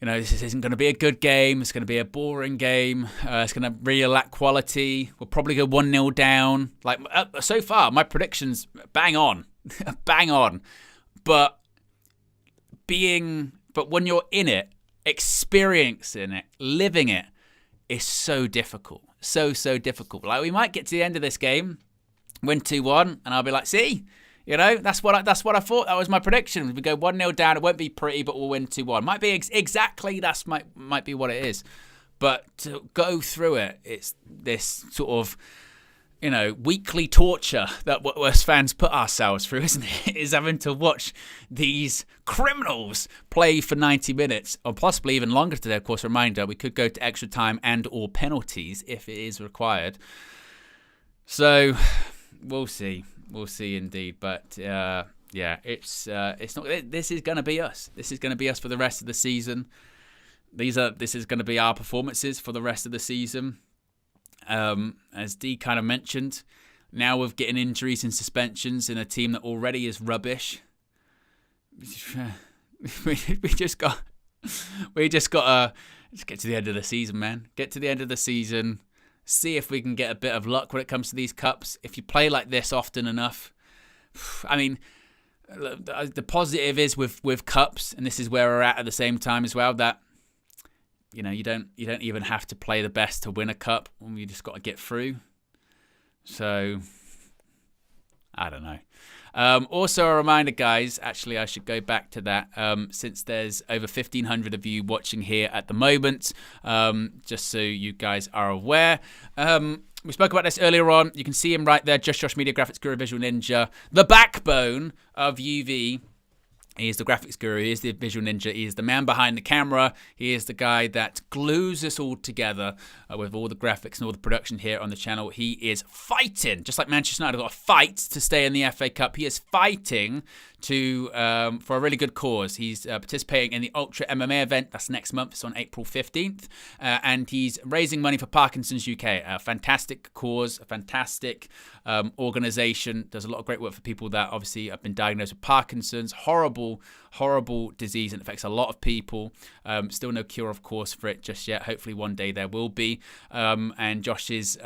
this isn't going to be a good game. It's going to be a boring game. It's going to really lack quality. We'll probably go 1-0 down. Like, so far, my predictions, bang on. Bang on. But when you're in it, experiencing it, living it, is so difficult. So difficult. Like, we might get to the end of this game, win 2-1, and I'll be like, see? That's what I thought. That was my prediction. We go 1-0 down. It won't be pretty, but we'll win 2-1. Might be exactly might be what it is. But to go through it, it's this sort of, weekly torture that us fans put ourselves through, isn't it? Is having to watch these criminals play for 90 minutes, or possibly even longer today. Of course, reminder, we could go to extra time and or penalties if it is required. So, we'll see. We'll see indeed, but it's not. This is going to be us. This is going to be us for the rest of the season. This is going to be our performances for the rest of the season. As Dee kind of mentioned, now we're getting injuries and suspensions in a team that already is rubbish. we just got to just get to the end of the season, man. Get to the end of the season. See if we can get a bit of luck when it comes to these cups. If you play like this often enough, I mean, the positive is with cups, and this is where we're at the same time as well, that you don't even have to play the best to win a cup. You just got to get through. So I don't know. Also a reminder, guys, actually I should go back to that, since there's over 1,500 of you watching here at the moment, just so you guys are aware. We spoke about this earlier on. You can see him right there, Just Josh Media Graphics Guru, Visual Ninja, the backbone of UV. He is the graphics guru. He is the visual ninja. He is the man behind the camera. He is the guy that glues us all together with all the graphics and all the production here on the channel. He is fighting, just like Manchester United got a fight to stay in the FA Cup. He is fighting for a really good cause. He's participating in the Ultra MMA event. That's next month. It's on April 15th. And he's raising money for Parkinson's UK. A fantastic cause, a fantastic organization. Does a lot of great work for people that obviously have been diagnosed with Parkinson's. Horrible disease, and affects a lot of people. Still no cure, of course, for it just yet. Hopefully one day there will be. And Josh is,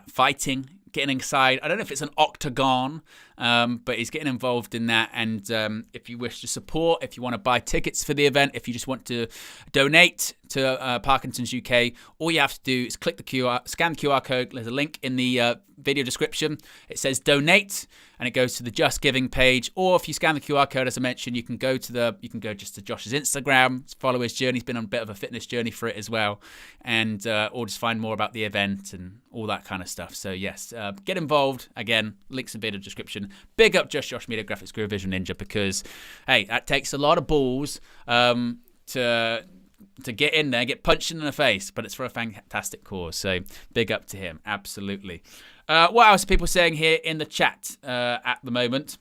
fighting, getting inside. I don't know if it's an octagon, but he's getting involved in that. And if you wish to support, if you want to buy tickets for the event, if you just want to donate to Parkinson's UK, all you have to do is scan the QR code. There's a link in the video description. It says donate, and it goes to the Just Giving page. Or if you scan the QR code, as I mentioned, you can go just to Josh's Instagram, follow his journey. He's been on a bit of a fitness journey for it as well, and or just find more about the event and all that kind of stuff. So yes, get involved. Again, links in video description. Big up Just Josh Media Graphics Guru Visual Ninja, because hey, that takes a lot of balls to get in there, get punched in the face, but it's for a fantastic cause. So big up to him, absolutely. What else are people saying here in the chat at the moment?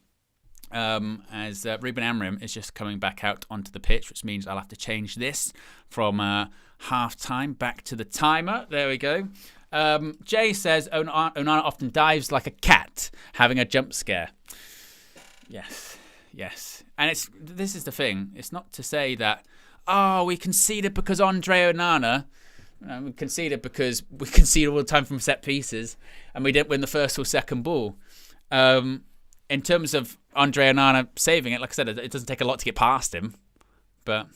As Ruben Amram is just coming back out onto the pitch, which means I'll have to change this from half-time back to the timer. There we go. Jay says, Onana often dives like a cat, having a jump scare. Yes. And this is the thing. It's not to say that, we conceded because Andre Onana. We conceded because we concede all the time from set pieces, and we didn't win the first or second ball. In terms of Andre Onana saving it, like I said, it doesn't take a lot to get past him. But,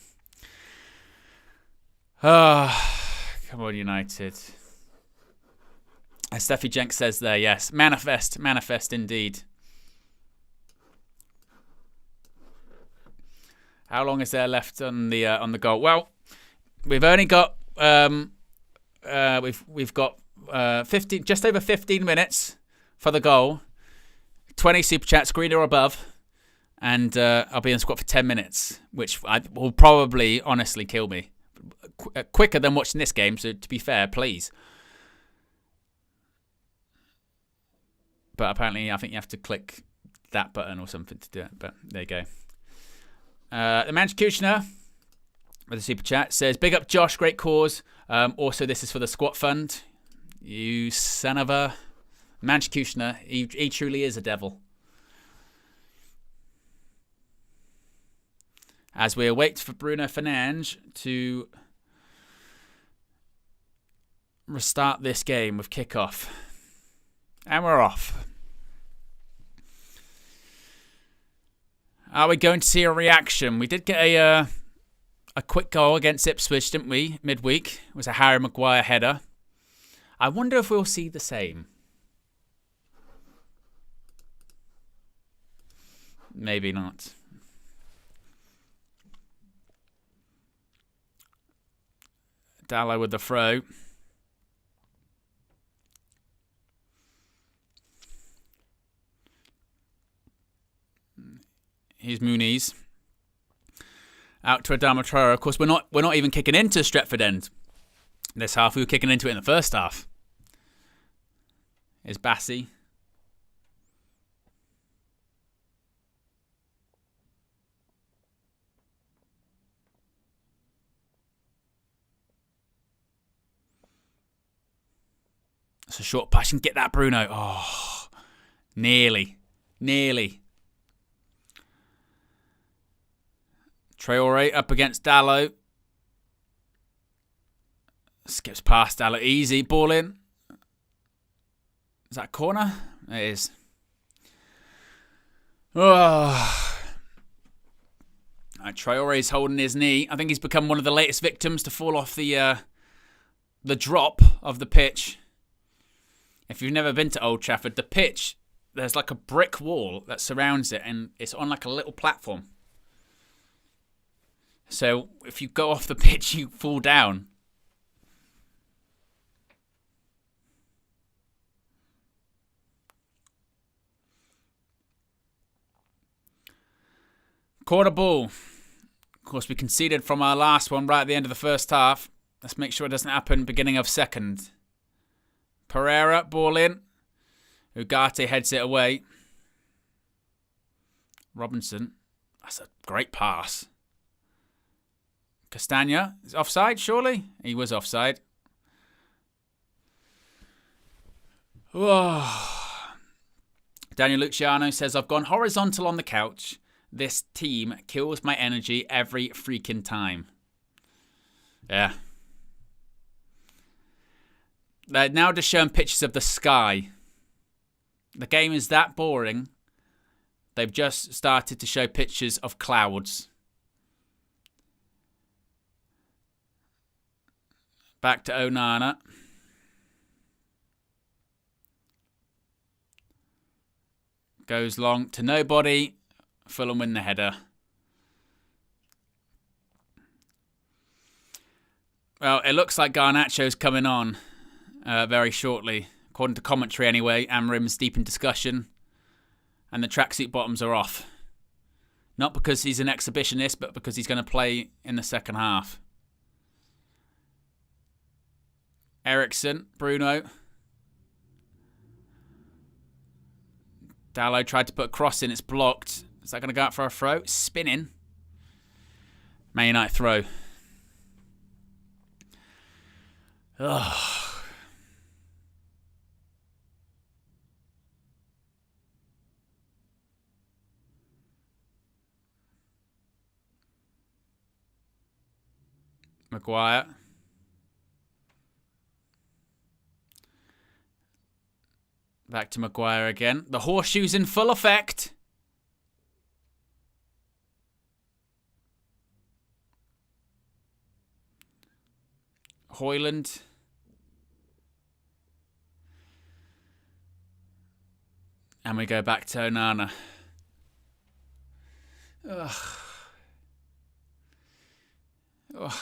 come on, United. As Steffi Jenks says there, yes, manifest indeed. How long is there left on the goal? Well, we've only got we've got 15, just over 15 minutes for the goal. 20 super chats, green or above, and I'll be in the squad for 10 minutes, which will probably honestly kill me. Quicker than watching this game. So to be fair, please. But apparently, I think you have to click that button or something to do it. But there you go. The Manchukushner with a super chat says, big up Josh, great cause. Also, this is for the squat fund. You son of a Manchukushner. He truly is a devil. As we await for Bruno Fernandes to restart this game with kickoff. And we're off. Are we going to see a reaction? We did get a quick goal against Ipswich, didn't we? Midweek. It was a Harry Maguire header. I wonder if we'll see the same. Maybe not. Dallo with the throw. Here's Muniz. Out to Adama Traore. Of course, we're not even kicking into Stretford end this half. We were kicking into it in the first half. Here's Bassi. It's a short pass. You can get that, Bruno. Oh, nearly. Traore up against Dallo. Skips past Dallo. Easy. Ball in. Is that a corner? It is. Oh. Right, Traore's holding his knee. I think he's become one of the latest victims to fall off the drop of the pitch. If you've never been to Old Trafford, the pitch, there's like a brick wall that surrounds it, and it's on like a little platform. So if you go off the pitch, you fall down. Quarter ball. Of course, we conceded from our last one right at the end of the first half. Let's make sure it doesn't happen beginning of second. Pereira, ball in. Ugarte heads it away. Robinson. That's a great pass. Castagna is offside, surely? He was offside. Oh. Daniel Luciano says, I've gone horizontal on the couch. This team kills my energy every freaking time. Yeah. They're now just showing pictures of the sky. The game is that boring. They've just started to show pictures of clouds. Back to Onana. Goes long to nobody. Fulham win the header. Well, it looks like Garnacho's coming on very shortly. According to commentary anyway, Amrim's deep in discussion. And the tracksuit bottoms are off. Not because he's an exhibitionist, but because he's going to play in the second half. Ericsson, Bruno. Dalot tried to put a cross in, it's blocked. Is that going to go out for a throw? Spinning. Man United throw. Ugh. Maguire. Back to Maguire again. The horseshoe's in full effect. Højlund. And we go back to Onana. Ugh. Ugh.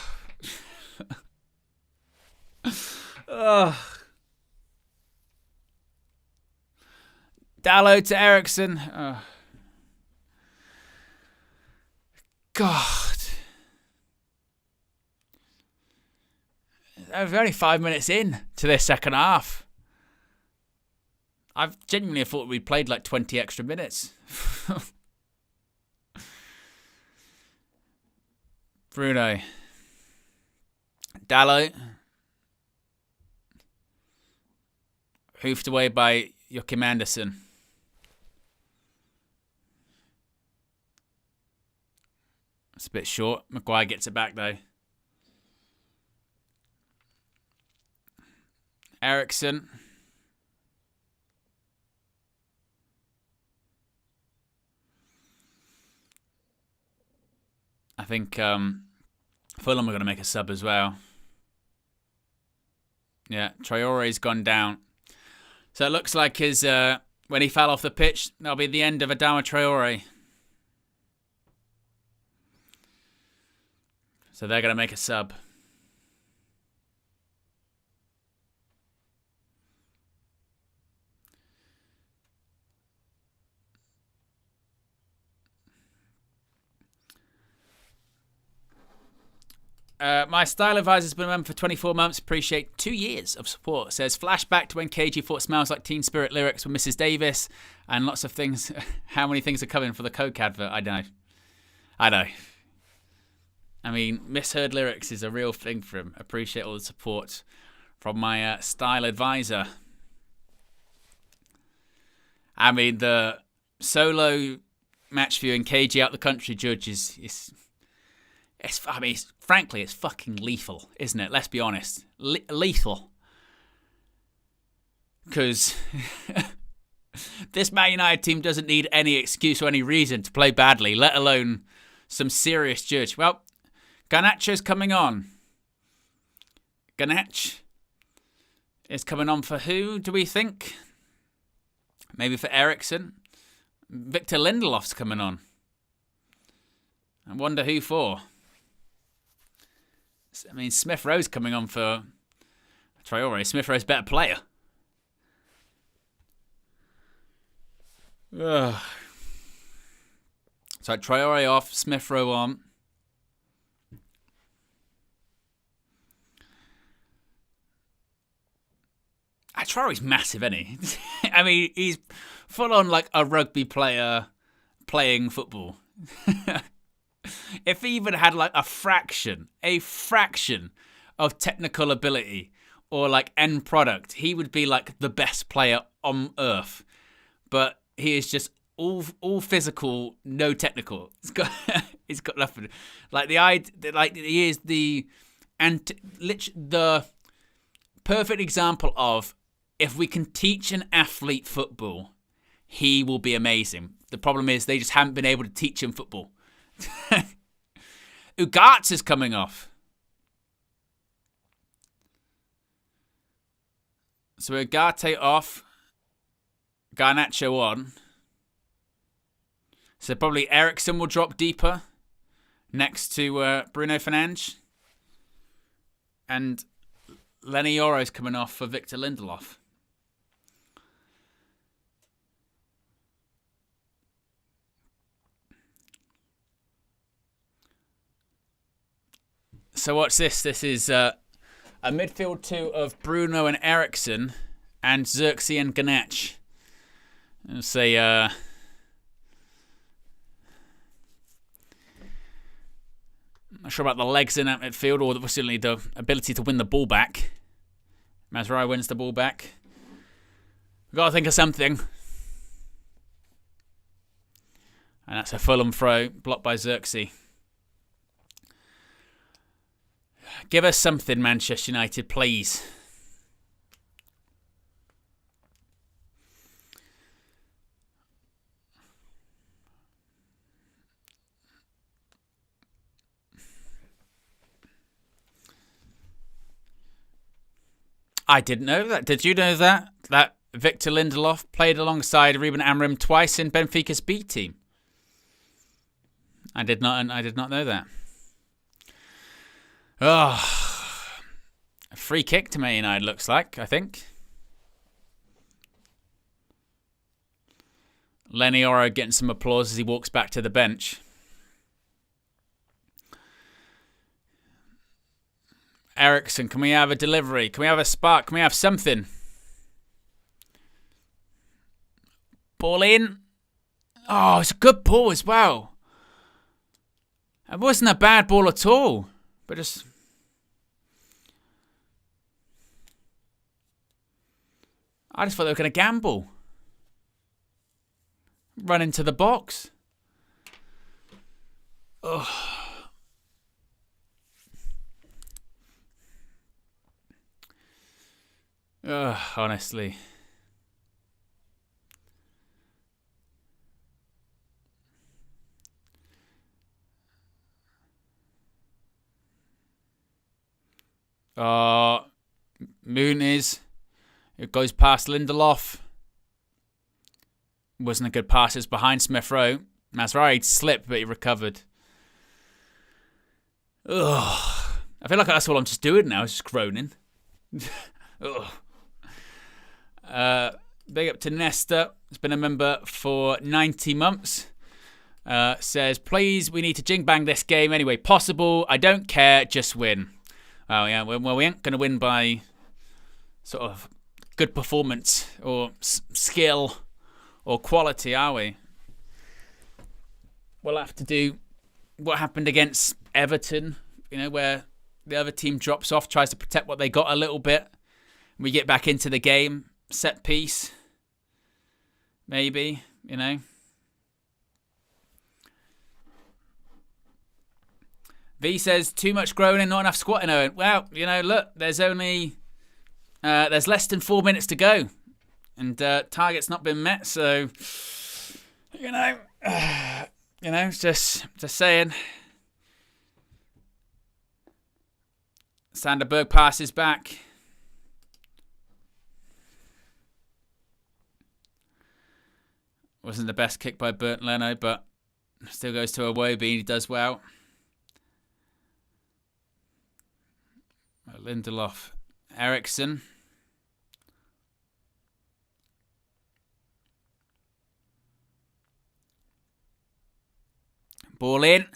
Ugh. Dalot to Ericsson. God. We're only 5 minutes in to this second half. I've genuinely thought we'd played like 20 extra minutes. Bruno. Dalot. Hoofed away by Joachim Andersen. It's a bit short. Maguire gets it back though. Ericsson. I think Fulham are going to make a sub as well. Yeah, Traore's gone down. So it looks like his when he fell off the pitch, that'll be the end of Adama Traore. So they're going to make a sub. My style advisor's been a member for 24 months. Appreciate 2 years of support. Says flashback to when KG thought "Smells Like Teen Spirit" lyrics were Mrs. Davis, and lots of things. How many things are coming for the Coke advert? I know. I mean, misheard lyrics is a real thing for him. Appreciate all the support from my style advisor. I mean, the solo match view and KG out the country judge is frankly, it's fucking lethal, isn't it? Let's be honest. Lethal. Because this Man United team doesn't need any excuse or any reason to play badly, let alone some serious judge. Well, Garnacho's coming on. Garnacho is coming on for who, do we think? Maybe for Ericsson. Victor Lindelof's coming on. I wonder who for. I mean, Smith Rowe's coming on for Traore. Smith Rowe's better player. Ugh. So Traore off, Smith Rowe on. Traore's massive, isn't he? I mean, he's full on like a rugby player playing football. If he even had like a fraction of technical ability or like end product, he would be like the best player on earth. But he is just all physical, no technical. He's got nothing. Like he is the perfect example of, if we can teach an athlete football, he will be amazing. The problem is they just haven't been able to teach him football. Ugarte is coming off. So Ugarte off. Garnacho on. So probably Ericsson will drop deeper next to Bruno Fernandes. And Lenny Yoro's coming off for Victor Lindelof. So what's this? This is a midfield two of Bruno and Ericsson and Xerxes and Garnacho. I'll say not sure about the legs in that midfield or certainly the ability to win the ball back. Mazraoui wins the ball back. We've got to think of something. And that's a Fulham throw, blocked by Xerxes. Give us something, Manchester United, please. I didn't know that. Did you know that? That Victor Lindelof played alongside Ruben Amorim twice in Benfica's B team. I did not know that. Oh, a free kick to Man United looks like, I think. Lenny Yoro getting some applause as he walks back to the bench. Ericsson, can we have a delivery? Can we have a spark? Can we have something? Ball in. Oh, it's a good ball as well. It wasn't a bad ball at all. But just... I just thought they were going to gamble. Run into the box. Ugh. Honestly. Muniz. It goes past Lindelof. Wasn't a good pass. It's behind Smith Rowe. Mazraoui slipped, but he recovered. Ugh. I feel like that's all I'm just doing now. Is just groaning. Ugh. Big up to Nesta. He's been a member for 90 months. Says, please, we need to jing-bang this game any way possible. I don't care, just win. Oh, yeah, well, we ain't going to win by sort of good performance or skill or quality, are we? We'll have to do what happened against Everton, where the other team drops off, tries to protect what they got a little bit. We get back into the game, set piece, maybe, V says, too much groaning, not enough squatting, Owen. Well, look, there's less than 4 minutes to go. And target's not been met, so, just saying. Sanderberg passes back. Wasn't the best kick by Bernd Leno, but still goes to Iwobi. He does well. Lindelof. Ericsson. Ball in.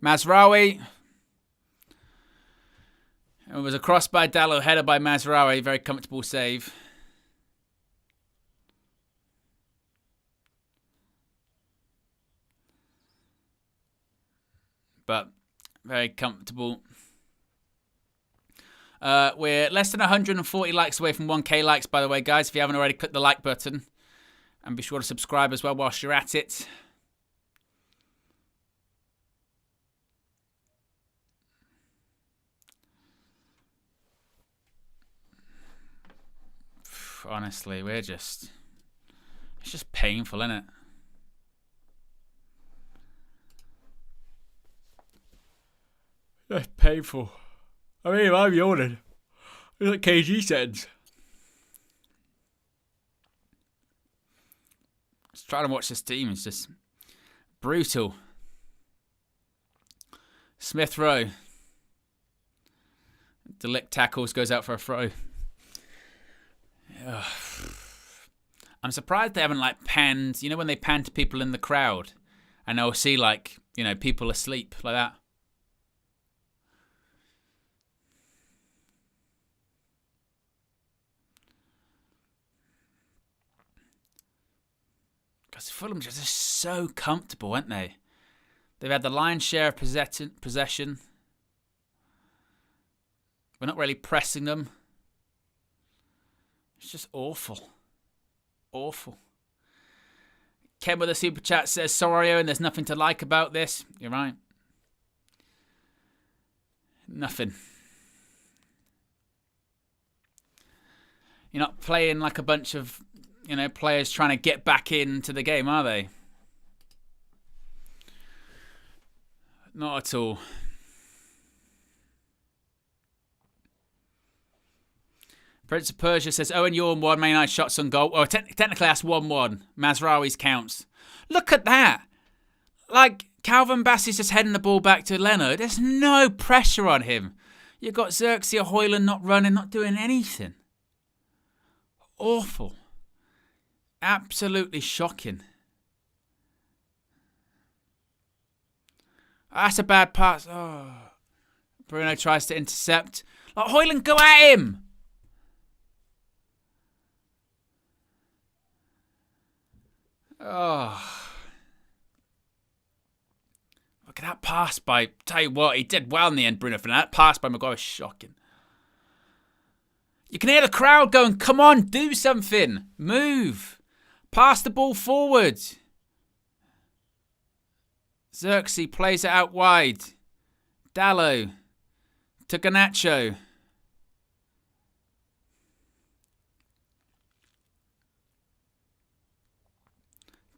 Mazraoui. It was a cross by Dalot, header by Mazraoui. Very comfortable save. But very comfortable. We're less than 140 likes away from 1k likes, by the way, guys. If you haven't already, click the like button. And be sure to subscribe as well whilst you're at it. Honestly, it's just painful, isn't it? That's painful. I mean, I'm yawning. It's like KG settings. Just trying to watch this team. It's just Brutal. Smith Rowe. Delict tackles, goes out for a throw. Ugh. I'm surprised they haven't like panned, you know when they pan to people in the crowd and they'll see like, you know, people asleep like that. Because Fulham just are so comfortable, aren't they? They've had the lion's share of possession. We're not really pressing them. It's just awful. Awful. Ken with a super chat says, sorry, Owen, there's nothing to like about this. You're right. Nothing. You're not playing like a bunch of, you know, players trying to get back into the game, are they? Not at all. Prince of Persia says, Owen Yorn 1, Man United shots on goal. Oh, technically that's 1-1. Mazraoui's counts. Look at that. Like, Calvin Bassey's just heading the ball back to Leno. There's no pressure on him. You've got Xerxes or Hoyland not running, not doing anything. Awful. Absolutely shocking. That's a bad pass. Oh. Bruno tries to intercept. Like, Hoyland, go at him. Oh. Look at that pass by... Tell you what, he did well in the end, Bruno Fernandes. That pass by Maguire was shocking. You can hear the crowd going, come on, do something. Move. Pass the ball forward. Xerxes plays it out wide. Dallo to Garnacho.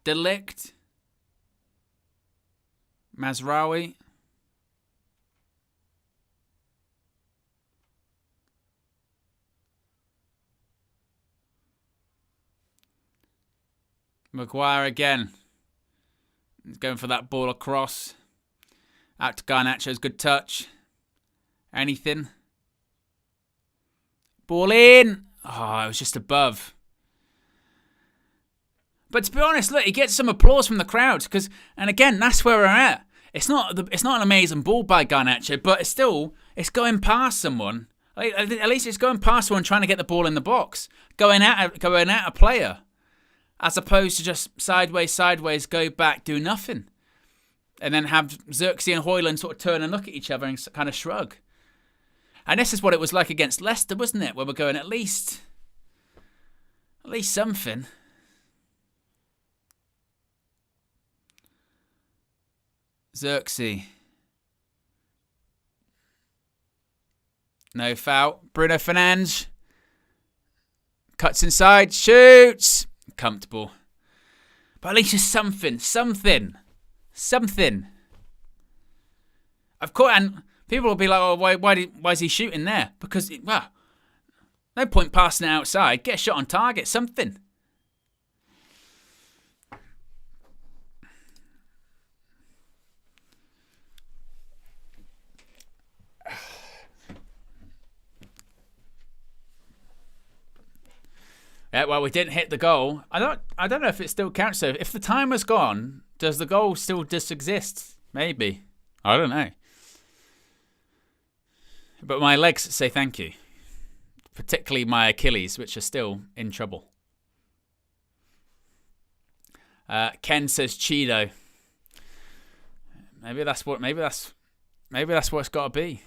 Delict. Mazraoui. Maguire again. He's going for that ball across. Out to Garnacho's good touch. Anything? Ball in. Oh, it was just above. But to be honest, look, he gets some applause from the crowd because, and again, that's where we're at. It's not an amazing ball by Garnacho, but it's going past someone. At least it's going past someone trying to get the ball in the box, going at a player, as opposed to just sideways, go back, do nothing, and then have Xerxes and Hoyland sort of turn and look at each other and kind of shrug. And this is what it was like against Leicester, wasn't it? Where we're going at least something. Xerxes. No foul. Bruno Fernandes. Cuts inside. Shoots. Comfortable. But at least just something. Of course, and people will be like, oh, why is he shooting there? Because, well, no point passing it outside. Get a shot on target. Something. Yeah, well, we didn't hit the goal. I don't know if it still counts. So if the timer's gone, does the goal still just exist? Maybe. I don't know. But my legs say thank you. Particularly my Achilles, which are still in trouble. Ken says Cheeto. Maybe that's what it's got to be.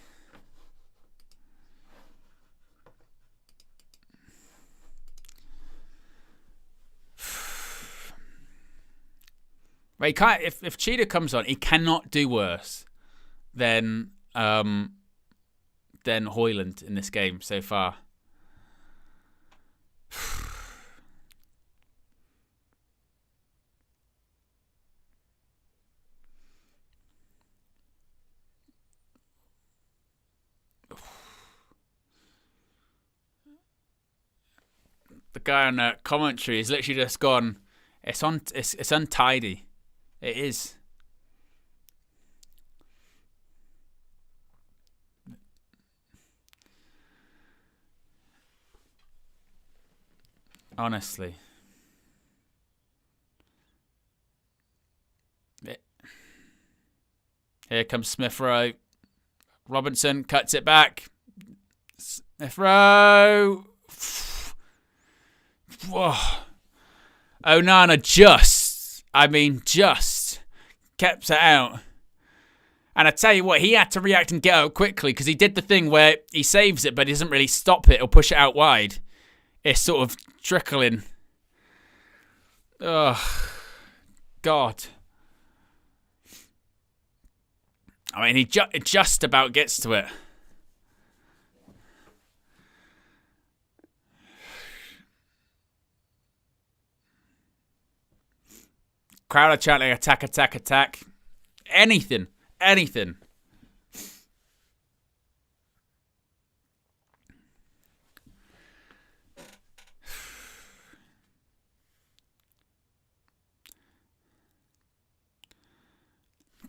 He can't, if Cheetah comes on, he cannot do worse than Hoyland in this game so far. The guy on commentary has literally just gone, it's untidy. It is. Honestly. Here comes Smith Rowe. Robinson cuts it back. Smith Rowe. Whoa. Onana just kept it out. And I tell you what, he had to react and get out quickly because he did the thing where he saves it but he doesn't really stop it or push it out wide. It's sort of trickling. Oh, God. I mean, he just about gets to it. Crowd are chanting attack, attack, attack. Anything.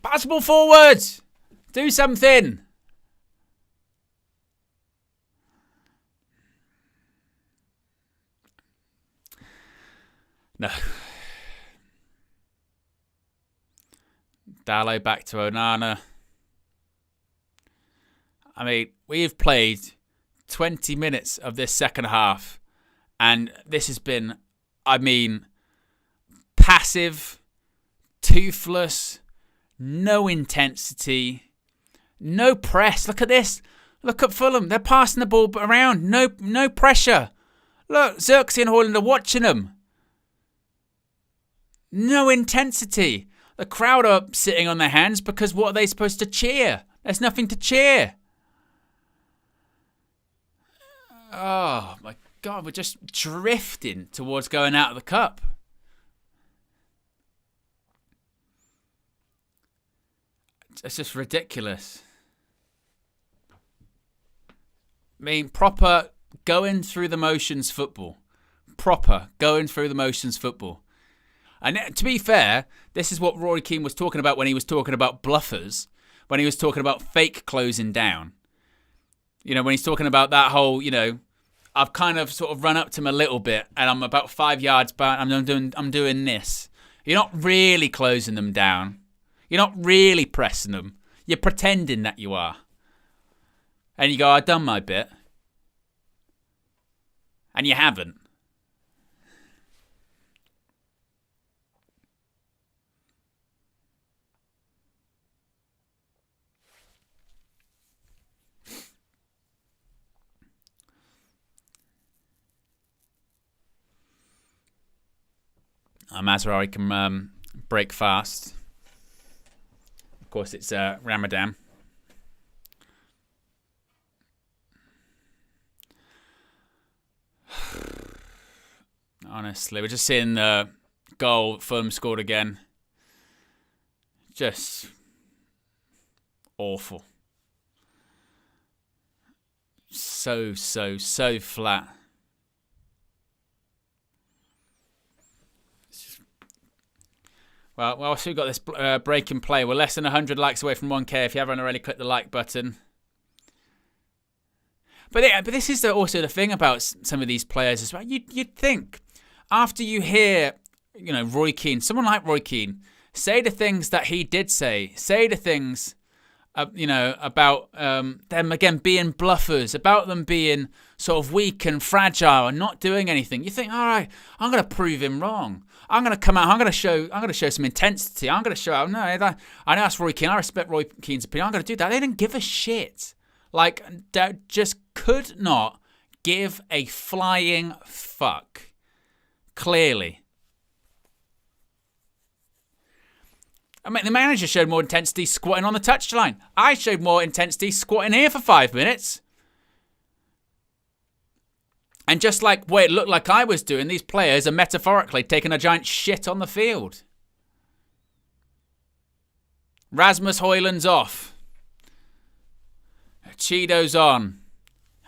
Pass the ball forwards. Do something. No. Dallo back to Onana. I mean, we've played 20 minutes of this second half, and this has been, I mean, passive, toothless, no intensity, no press. Look at this. Look at Fulham. They're passing the ball around. No pressure. Look, Xerxes and Haaland are watching them. No intensity. The crowd are sitting on their hands because what are they supposed to cheer? There's nothing to cheer. Oh, my God. We're just drifting towards going out of the cup. It's just ridiculous. I mean, proper going through the motions football. And to be fair, this is what Roy Keane was talking about when he was talking about bluffers, when he was talking about fake closing down. You know, when he's talking about that whole, you know, I've kind of sort of run up to him a little bit and I'm about 5 yards back. I'm doing this. You're not really closing them down. You're not really pressing them. You're pretending that you are. And you go, I've done my bit. And you haven't. Mazraoui can break fast. Of course, it's Ramadan. Honestly, we're just seeing the goal Fulham scored again. Just awful. So flat. Well, so we've got this break in play. We're less than 100 likes away from 1K. If you haven't already, click the like button. But this is also the thing about some of these players as well. You'd think, after you hear, you know, Roy Keane, someone like Roy Keane, say the things that he did say the things, you know, about them, again, being bluffers, about them being sort of weak and fragile and not doing anything. You think, all right, I'm going to prove him wrong. I'm going to come out. I'm going to show some intensity. I'm going to show. No, I know that's Roy Keane. I respect Roy Keane's opinion. I'm going to do that. They didn't give a shit. Like, they just could not give a flying fuck. Clearly. I mean, the manager showed more intensity squatting on the touchline. I showed more intensity squatting here for 5 minutes. And just like what it looked like I was doing, these players are metaphorically taking a giant shit on the field. Rasmus Højlund's off. Cheeto's on.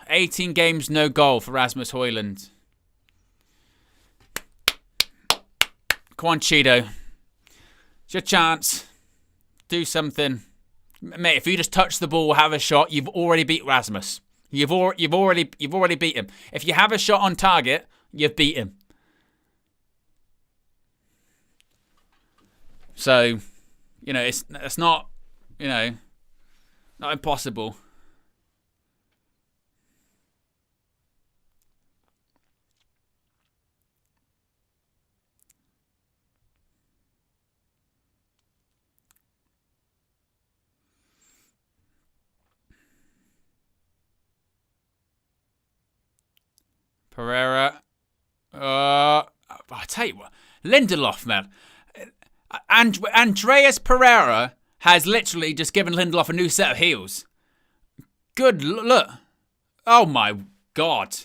18 games, no goal for Rasmus Højlund. Come on, Cheeto. It's your chance. Do something. Mate, if you just touch the ball, have a shot, you've already beat Rasmus. You've already beat him. If you have a shot on target, you've beat him. So, you know, it's not, you know, not impossible. Pereira. I tell you what, Lindelof, man. Andreas Pereira has literally just given Lindelof a new set of heels. Good look. Oh my God.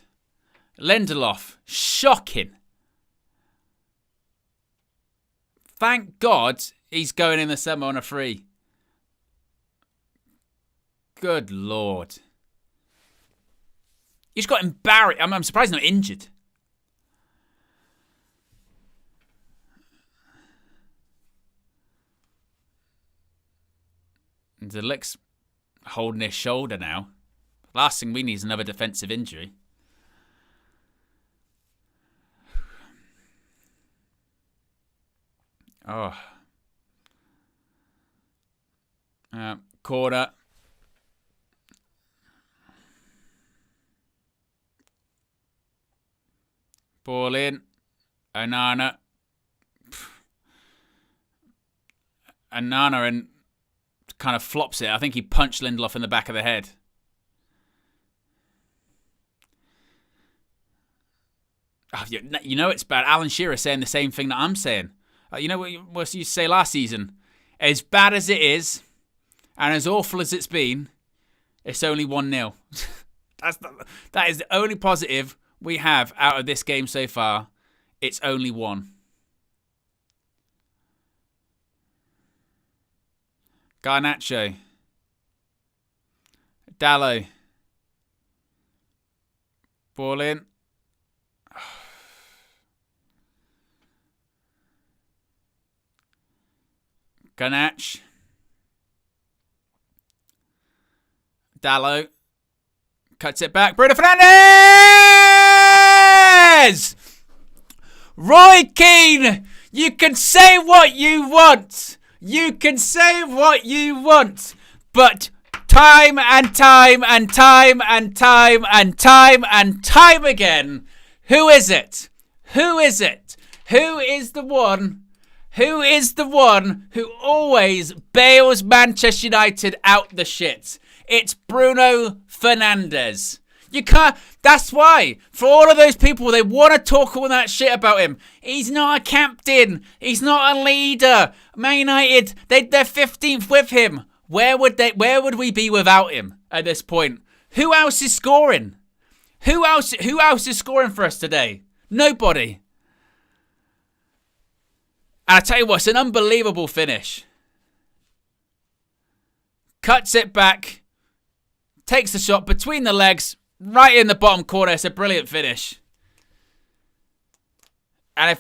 Lindelof. Shocking. Thank God he's going in the summer on a free. Good Lord. He's got embarrassed. I'm surprised he's not injured. Delict's holding his shoulder now. Last thing we need is another defensive injury. Oh. Corner. Ball in. Onana. Onana and kind of flops it. I think he punched Lindelof in the back of the head. Oh, you know it's bad. Alan Shearer saying the same thing that I'm saying. You know what you used to say last season? As bad as it is, and as awful as it's been, it's only 1-0. That is the only positive we have out of this game so far. It's only 1. Garnacho. Dallo. Ball in. Garnacho. Dallo. Cuts it back. Bruno Fernandes! Roy Keane! You can say what you want. You can say what you want. But time and time and time and time and time and time again, who is it? Who is it? Who is the one? Who is the one who always bails Manchester United out the shit? It's Bruno Fernandes. You can't. That's why. For all of those people, they want to talk all that shit about him. He's not a captain. He's not a leader. Man United, they're 15th with him. Where would we be without him at this point? Who else is scoring? Who else is scoring for us today? Nobody. And I tell you what, it's an unbelievable finish. Cuts it back. Takes the shot between the legs. Right in the bottom corner. It's a brilliant finish. And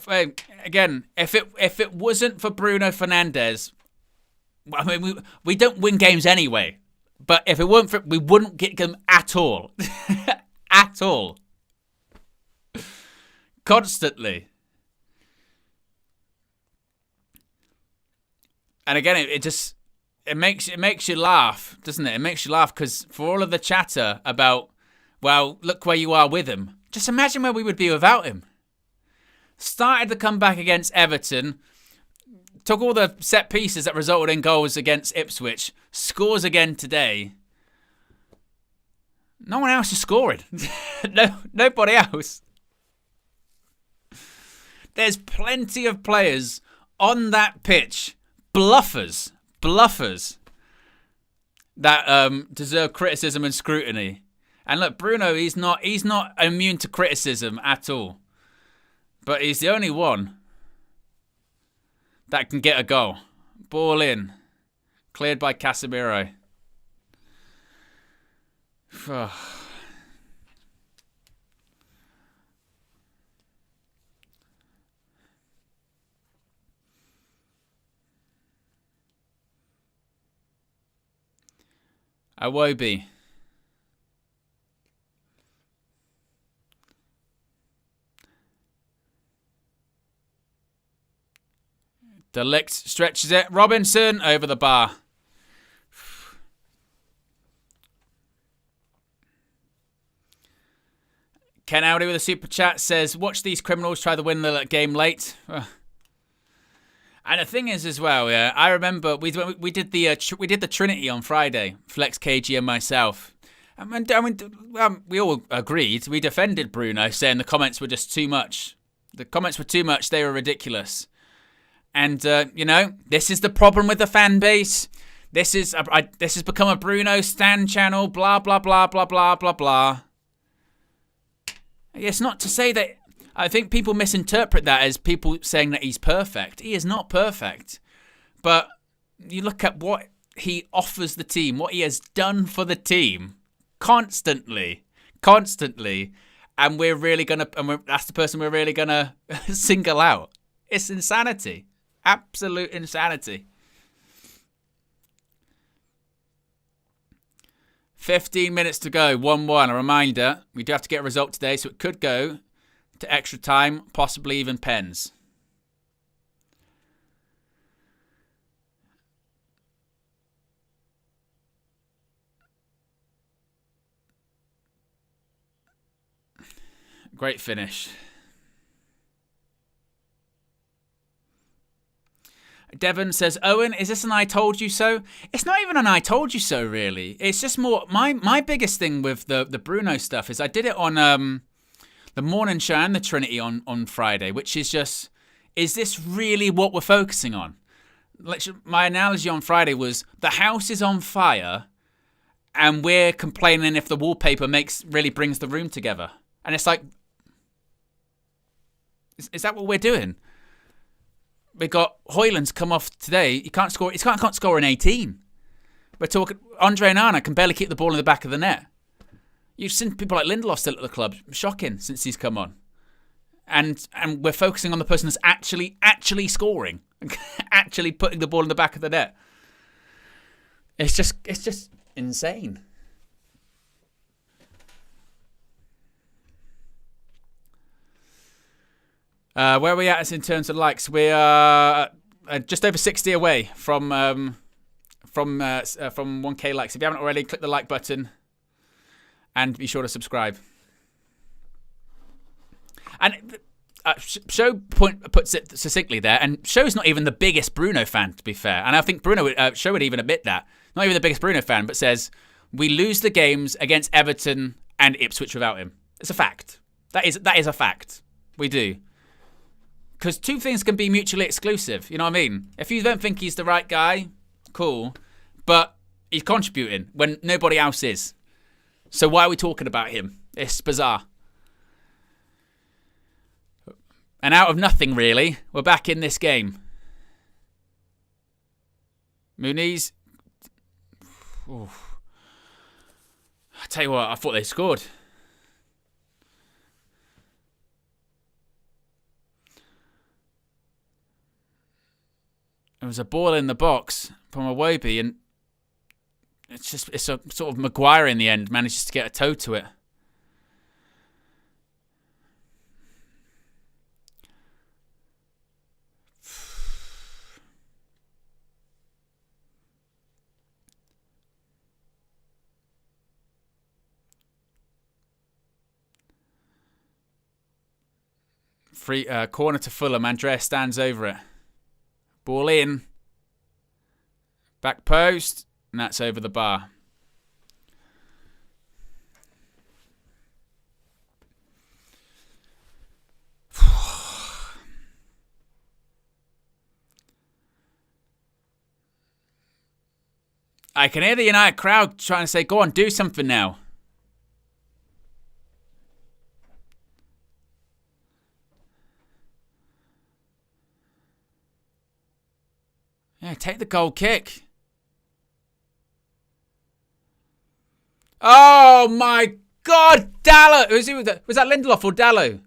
if it wasn't for Bruno Fernandes, I mean, we don't win games anyway. But if it weren't for, we wouldn't get them at all. At all. Constantly. And again, it makes you laugh, doesn't it? It makes you laugh because for all of the chatter about, well, look where you are with him. Just imagine where we would be without him. Started the comeback against Everton. Took all the set pieces that resulted in goals against Ipswich. Scores again today. No one else is scoring. Nobody else. There's plenty of players on that pitch. Bluffers. That deserve criticism and scrutiny. And look, Bruno, he's not immune to criticism at all. But he's the only one that can get a goal. Ball in. Cleared by Casemiro. Iwobi. De Ligt stretches it. Robinson over the bar. Ken Audi with a super chat says, watch these criminals try to win the game late. And the thing is as well, yeah, I remember we did the Trinity on Friday, Flex, KG and myself. We all agreed. We defended Bruno, saying the comments were just too much. The comments were too much. They were ridiculous. And, this is the problem with the fan base. This has become a Bruno stan channel, blah, blah, blah, blah, blah, blah, blah. It's not to say that... I think people misinterpret that as people saying that he's perfect. He is not perfect. But you look at what he offers the team, what he has done for the team constantly. And we're really going to... that's the person we're really going to single out. It's insanity. Absolute insanity. 15 minutes to go, 1-1. A reminder, we do have to get a result today, so it could go to extra time, possibly even pens. Great finish. Devon says, Owen, is this an I told you so? It's not even an I told you so, really. It's just more... My biggest thing with the Bruno stuff is I did it on the morning show and the Trinity on Friday, which is just, is this really what we're focusing on? My analogy on Friday was the house is on fire and we're complaining if the wallpaper really brings the room together. And it's like, is that what we're doing? We got Hoyland's come off today. He can't score an 18. We're talking Andre Onana can barely keep the ball in the back of the net. You've seen people like Lindelof still at the club. Shocking since he's come on. And we're focusing on the person that's actually scoring. Actually putting the ball in the back of the net. It's just insane. Where are we at in terms of likes? We are just over 60 away from 1K likes. If you haven't already, click the like button and be sure to subscribe. And Show puts it succinctly there, and Show's not even the biggest Bruno fan, to be fair. And I think Show would even admit that. Not even the biggest Bruno fan, but says, we lose the games against Everton and Ipswich without him. It's a fact. That is a fact. We do. Because two things can be mutually exclusive. You know what I mean? If you don't think he's the right guy, cool. But he's contributing when nobody else is. So why are we talking about him? It's bizarre. And out of nothing, really, we're back in this game. Muniz. Oof. I tell you what, I thought they scored. There was a ball in the box from Iwobi, and it's a sort of Maguire in the end manages to get a toe to it. Free corner to Fulham. Andreas stands over it. Ball in. Back post. And that's over the bar. I can hear the United crowd trying to say, go on, do something now. Yeah, take the goal kick. Oh my God, Dallo! Was that Lindelof or Dallo?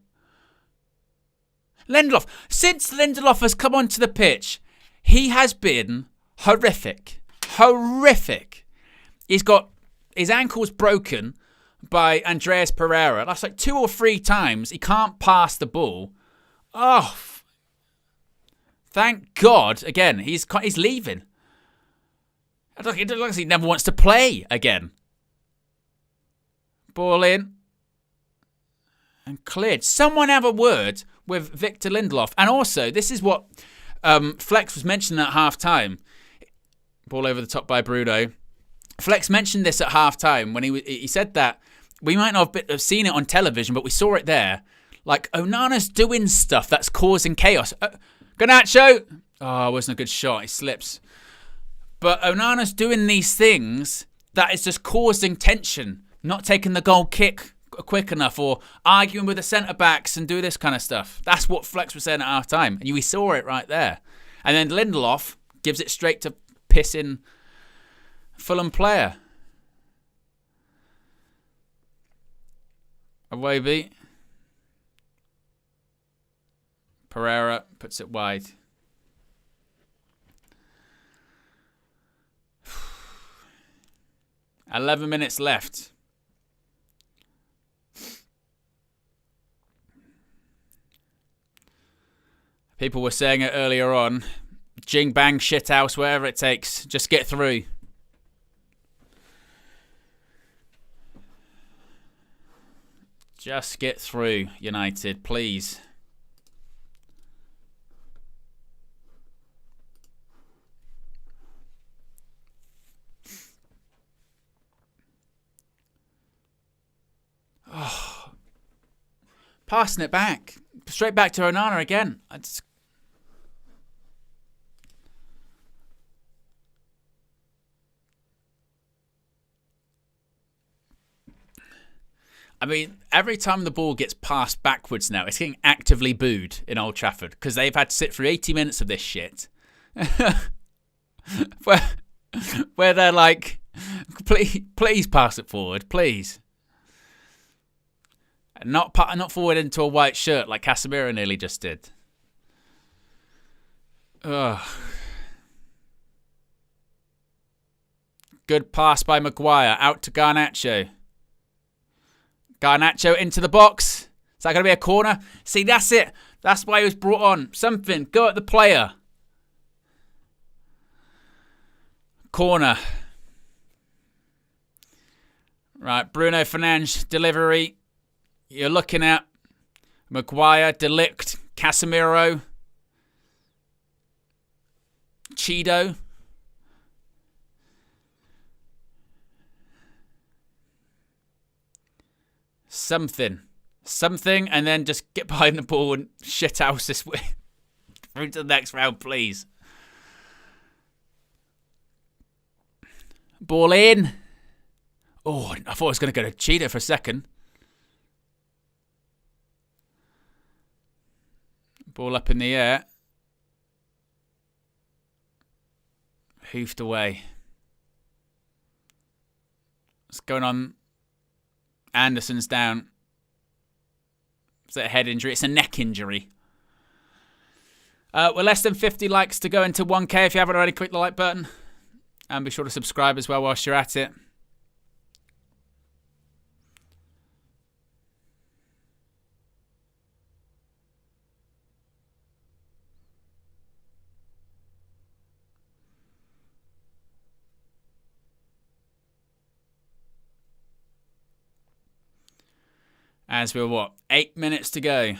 Lindelof. Since Lindelof has come onto the pitch, he has been horrific. Horrific. He's got his ankles broken by Andreas Pereira. That's like 2 or 3 times. He can't pass the ball. Oh, Thank God, again, he's leaving. It looks like he never wants to play again. Ball in. And cleared. Someone have a word with Victor Lindelof. And also, this is what Flex was mentioning at half-time. Ball over the top by Bruno. Flex mentioned this at half-time when he said that we might not have seen it on television, but we saw it there. Like, Onana's doing stuff that's causing chaos. Garnacho! Oh, it wasn't a good shot. He slips. But Onana's doing these things that is just causing tension. Not taking the goal kick quick enough or arguing with the centre-backs and do this kind of stuff. That's what Flex was saying at half-time. And we saw it right there. And then Lindelof gives it straight to pissing Fulham player. Away beat. Pereira puts it wide. $11 minutes left. People were saying it earlier on. Jing bang, shit house, whatever it takes. Just get through. Just get through, United, please. Oh. Passing it back. Straight back to Onana again. I mean, every time the ball gets passed backwards now, it's getting actively booed in Old Trafford because they've had to sit through 80 minutes of this shit. where they're like, please pass it forward, please. Not forward into a white shirt like Casemiro nearly just did. Ugh. Good pass by Maguire. Out to Garnacho. Garnacho into the box. Is that going to be a corner? See, that's it. That's why he was brought on. Something. Go at the player. Corner. Right, Bruno Fernandes delivery. You're looking at Maguire, De Ligt, Casemiro, Cheeto. Something, and then just get behind the ball and shit house this way. Through to the next round, please. Ball in. Oh, I thought I was going to go to Cheeto for a second. Ball up in the air. Hoofed away. What's going on? Anderson's down. Is it a head injury? It's a neck injury. We're less than 50 likes to go into 1K. If you haven't already, click the like button. And be sure to subscribe as well whilst you're at it. As we're, 8 minutes to go.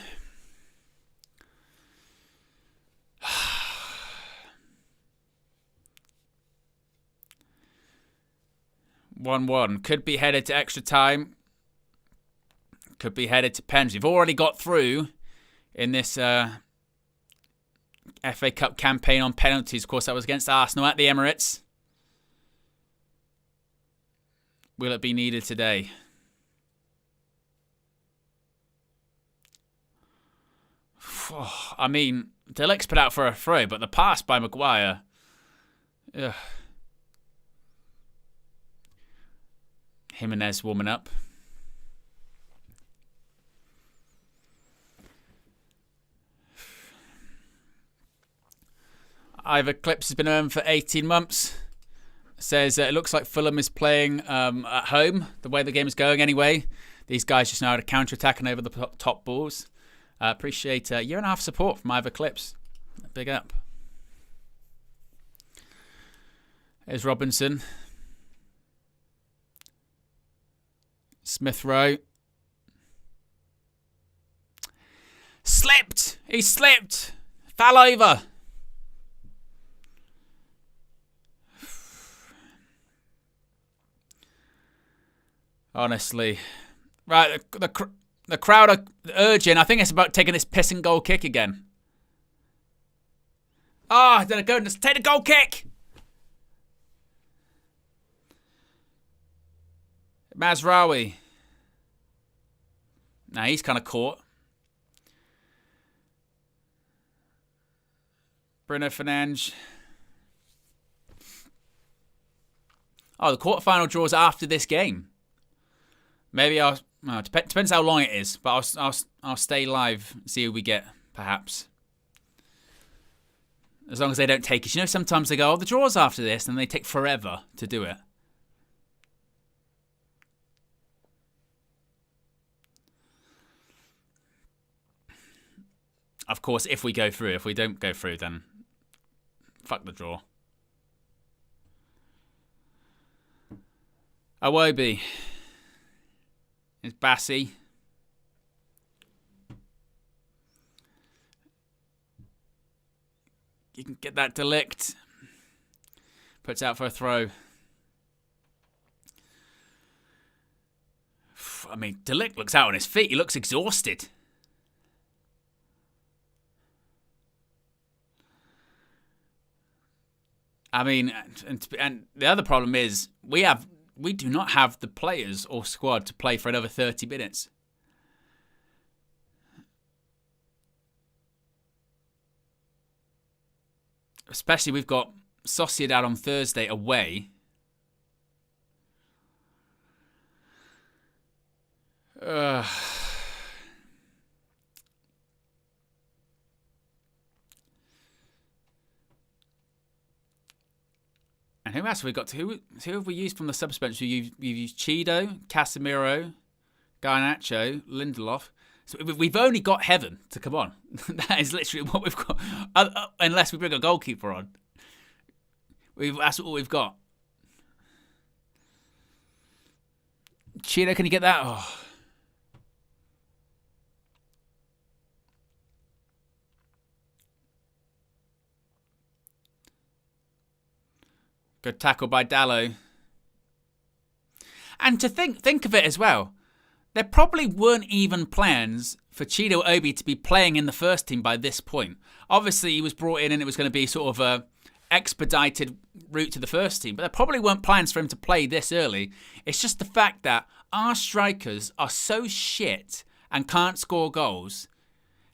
(1-1). Could be headed to extra time. Could be headed to penalties. We've already got through in this FA Cup campaign on penalties. Of course, that was against Arsenal at the Emirates. Will it be needed today? I mean, De Ligt's put out for a throw, but the pass by Maguire. Ugh. Jimenez warming up. Ivor Clips has been earned for 18 months. Says it looks like Fulham is playing at home, the way the game is going anyway. These guys just know how to counter-attacking over the top balls. Appreciate a year and a half support from Ivor Clips. Big up. Here's Robinson. Smith Rowe. Slipped! He slipped! Fell over! Honestly. Right, the crowd are urging. I think it's about taking this pissing goal kick again. Ah, did I go? Let's take the goal kick! Mazraoui. Nah, he's kind of caught. Bruno Fernandes. Oh, the quarterfinal draws after this game. Maybe I'll. Well, depends how long it is, but I'll stay live, see who we get, perhaps. As long as they don't take it. You know, sometimes they go, oh, the draw's after this, and they take forever to do it. Of course, if we go through. If we don't go through, then fuck the draw. Iwobi. It's Bassey. You can get that Delict. Puts out for a throw. I mean, Delict looks out on his feet. He looks exhausted. I mean, and the other problem is we do not have the players or squad to play for another 30 minutes. Especially we've got Sociedad on Thursday away. And who else have we got? Who have we used from the suspension? You've used Cheeto, Casemiro, Garnacho, Lindelof. So we've only got Heaven to come on. That is literally what we've got. Unless we bring a goalkeeper on. That's all we've got. Cheeto, can you get that? Oh. Good tackle by Dallo. And to think of it as well, there probably weren't even plans for Chido Obi to be playing in the first team by this point. Obviously, he was brought in and it was going to be sort of a expedited route to the first team, but there probably weren't plans for him to play this early. It's just the fact that our strikers are so shit and can't score goals,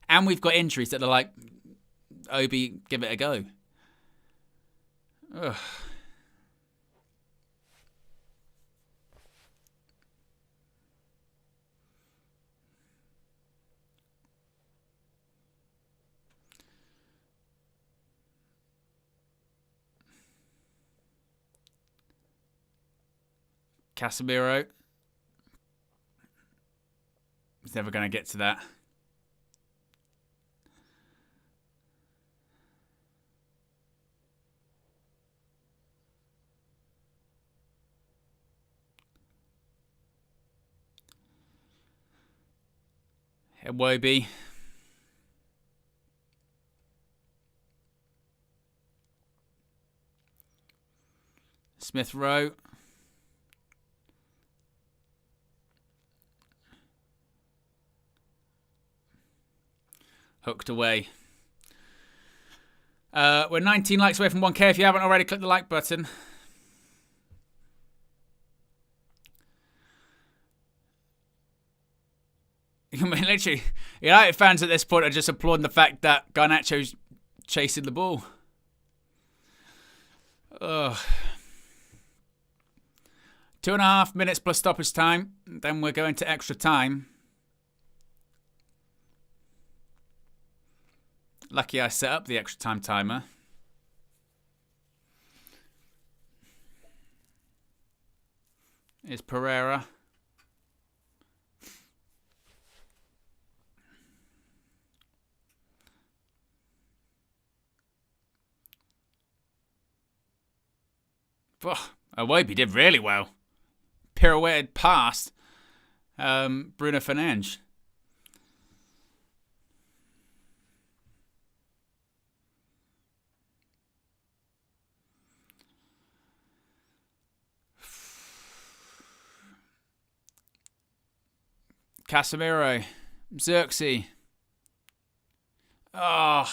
and we've got injuries that are like, Obi, give it a go. Ugh. Casemiro. He's never going to get to that. Iwobi. Smith Rowe. Hooked away. We're 19 likes away from 1K. If you haven't already, click the like button. I mean, literally, United fans at this point are just applauding the fact that Garnacho's chasing the ball. Ugh. 2.5 minutes plus stoppage time. Then we're going to extra time. Lucky I set up the extra time timer. Here's Pereira. Oh, Iwobi did really well. Pirouetted past Bruno Fernandes. Casemiro, Xerxes. Oh,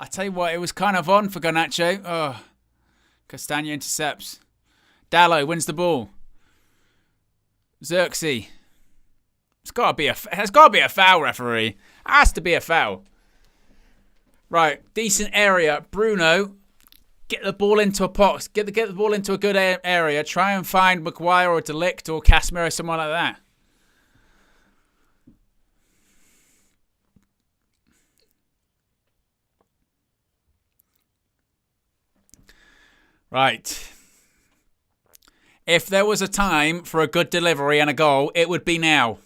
I tell you what, it was kind of on for Garnacho. Oh, Castagna intercepts. Dallo wins the ball. Xerxes. It's got to be a foul, referee. It has to be a foul. Right, decent area. Bruno, get the ball into a box. Get the ball into a good area. Try and find Maguire or De Ligt or Casemiro, someone like that. Right. If there was a time for a good delivery and a goal, it would be now.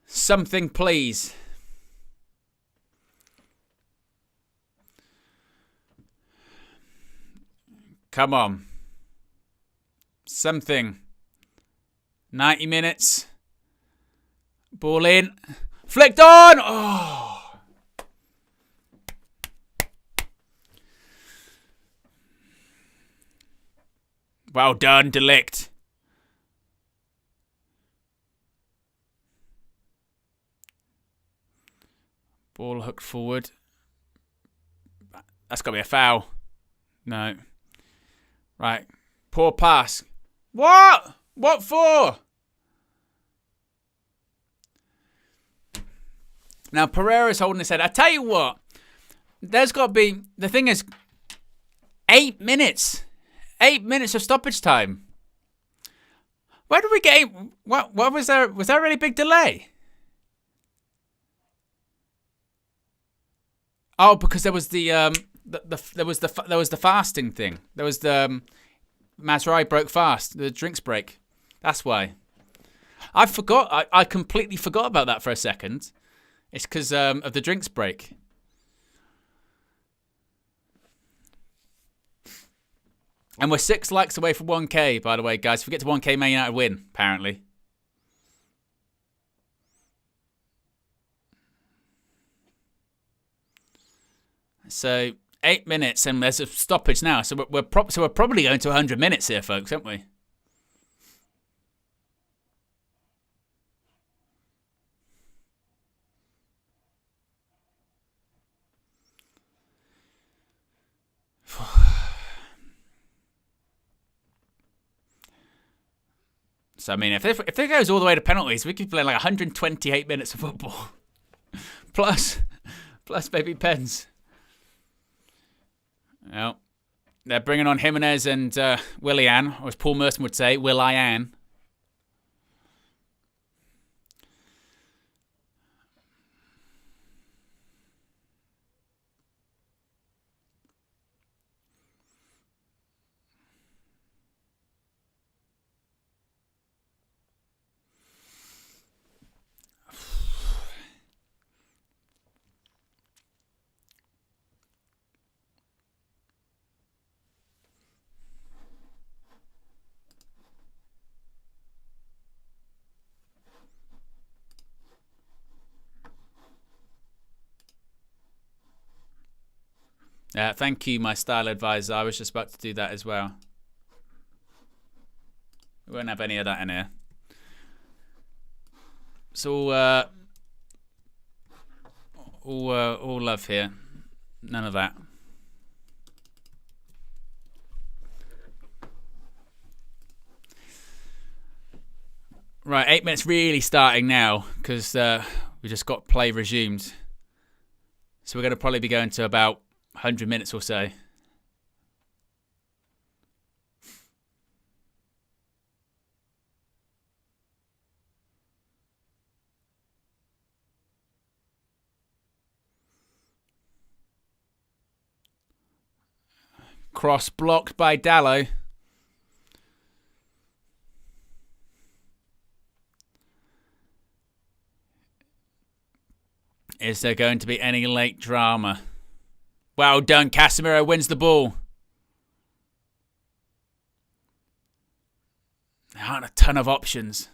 Something, please. Come on. Something. 90 minutes. Ball in. Flicked on! Oh! Well done, De Ligt. Ball hooked forward. That's got to be a foul. No. Right. Poor pass. What? What for? Now, Pereira's holding his head. I tell you what. There's got to be... The thing is... 8 minutes. 8 minutes of stoppage time. Where did we get... What was there? Was there a really big delay? Oh, because there was the fasting thing. There was the Mazraoui broke fast, the drinks break. That's why. I forgot. I completely forgot about that for a second. It's because of the drinks break. And we're 6 likes away from 1K, by the way, guys. If we get to 1K, Man United win, apparently. So 8 minutes, and there's a stoppage now. So we're probably going to 100 minutes here, folks, aren't we? So I mean, if it goes all the way to penalties, we could play like 128 minutes of football, plus baby pens. Well, they're bringing on Jimenez and Willian, or as Paul Merson would say, Will-I-An. Thank you, my style advisor. I was just about to do that as well. We won't have any of that in here. It's all love here. None of that. Right, 8 minutes really starting now because we just got play resumed. So we're going to probably be going to about 100 minutes or so. Cross blocked by Dallo. Is there going to be any late drama? Well done. Casemiro wins the ball. There aren't a ton of options.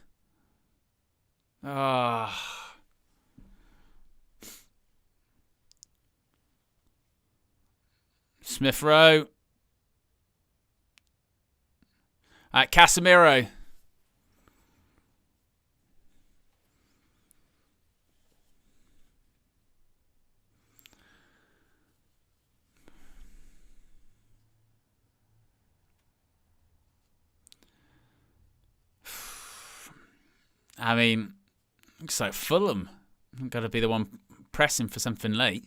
Smith Rowe. All right, Casemiro. I mean, looks like Fulham. I've got to be the one pressing for something late.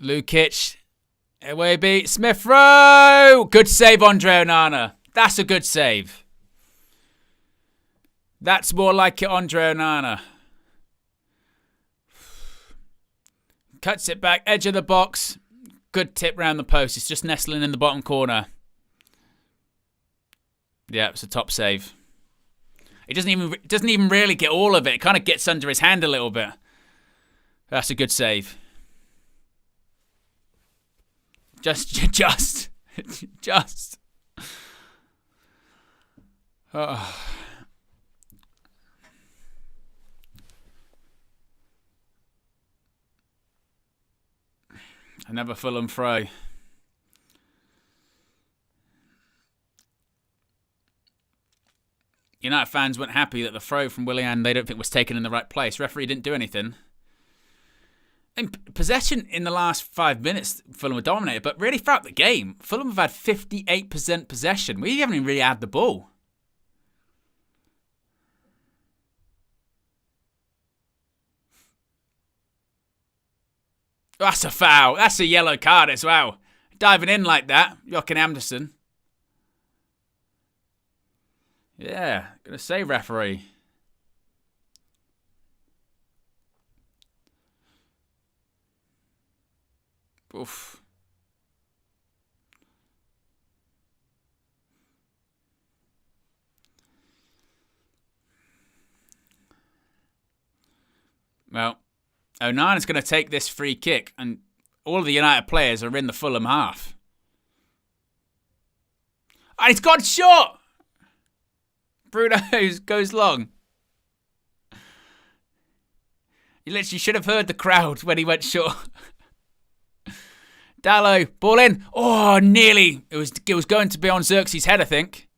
Lukic. Away beat. Smith Rowe. Good save, Andre Onana. That's a good save. That's more like it, Andre Onana. Cuts it back, edge of the box. Good tip round the post. It's just nestling in the bottom corner. Yeah, it's a top save. It doesn't even really get all of it. It kind of gets under his hand a little bit. That's a good save. Just. Oh. Another Fulham throw. United fans weren't happy that the throw from Willian they don't think was taken in the right place. Referee didn't do anything. And possession in the last 5 minutes, Fulham were dominated, but really throughout the game, Fulham have had 58% possession. We haven't even really had the ball. That's a foul. That's a yellow card as well. Diving in like that, Joachim Anderson. Yeah, gonna say referee. Oof. Well, Onana's going to take this free kick, and all of the United players are in the Fulham half. And he's got shot! Bruno goes long. You literally should have heard the crowd when he went short. Dallo, ball in. Oh, nearly. It was going to be on Xerxes' head, I think.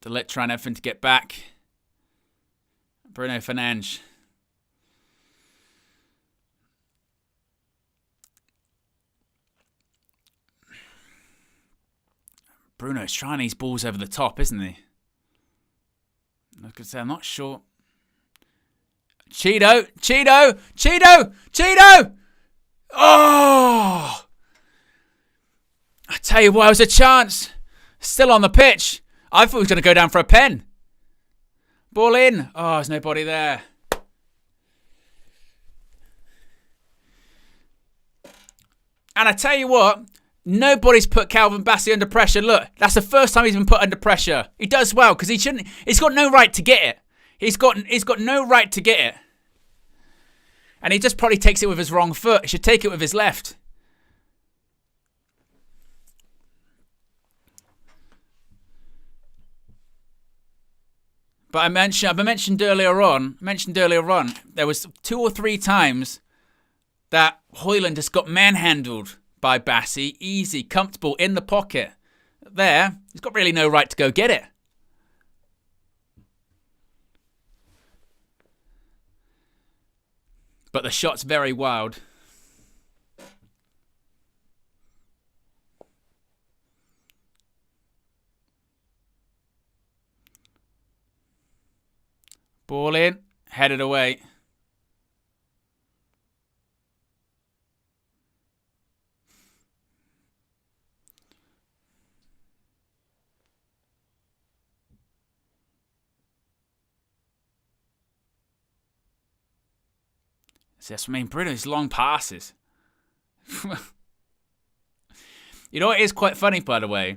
Delit trying everything to get back. Bruno Fernandes. Bruno's trying these balls over the top, isn't he? I was going to say, I'm not sure. Cheeto! Oh! I tell you what, it was a chance. Still on the pitch. I thought he was going to go down for a pen. Ball in. Oh, there's nobody there. And I tell you what, nobody's put Calvin Bassey under pressure. Look, that's the first time he's been put under pressure. He does well because he shouldn't. He's got no right to get it. He's got no right to get it. And he just probably takes it with his wrong foot. He should take it with his left. But I mentioned earlier on, there was 2 or 3 times that Højlund just got manhandled by Bassey. Easy, comfortable, in the pocket. There, he's got really no right to go get it. But the shot's very wild. Ball in, headed away. So that's what I mean, Bruno's long passes. You know what is quite funny, by the way?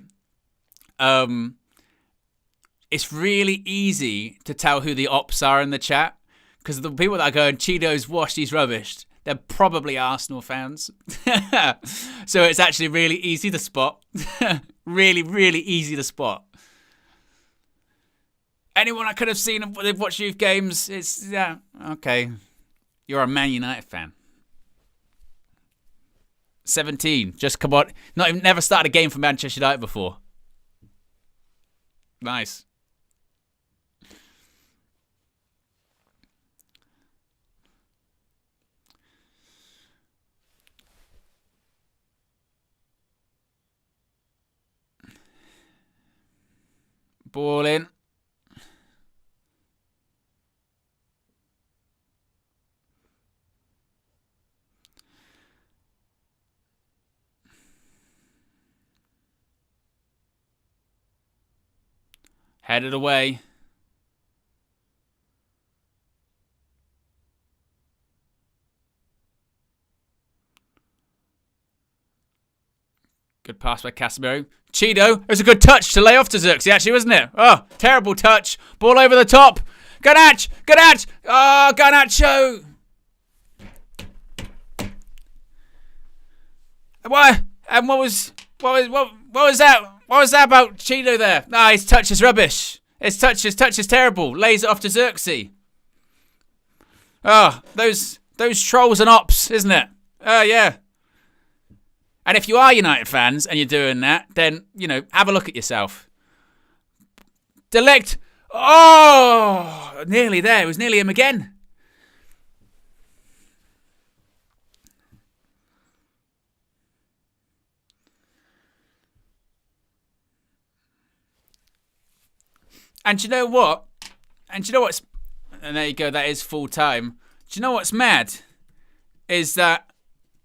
It's really easy to tell who the ops are in the chat, because the people that are going, Cheeto's washed, he's rubbish, they're probably Arsenal fans. So it's actually really easy to spot. Really, really easy to spot. Anyone I could have seen they've watched youth games, it's, yeah, okay. You're a Man United fan. 17, just come on. Never started a game for Manchester United before. Nice. Ball in. Headed away. Good pass by Casemiro. Cheeto, it was a good touch to lay off to Xerxes, actually, wasn't it? Oh, terrible touch. Ball over the top. Garnacho! Garnacho! Oh, Garnacho! What? And what was that? What was that about Cheeto there? Nah, his touch is rubbish. His touch is terrible. Lays it off to Xerxes. Oh, those trolls and ops, isn't it? Oh, yeah. And if you are United fans and you're doing that, then, you know, have a look at yourself. Delect. Oh, nearly there. It was nearly him again. And do you know what? And there you go. That is full time. Do you know what's mad? Is that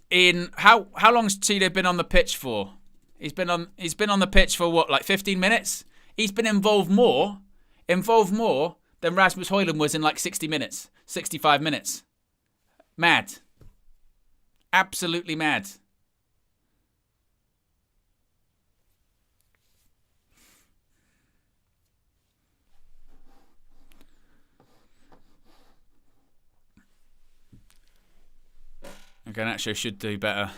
in how long's Cheeto been on the pitch for? He's been on the pitch for what, like 15 minutes? He's been involved more than Rasmus Højlund was in like 60 minutes, 65 minutes. Mad. Absolutely mad. Garnacho should do better.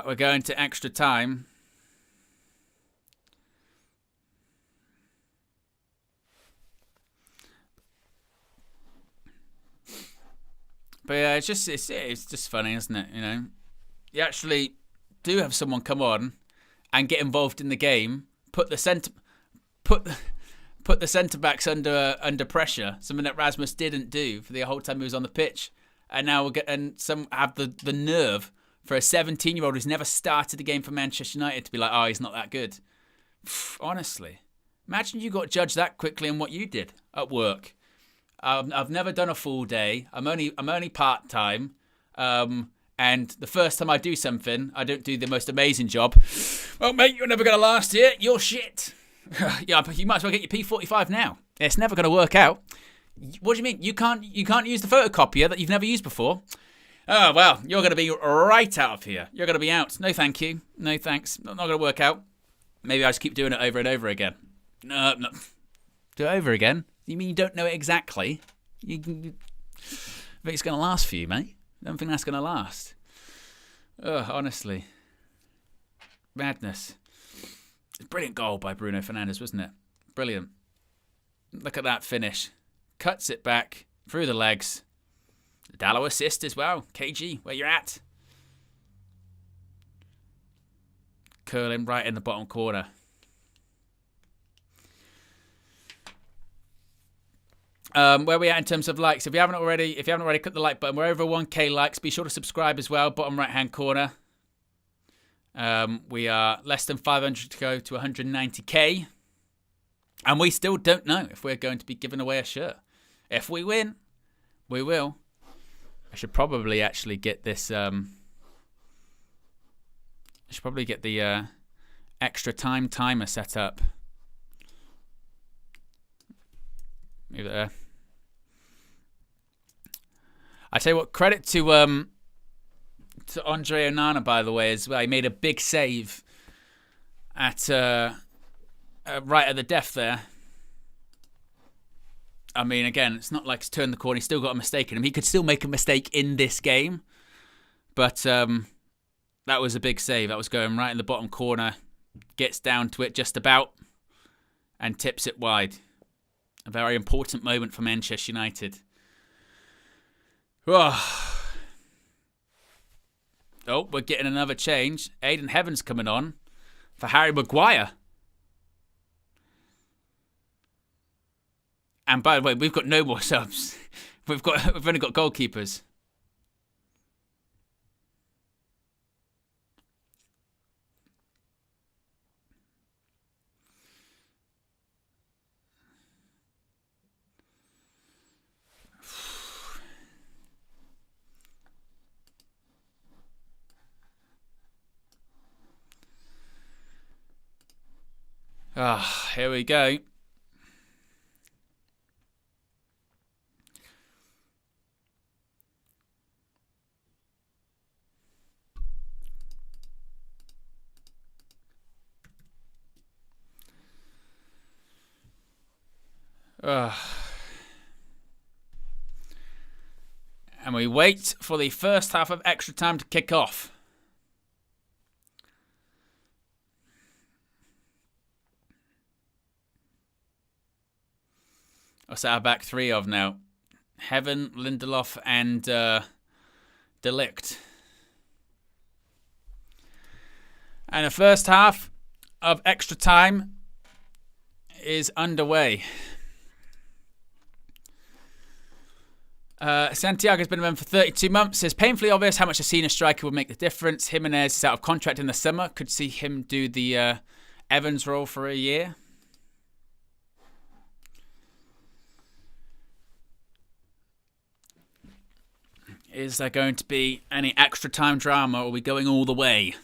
We're going to extra time. But yeah, it's just funny, isn't it? You know, you actually do have someone come on and get involved in the game, put the centre backs under pressure, something that Rasmus didn't do for the whole time he was on the pitch, and now some have the nerve for a 17-year-old who's never started a game for Manchester United to be like, oh, he's not that good. Honestly, imagine you got judged that quickly on what you did at work. I've never done a full day. I'm only part time. And the first time I do something, I don't do the most amazing job. Well, mate, you're never going to last here. You're shit. Yeah, but you might as well get your P45 now. It's never going to work out. What do you mean? You can't use the photocopier that you've never used before? Oh, well, you're going to be right out of here. You're going to be out. No, thank you. No, thanks. Not going to work out. Maybe I just keep doing it over and over again. No. Do it over again? You mean you don't know it exactly? I think it's going to last for you, mate. I don't think that's going to last. Oh, honestly. Madness. Brilliant goal by Bruno Fernandes, wasn't it? Brilliant. Look at that finish. Cuts it back through the legs. The Dallo assist as well. KG, where you at? Curling right in the bottom corner. Where we at in terms of likes? If you haven't already click the like button. We're over 1k likes. Be sure to subscribe as well. Bottom right hand corner. We are less than 500 to go to 190k, and we still don't know if we're going to be giving away a shirt. If we win, we will. I should probably actually get this. Should probably get the extra time timer set up. Move it there. I tell you what, credit to Andre Onana, by the way, as well. He made a big save at right at the death there. I mean, again, it's not like he's turned the corner. He's still got a mistake in him. He could still make a mistake in this game. But that was a big save. That was going right in the bottom corner. Gets down to it just about. And tips it wide. A very important moment for Manchester United. Oh, we're getting another change. Aidan Heaven's coming on for Harry Maguire. And by the way, we've got no more subs. We've only got goalkeepers. Here we go. And we wait for the first half of extra time to kick off. What's our back three of now? Heaven, Lindelof, and De Ligt. And the first half of extra time is underway. Santiago's been around for 32 months. It's painfully obvious how much a senior striker would make the difference. Jimenez is out of contract in the summer. Could see him do the Evans role for a year. Is there going to be any extra time drama, or are we going all the way?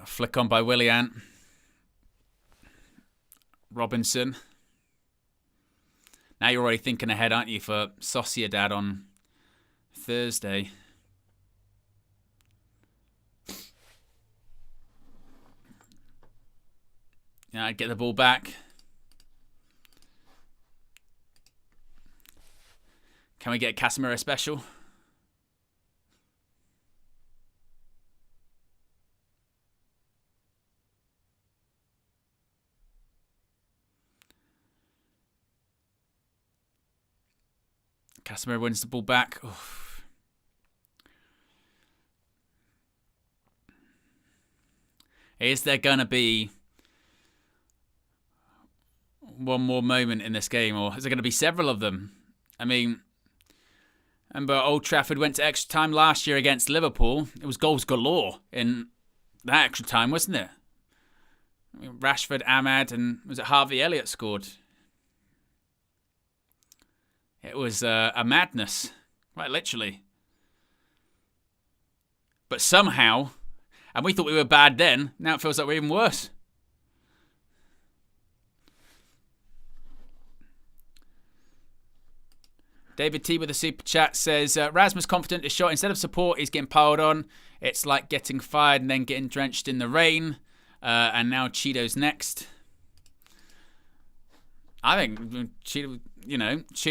Flick on by Willian. Robinson. Now you're already thinking ahead, aren't you, for Sociedad on Thursday? Yeah, I'd get the ball back. Can we get a Casemiro special? Casemiro wins the ball back. Oof. Is there going to be one more moment in this game, or is there going to be several of them? I mean, remember Old Trafford went to extra time last year against Liverpool. It was goals galore in that extra time, wasn't it? I mean, Rashford, Ahmad, and was it Harvey Elliott scored? It was a madness, quite literally. But somehow, and we thought we were bad then, now it feels like we're even worse. David T with a super chat says, Rasmus confident is shot. Instead of support, he's getting piled on. It's like getting fired and then getting drenched in the rain. And now Cheeto's next. I think Cheeto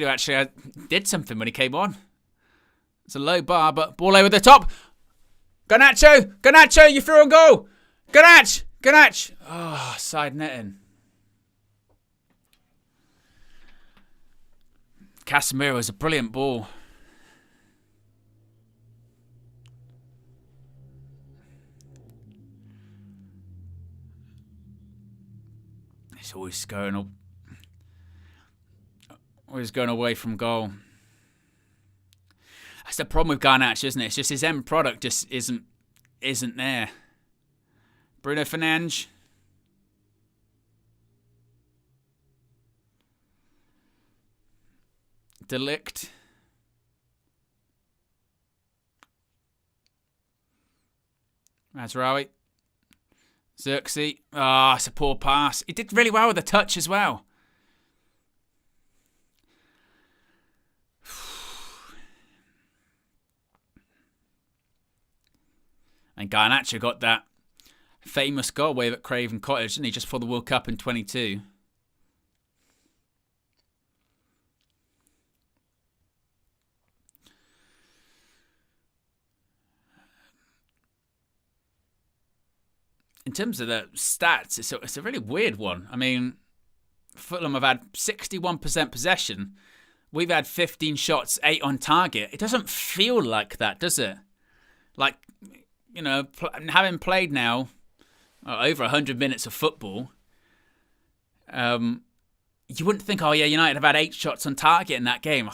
actually did something when he came on. It's a low bar, but ball over the top. Garnacho, you threw a goal. Garnacho. Oh, side netting. Casemiro is a brilliant ball. It's always going away from goal. That's the problem with Garnacho, isn't it? It's just his end product just isn't there. Bruno Fernandes. Delict. Mazraoui. Xerxes. Ah, it's a poor pass. He did really well with the touch as well. And Garnacho got that famous goal wave at Craven Cottage, didn't he, just for the World Cup in 22. In terms of the stats, it's a really weird one. I mean, Fulham have had 61% possession. We've had 15 shots, 8 on target. It doesn't feel like that, does it? Like, you know, having played now over 100 minutes of football, you wouldn't think, oh yeah, United have had 8 shots on target in that game. I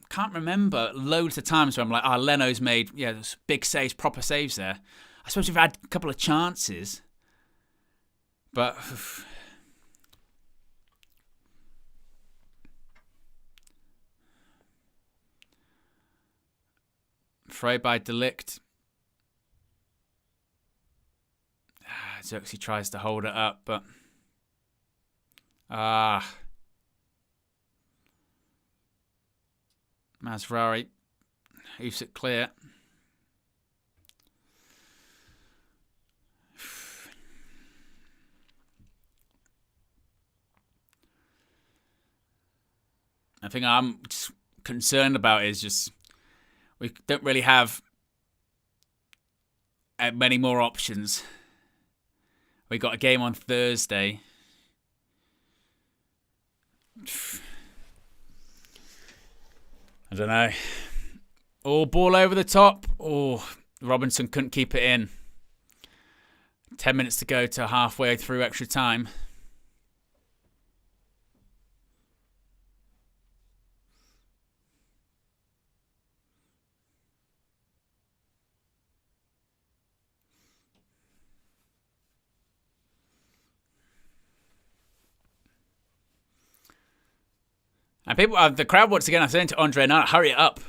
can't remember loads of times where I'm like, oh, Leno's made those big saves, proper saves there. I suppose we've had a couple of chances, but Frey by Delict. Xerxes tries to hold it up, but Mazraoui hoofs it clear. I think I'm just concerned about is just we don't really have many more options. We got a game on Thursday. I don't know. Oh, ball over the top. Oh, Robinson couldn't keep it in. 10 minutes to go to halfway through extra time. And people, the crowd once again are saying to Andre, now hurry it up.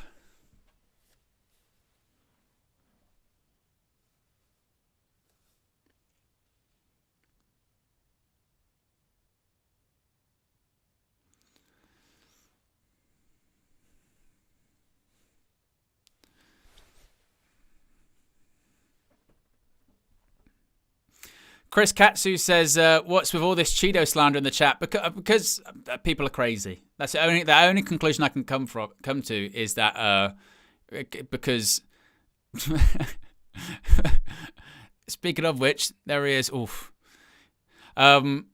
Chris Katsu says, what's with all this Cheeto slander in the chat? Because people are crazy. That's the only conclusion I can come to is that because speaking of which, there he is. Oof. The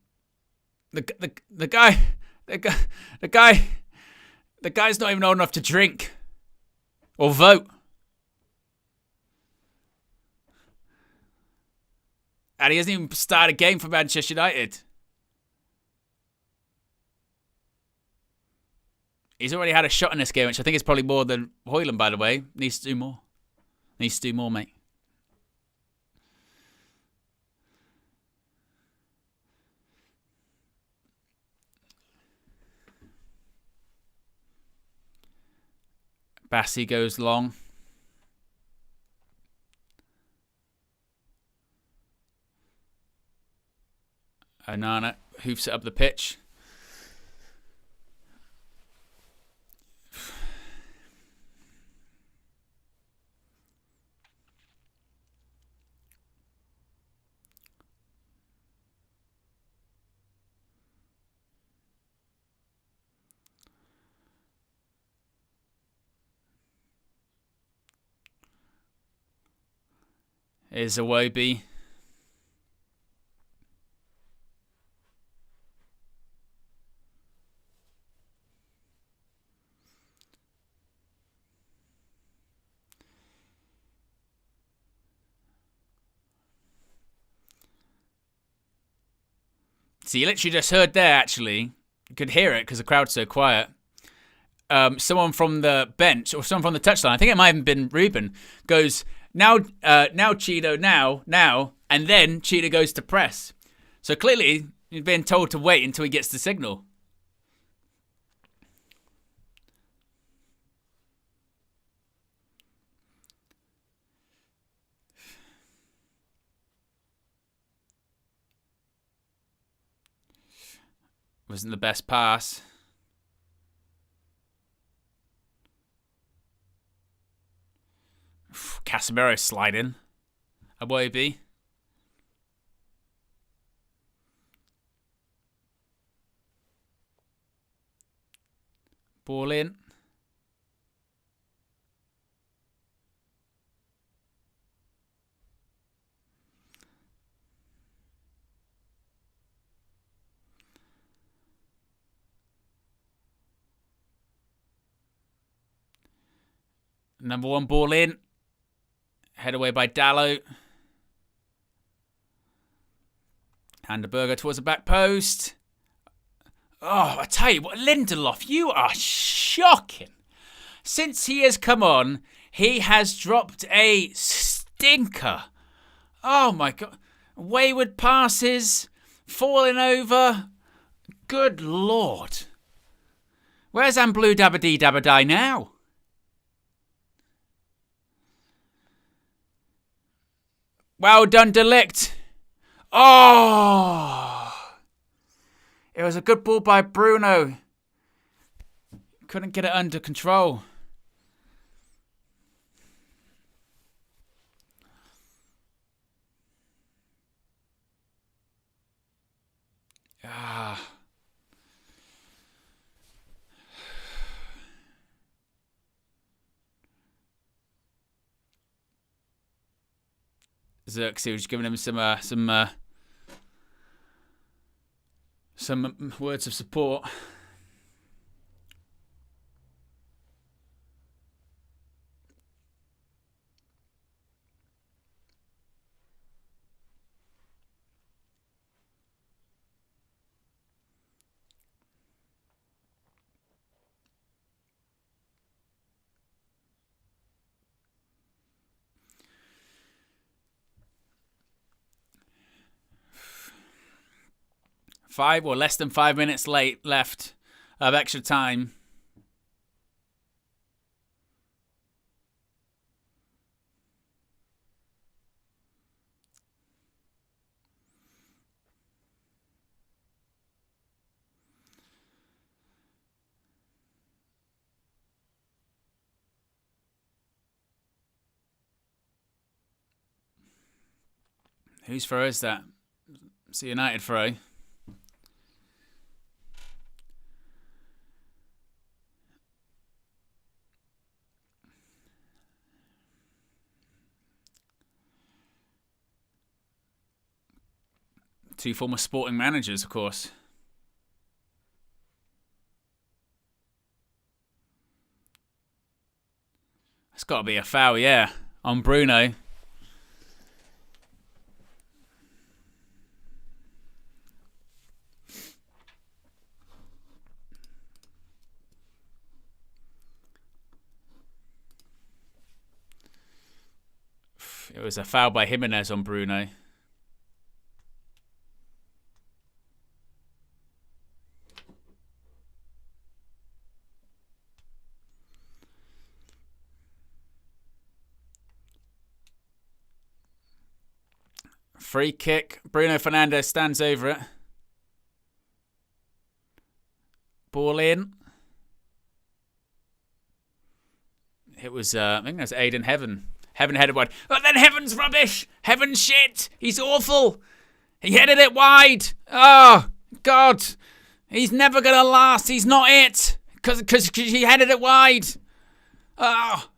guy's not even old enough to drink or vote. And he hasn't even started a game for Manchester United. He's already had a shot in this game, which I think is probably more than Hoyland, by the way. Needs to do more. Needs to do more, mate. Bassi goes long. Onana hoofs it up the pitch. Here's Iwobi. So you literally just heard there, actually. You could hear it because the crowd's so quiet. Someone from the bench, or someone from the touchline, I think it might have been Ruben, goes, now Cheeto, now, and then Cheeto goes to press. So clearly, he's been told to wait until he gets the signal. Wasn't the best pass. Casemiro sliding. Iwobi. Ball in. Number 1 ball in. Head away by Dallo. Handenberger towards the back post. Oh, I tell you what, Lindelof, you are shocking. Since he has come on, he has dropped a stinker. Oh my God. Wayward passes, falling over. Good Lord. Where's Blue Dabba-Dee Dabba-Die now? Well done, Delict. Oh! It was a good ball by Bruno. Couldn't get it under control. Ah. Xerxes was giving him some words of support. Less than 5 minutes left of extra time. Whose throw is that? It's a United throw. Two former Sporting managers, of course. It's got to be a foul, yeah, on Bruno. It was a foul by Jimenez on Bruno. Free kick. Bruno Fernandes stands over it. Ball in. It was, I think it was Aiden Heaven. Heaven headed wide. But then Heaven's rubbish. Heaven's shit. He's awful. He headed it wide. Oh, God. He's never going to last. He's not it. Because he headed it wide. Oh.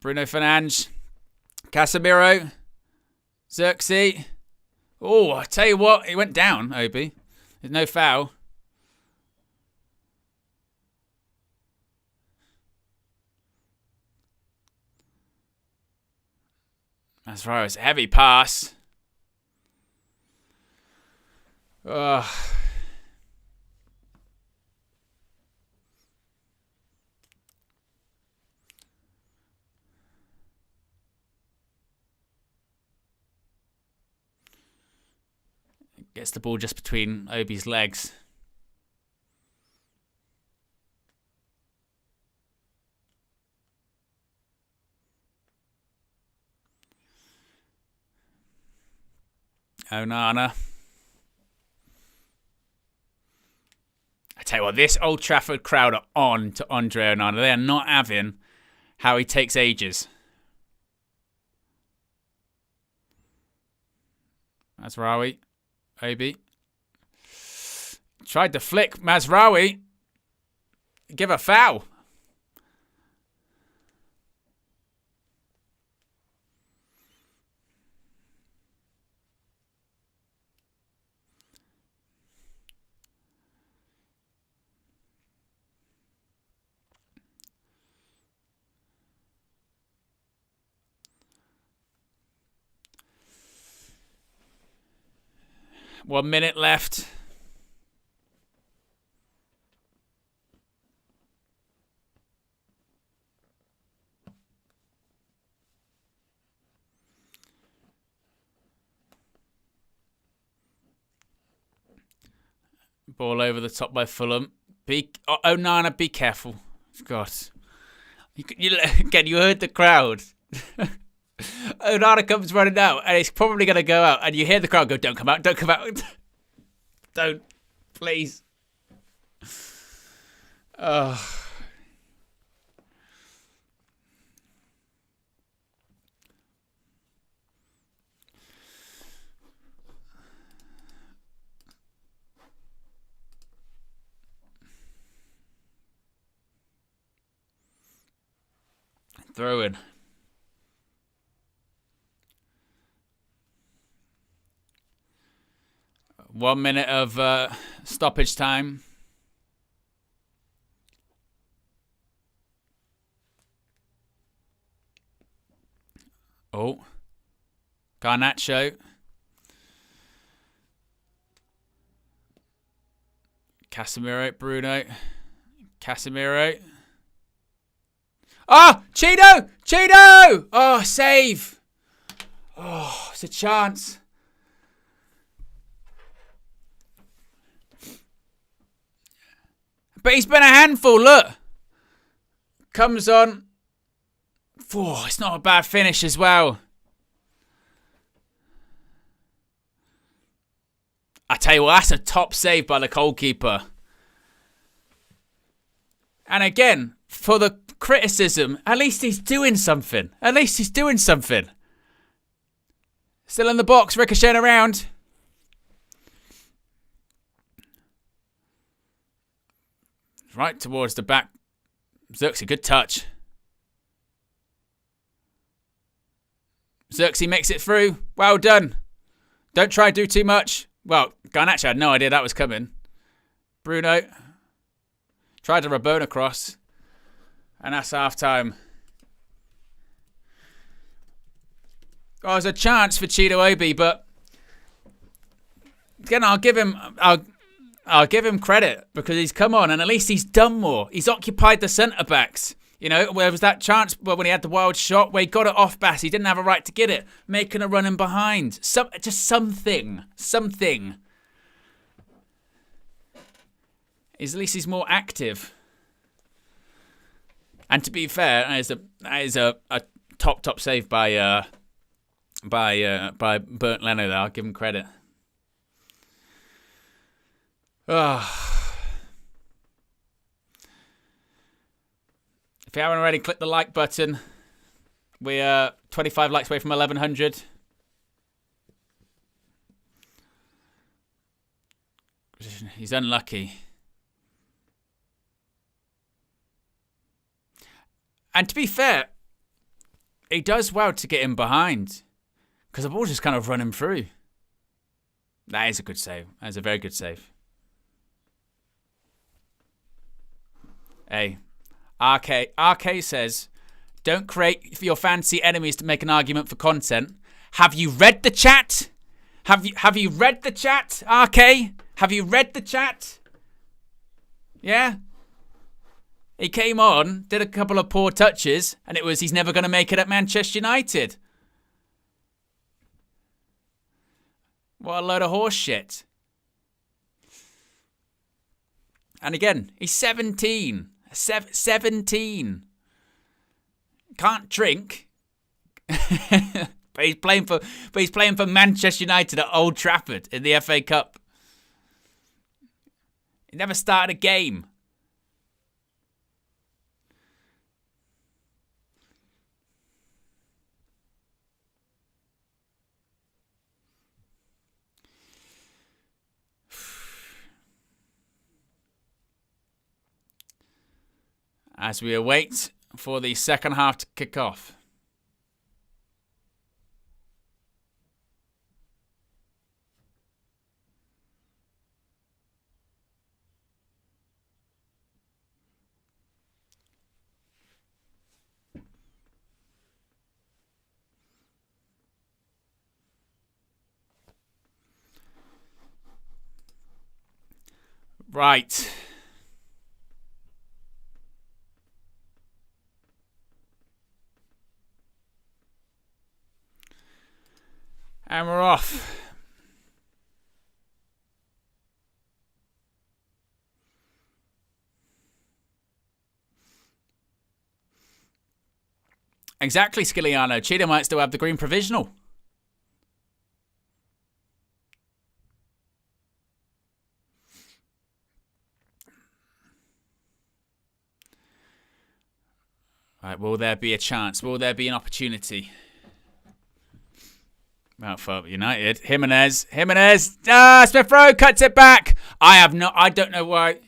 Bruno Fernandes. Casemiro. Xerxes. Oh, I tell you what. He went down, Obi. There's no foul. That's right. It's a heavy pass. Ugh. Gets the ball just between Obi's legs. Onana. I tell you what, this Old Trafford crowd are on to Andre Onana. They are not having how he takes ages. Mazraoui. Obi. Tried to flick Mazraoui. Give a foul. One minute left. Ball over the top by Fulham. Onana, be careful. God. Again, you heard the crowd. Onana comes running out, and it's probably going to go out. And you hear the crowd go, don't come out, don't come out. Don't. Please. Oh. Throw in. One minute of stoppage time. Oh. Garnacho. Casemiro, Bruno. Casemiro. Oh, Cheeto! Cheeto! Oh, save. Oh, it's a chance. But he's been a handful, look. Comes on. Oh, it's not a bad finish as well. I tell you what, that's a top save by the goalkeeper. And again, for the criticism, at least he's doing something. At least he's doing something. Still in the box, ricocheting around. Right towards the back. Xerxes, good touch. Xerxes makes it through. Well done. Don't try to do too much. Well, Garnacho had no idea that was coming. Bruno tried to Rabona cross. And that's half time. Oh, there's a chance for Cheeto Obi, but again, I'll give him credit because he's come on and at least he's done more. He's occupied the centre backs. You know, where was that chance when he had the wild shot where he got it off Bass? He didn't have a right to get it, making a run in behind. Just something. At least he's more active. And to be fair, that is a top save by Bernd Leno there. I'll give him credit. Oh. If you haven't already, click the like button. We're 25 likes away from 1,100. He's unlucky. And to be fair, he does well to get in behind. Because the ball's just kind of running through. That is a good save. That is a very good save. Hey, RK says, don't create your fancy enemies to make an argument for content. Have you read the chat? Have you read the chat, RK? Have you read the chat? Yeah? He came on, did a couple of poor touches, and it was he's never going to make it at Manchester United. What a load of horse shit. And again, he's 17. 17. Can't drink. But he's playing for Manchester United at Old Trafford in the FA Cup. He never started a game. As we await for the second half to kick off. Right. And we're off. Exactly, Skilliano. Cheetah might still have the green provisional. Right, will there be a chance? Will there be an opportunity? Well, for United, Jimenez. Smith Rowe cuts it back. I don't know why.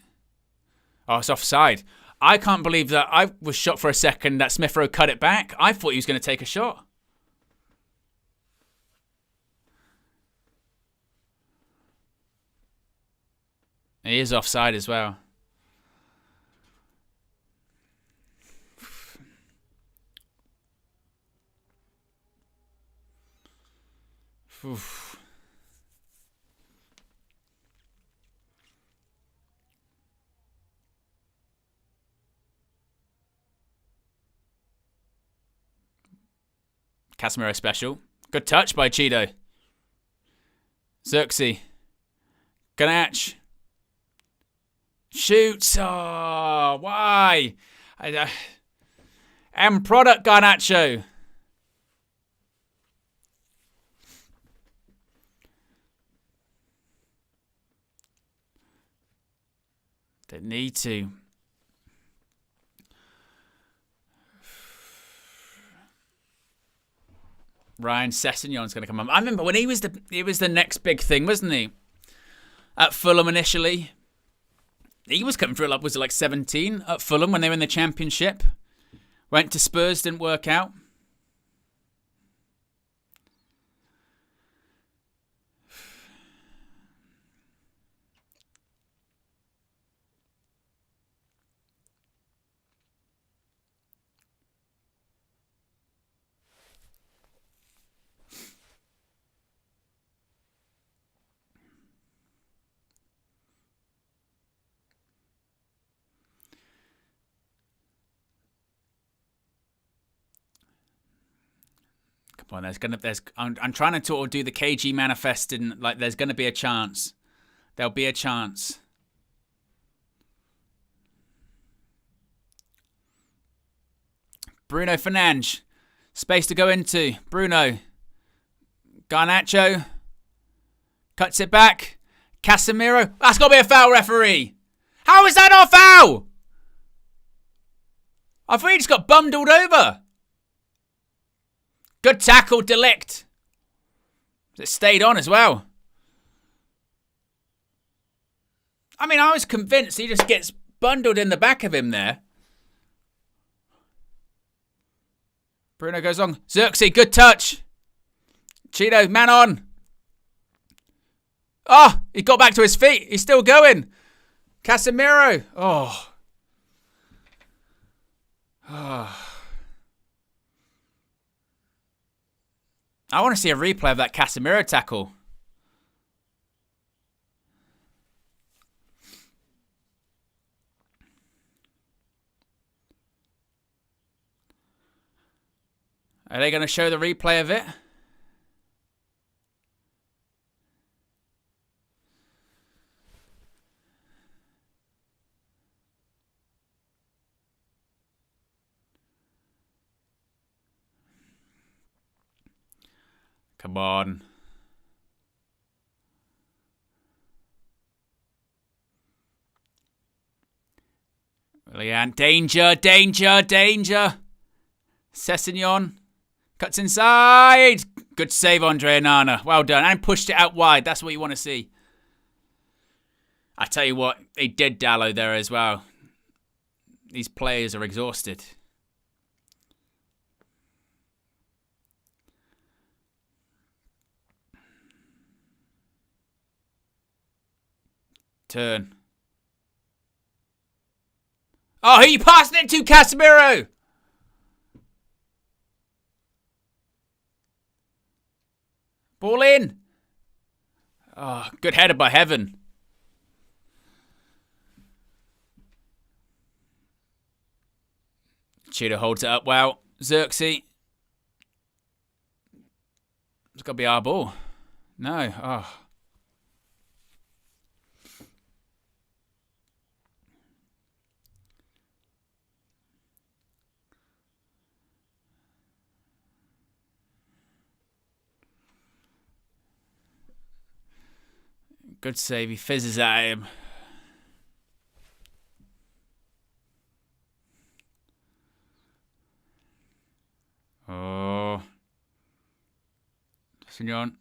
Oh, it's offside. I can't believe that. I was shocked for a second that Smith Rowe cut it back. I thought he was going to take a shot. He is offside as well. Oof. Casemiro special. Good touch by Cheeto. Xerxes. Garnacho. Shoots. Oh, why? End product, Garnacho. Don't need to. Ryan Sessegnon's going to come on. I remember when he was the next big thing, wasn't he? At Fulham initially. He was coming through, was it like 17 at Fulham when they were in the Championship? Went to Spurs, didn't work out. Well, I'm trying to do the KG manifest and like there's gonna be a chance. There'll be a chance. Bruno Fernandes. Space to go into. Bruno. Garnacho. Cuts it back. Casemiro. That's gotta be a foul, referee. How is that not a foul? I thought he just got bundled over. Good tackle, De Ligt. It stayed on as well. I mean, I was convinced he just gets bundled in the back of him there. Bruno goes on. Xerxes, good touch. Cheeto, man on. Oh, he got back to his feet. He's still going. Casemiro. Oh. Oh. I want to see a replay of that Casemiro tackle. Are they going to show the replay of it? Come on. Willian. Danger, danger, danger. Sessignon. Cuts inside. Good save, Andre Onana. Well done. And pushed it out wide. That's what you want to see. I tell you what, he did Dallo there as well. These players are exhausted. Turn. Oh, who are you passing it to, Casemiro? Ball in. Oh, good header by Heaven. Cheetah holds it up well. Xerxes. It's got to be our ball. No. Oh. Good save. He fizzes at him. Oh. Signon.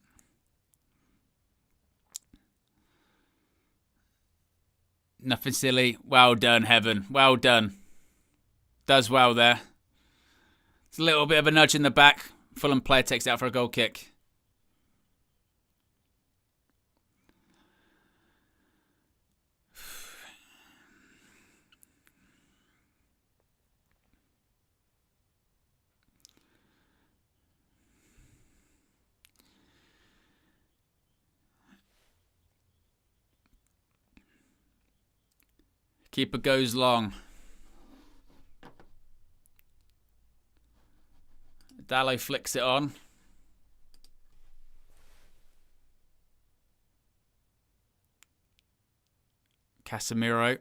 Nothing silly. Well done, Heaven. Well done. Does well there. It's a little bit of a nudge in the back. Fulham player takes it out for a goal kick. Keeper goes long. Dallo flicks it on. Casemiro.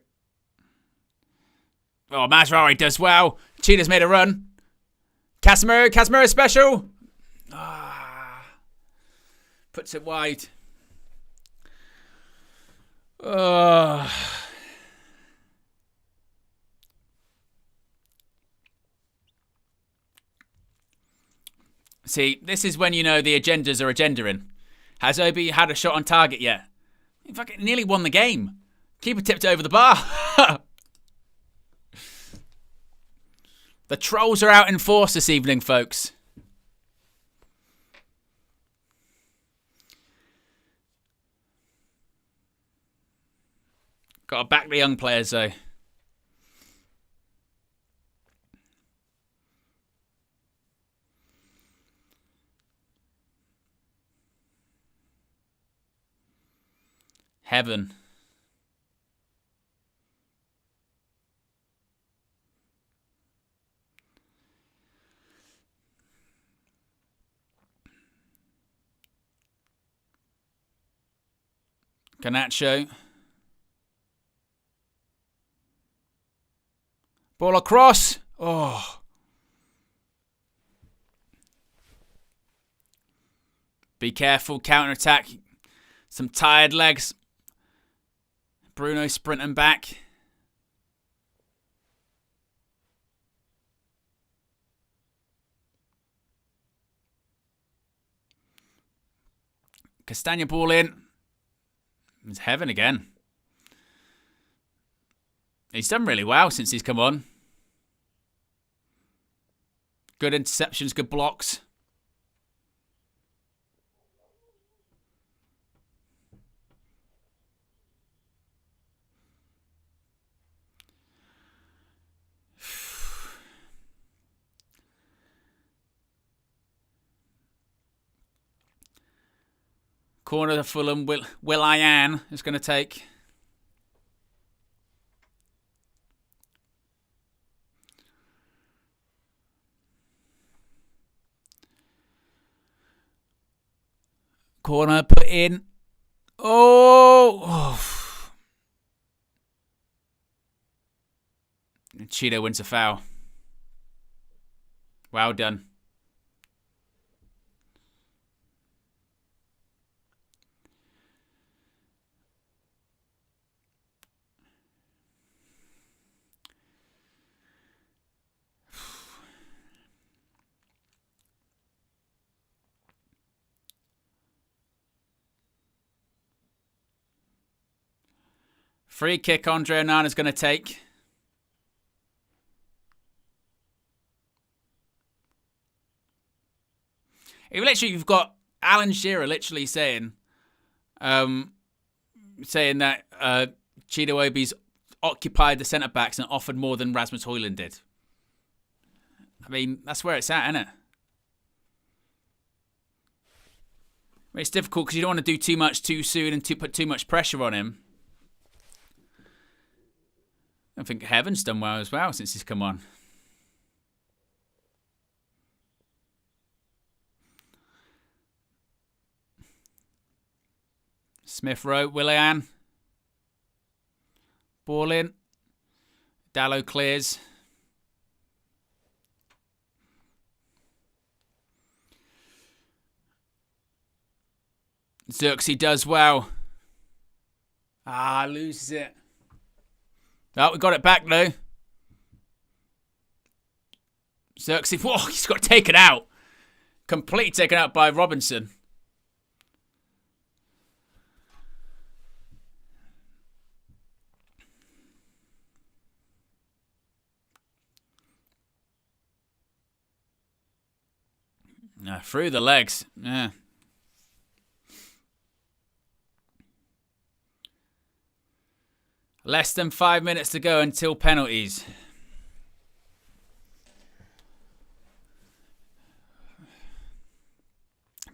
Oh, Mazraoui does well. Cheetah's made a run. Casemiro special. Ah. Puts it wide. Oh. See, this is when you know the agendas are agendaing. Has Obi had a shot on target yet? He fucking nearly won the game. Keeper tipped it over the bar. The trolls are out in force this evening, folks. Got to back the young players, though. Heaven. Garnacho. Ball across. Oh. Be careful. Counter-attack. Some tired legs. Bruno sprinting back. Castagna ball in. It's Heaven again. He's done really well since he's come on. Good interceptions, good blocks. Corner to Fulham. Willian is going to take. Corner put in. Oh. Cheetah wins a foul. Well done. Free kick Andre Onana's going to take. You've got Alan Shearer literally saying that Chido Obi's occupied the centre-backs and offered more than Rasmus Højlund did. I mean, that's where it's at, isn't it? It's difficult because you don't want to do too much too soon and put too much pressure on him. I think Heaven's done well as well since he's come on. Smith Rowe, Willian. Ball in. Dallow clears. Xerxes does well. Loses it. Oh, we got it back though. Xerxes, whoa, he's got taken out. Completely taken out by Robinson. Through the legs. Yeah. Less than 5 minutes to go until penalties.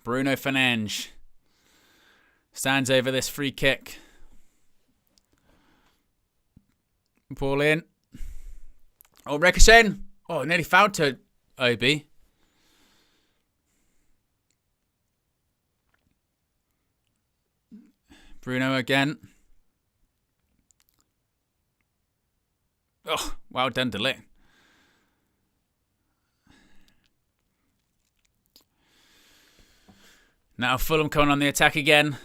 Bruno Fernandes stands over this free kick. Ball in. Oh, ricochet. Oh, nearly fouled to Obi. Bruno again. Oh, well done, De Ligt. Now Fulham coming on the attack again.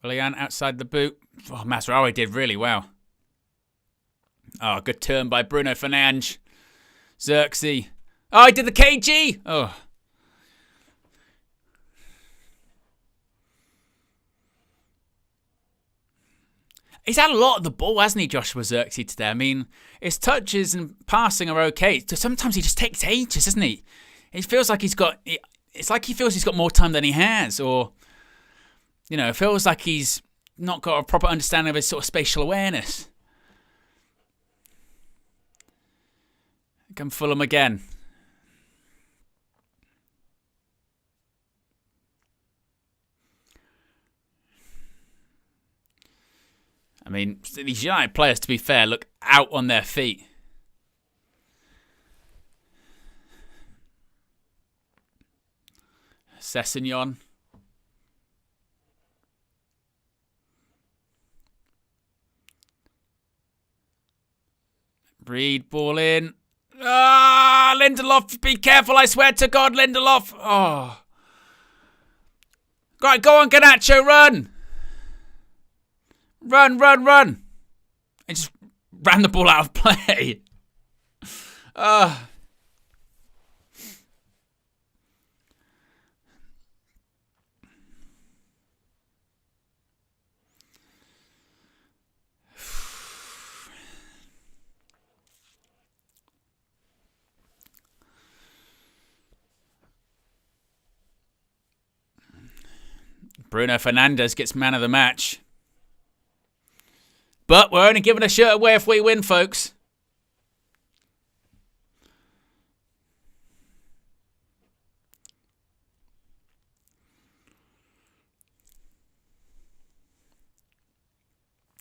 Willian outside the boot. Oh, Mazraoui did really well. Oh, good turn by Bruno Fernandes. Xerxes. Oh, he did the KG. Oh. He's had a lot of the ball, hasn't he, Joshua Xerxes, today? I mean, his touches and passing are okay. Sometimes he just takes ages, doesn't he? It feels like it's like he feels he's got more time than he has. Or, you know, it feels like he's not got a proper understanding of his sort of spatial awareness. Come Fulham again. I mean, these United players, to be fair, look out on their feet. Sessegnon. Reed, ball in. Lindelof, be careful, I swear to God, Lindelof. Oh. Right, go on, Garnacho, run. Run. And just ran the ball out of play. Bruno Fernandes gets man of the match. But we're only giving a shirt away if we win, folks.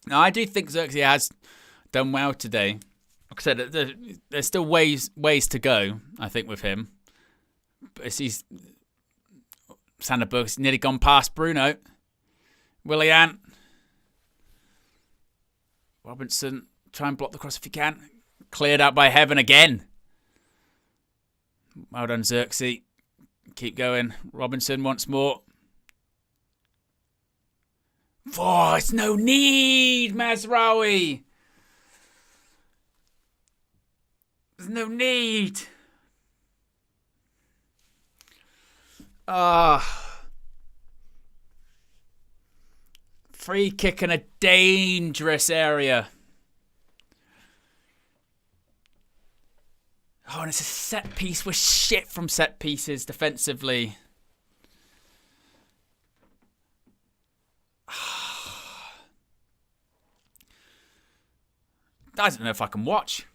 Now, I do think Xerxes has done well today. Like I said, there's still ways to go, I think, with him. But he's Sander Berg's nearly gone past Bruno. Willian. Robinson, try and block the cross if you can. Cleared out by Heaven again. Well done, Xerxes. Keep going. Robinson once more. Oh, it's no need, Mazraoui. There's no need. Free kick in a dangerous area. Oh, and it's a set piece. We're shit from set pieces defensively. I don't know if I can watch.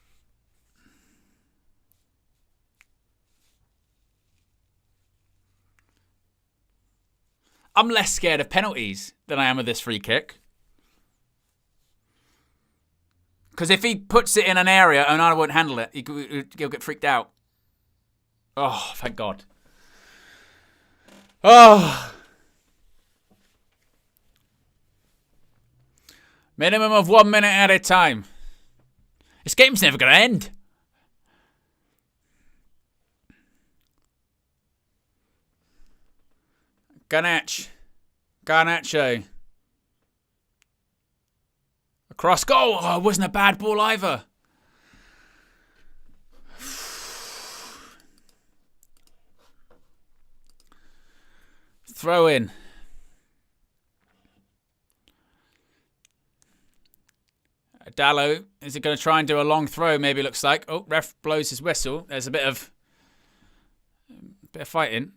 I'm less scared of penalties than I am of this free kick. Because if he puts it in an area and I won't handle it, he'll get freaked out. Oh, thank God. Oh. Minimum of 1 minute at a time. This game's never going to end. Garnacho. Across goal. Oh, it wasn't a bad ball either. Throw in. Dallo, is it going to try and do a long throw? Maybe it looks like. Oh, ref blows his whistle. There's a bit of fighting.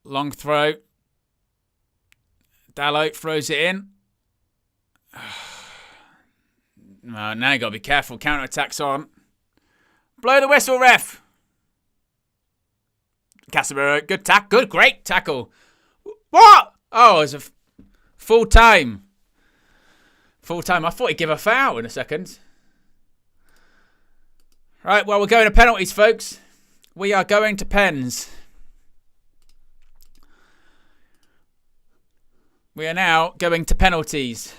Long throw. Dallo throws it in. Oh, now you got to be careful. Counter-attack's on. Blow the whistle, ref. Casemiro, great tackle. What? Oh, it's a full time. Full time. I thought he'd give a foul in a second. Right, well, we're going to penalties, folks. We are going to pens. We are now going to penalties.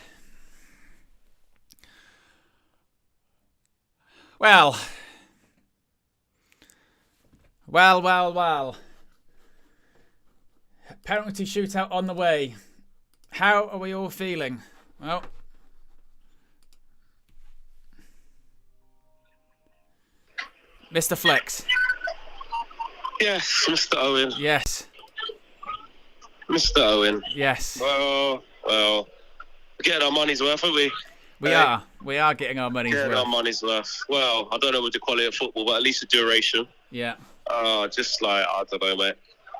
Well. Penalty shootout on the way. How are we all feeling? Well. Mr. Flex. Yes, Mr. Owen. Yes. Mr. Owen. Yes. Well, we're getting our money's worth, aren't we? We are getting our money's worth. Our money's worth. Well, I don't know what the quality of football, but at least the duration. Yeah. Just like, I don't know, mate.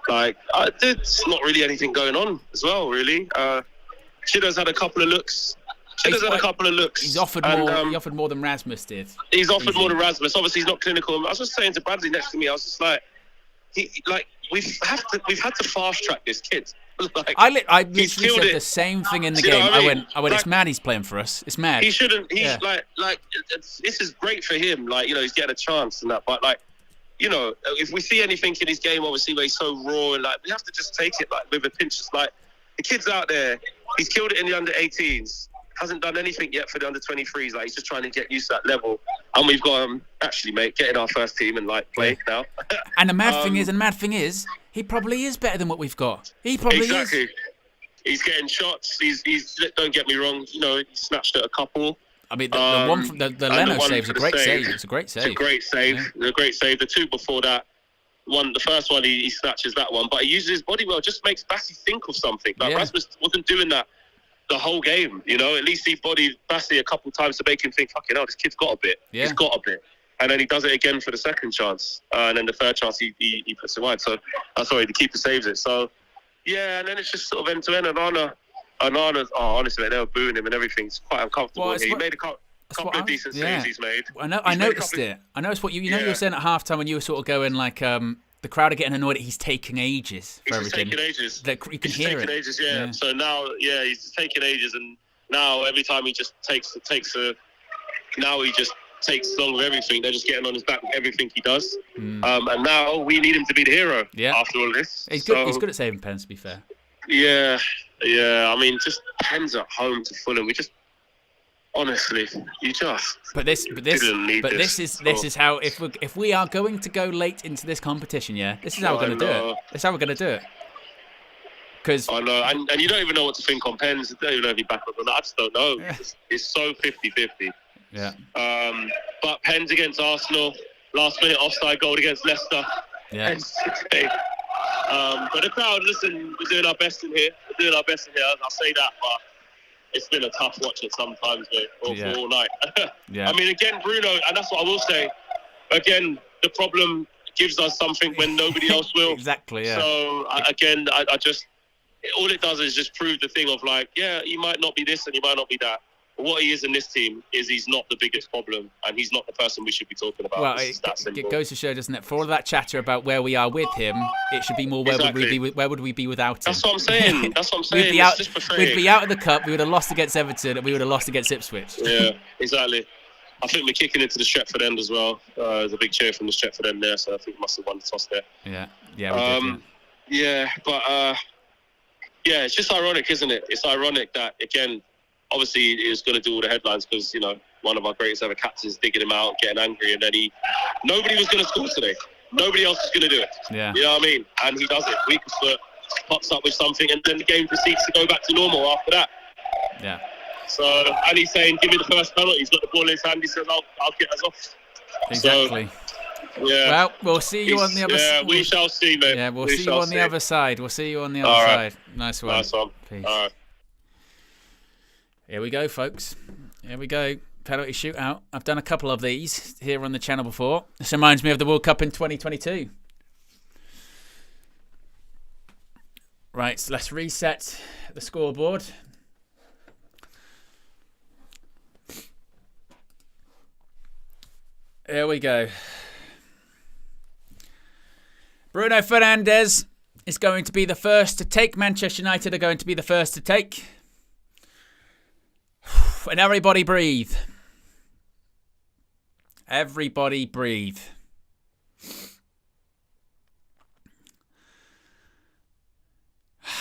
Like, there's not really anything going on as well, really. Chido's had a couple of looks. He's offered more. He offered more than Rasmus did. He's offered more than Rasmus. Obviously, he's not clinical. I was just saying to Bradley next to me, I was just like, we've had to fast track this kid. Like, I literally said the same thing in the game. I went. Like, it's mad. He's playing for us. It's mad. He shouldn't. He's this is great for him. Like, you know, he's getting a chance and that. But like, you know, if we see anything in his game, obviously where he's so raw and like, we have to just take it like with a pinch. Just like the kid's out there. He's killed it in the under-18s. Hasn't done anything yet for the under-23s. Like, he's just trying to get used to that level. And we've got him actually, mate, get in our first team and like play now. And the mad thing is, he probably is better than what we've got. He probably exactly. is. He's getting shots. He's. Don't get me wrong. You know, he snatched at a couple. I mean, the one from the Leno save's a great save. It's a great save. It's a great save. Yeah. It's a great save. The two before that, the first one he snatches that one, but he uses his body well. Just makes Bassey think of something. Like Rasmus wasn't doing that the whole game. You know, at least he bodied Bassey a couple times to make him think, fucking hell, this kid's got a bit. Yeah. He's got a bit. And then he does it again for the second chance. And then the third chance, he puts it wide. So, the keeper saves it. So, yeah, and then it's just sort of end-to-end. And Onana's, honestly, they were booing him and everything. It's quite uncomfortable. He made a couple of decent saves he's made. I noticed it. I noticed what you were saying at halftime when you were sort of going like, the crowd are getting annoyed that he's taking ages for everything. He's taking ages. You can hear it. Ages, yeah. So now, he's taking ages. And now every time he just takes long with everything. They're just getting on his back with everything he does. And now we need him to be the hero after all this. He's good. He's good at saving pens, to be fair. Yeah. I mean, just pens at home to Fulham. We just, honestly, But this is how if we are going to go late into this competition, this is how we're going to do it. That's how we're going to do it. Because I know, and you don't even know what to think on pens. You don't even know if you back up on that. I just don't know. It's so 50-50. Yeah. But pens against Arsenal, last minute offside goal against Leicester. Yeah. But the crowd, listen, we're doing our best in here. I'll say that, but it's been a tough watch at sometimes, mate, for all night. Yeah. I mean, again, Bruno, and that's what I will say. Again, the problem gives us something when nobody else will. Exactly, yeah. So, I just, all it does is just prove the thing of like, yeah, he might not be this and he might not be that. But what he is in this team is he's not the biggest problem, and he's not the person we should be talking about. Well, it goes to show, doesn't it? For all that chatter about where we are with him, it should be more where would we be without him? That's what I'm saying. We'd be out of the cup. We would have lost against Everton, and we would have lost against Ipswich. Yeah, exactly. I think we're kicking into the Stretford end as well. There's a big cheer from the Stretford end there, so I think we must have won the toss there. Yeah, we did. Yeah, but it's just ironic, isn't it? It's ironic that, again, obviously he was going to do all the headlines because, you know, one of our greatest ever captains digging him out, getting angry, and then nobody was going to score today. Nobody else was going to do it. Yeah. You know what I mean? And he does it. Week of foot, pops up with something, and then the game proceeds to go back to normal after that. Yeah. So, and he's saying, give me the first penalty. He's got the ball in his hand. He says, I'll get us off. Exactly. So, yeah. Well, we'll see you on the other side. Yeah, we shall see, mate. Yeah, we'll see you on the other side. We'll see you on the other side. Nice one. Nice one. Peace. All right. Here we go, folks. Here we go. Penalty shootout. I've done a couple of these here on the channel before. This reminds me of the World Cup in 2022. Right, so let's reset the scoreboard. Here we go. Bruno Fernandes is going to be the first to take. Manchester United are going to be the first to take. And everybody breathe. Everybody breathe.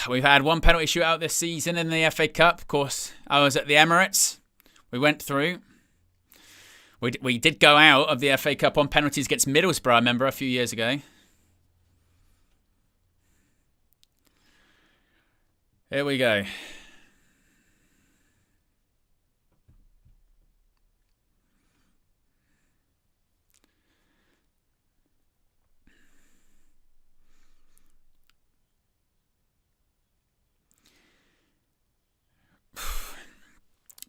We've had one penalty shootout this season in the FA Cup. Of course, I was at the Emirates. We went through. We did go out of the FA Cup on penalties against Middlesbrough, I remember, a few years ago. Here we go.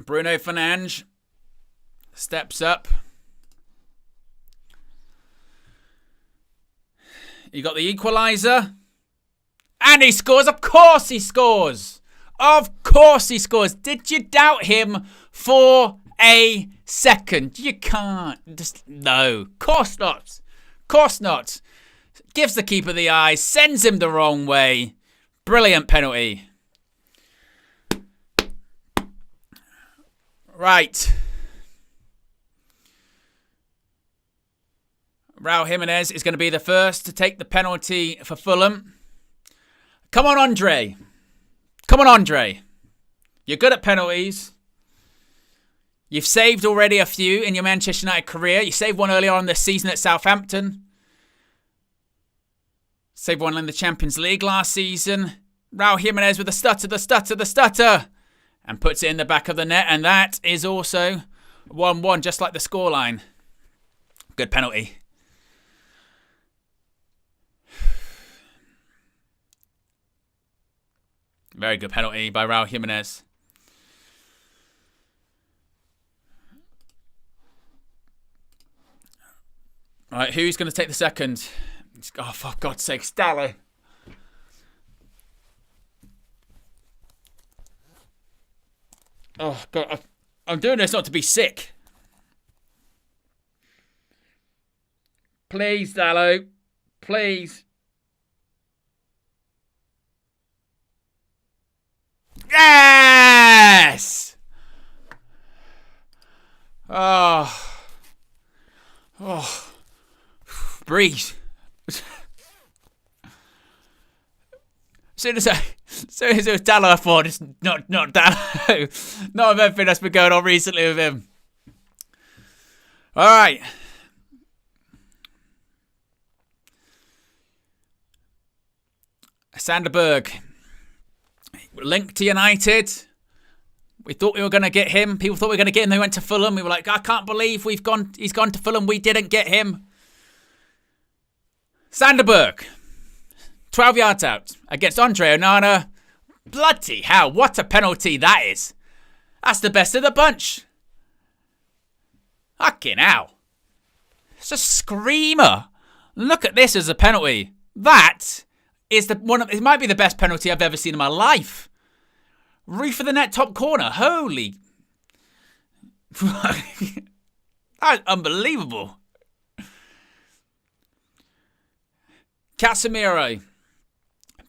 Bruno Fernandes steps up. You got the equaliser. And he scores. Of course he scores. Of course he scores. Did you doubt him for a second? You can't. Just no. Course not. Course not. Gives the keeper the eye. Sends him the wrong way. Brilliant penalty. Right. Raul Jimenez is going to be the first to take the penalty for Fulham. Come on, Andre. Come on, Andre. You're good at penalties. You've saved already a few in your Manchester United career. You saved one earlier on this season at Southampton. Saved one in the Champions League last season. Raul Jimenez with the stutter. And puts it in the back of the net. And that is also 1-1, just like the scoreline. Good penalty. Very good penalty by Raul Jimenez. Right, who's going to take the second? Oh, for God's sake, Dallo. Oh, God, I'm doing this not to be sick. Please, Dallo. Please. Yes! Oh. Breathe. As soon as it was Dallo, I thought it's not Dallo. Not of everything that's been going on recently with him. All right. Sanderberg. Linked to United. We thought we were going to get him. People thought we were going to get him. They went to Fulham. We were like, I can't believe he's gone to Fulham. We didn't get him. Sanderberg. 12 yards out against Andre Onana. Bloody hell, what a penalty that is. That's the best of the bunch. Fucking hell. It's a screamer. Look at this as a penalty. That is it might be the best penalty I've ever seen in my life. Roof of the net, top corner. Holy. That's unbelievable. Casemiro.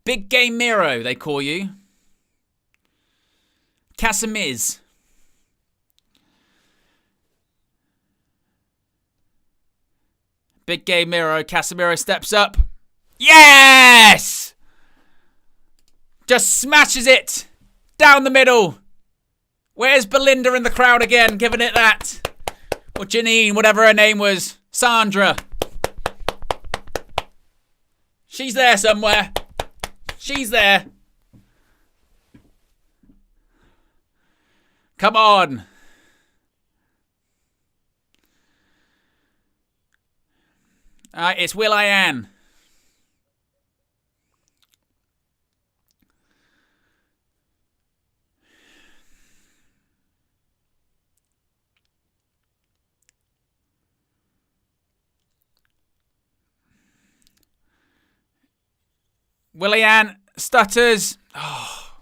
Big game Miro, they call you. Casemirs. Big game Miro. Casemiro steps up. Yes! Just smashes it down the middle. Where's Belinda in the crowd again, giving it that? Or Janine, whatever her name was. Sandra. She's there somewhere. She's there. Come on. Alright, it's Will.I.am. Will.I.am stutters. Oh,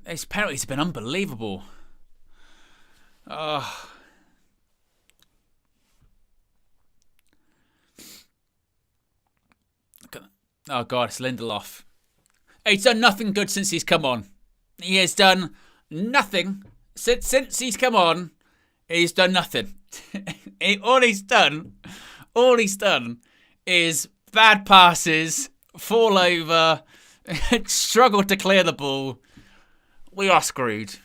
these penalties have been unbelievable. Oh. Oh God, it's Lindelof. He's done nothing good since he's come on. He has done nothing since he's come on. He's done nothing. All he's done is bad passes, fall over, struggle to clear the ball. We are screwed.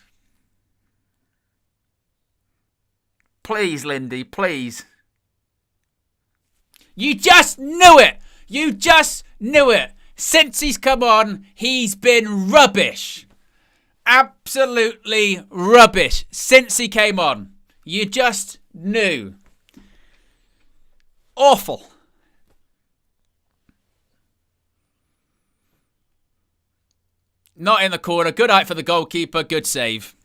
Please, Lindy, please. You just knew it. You just knew it. Since he's come on, he's been rubbish. Absolutely rubbish. Since he came on. You just knew. Awful. Not in the corner. Good height for the goalkeeper. Good save.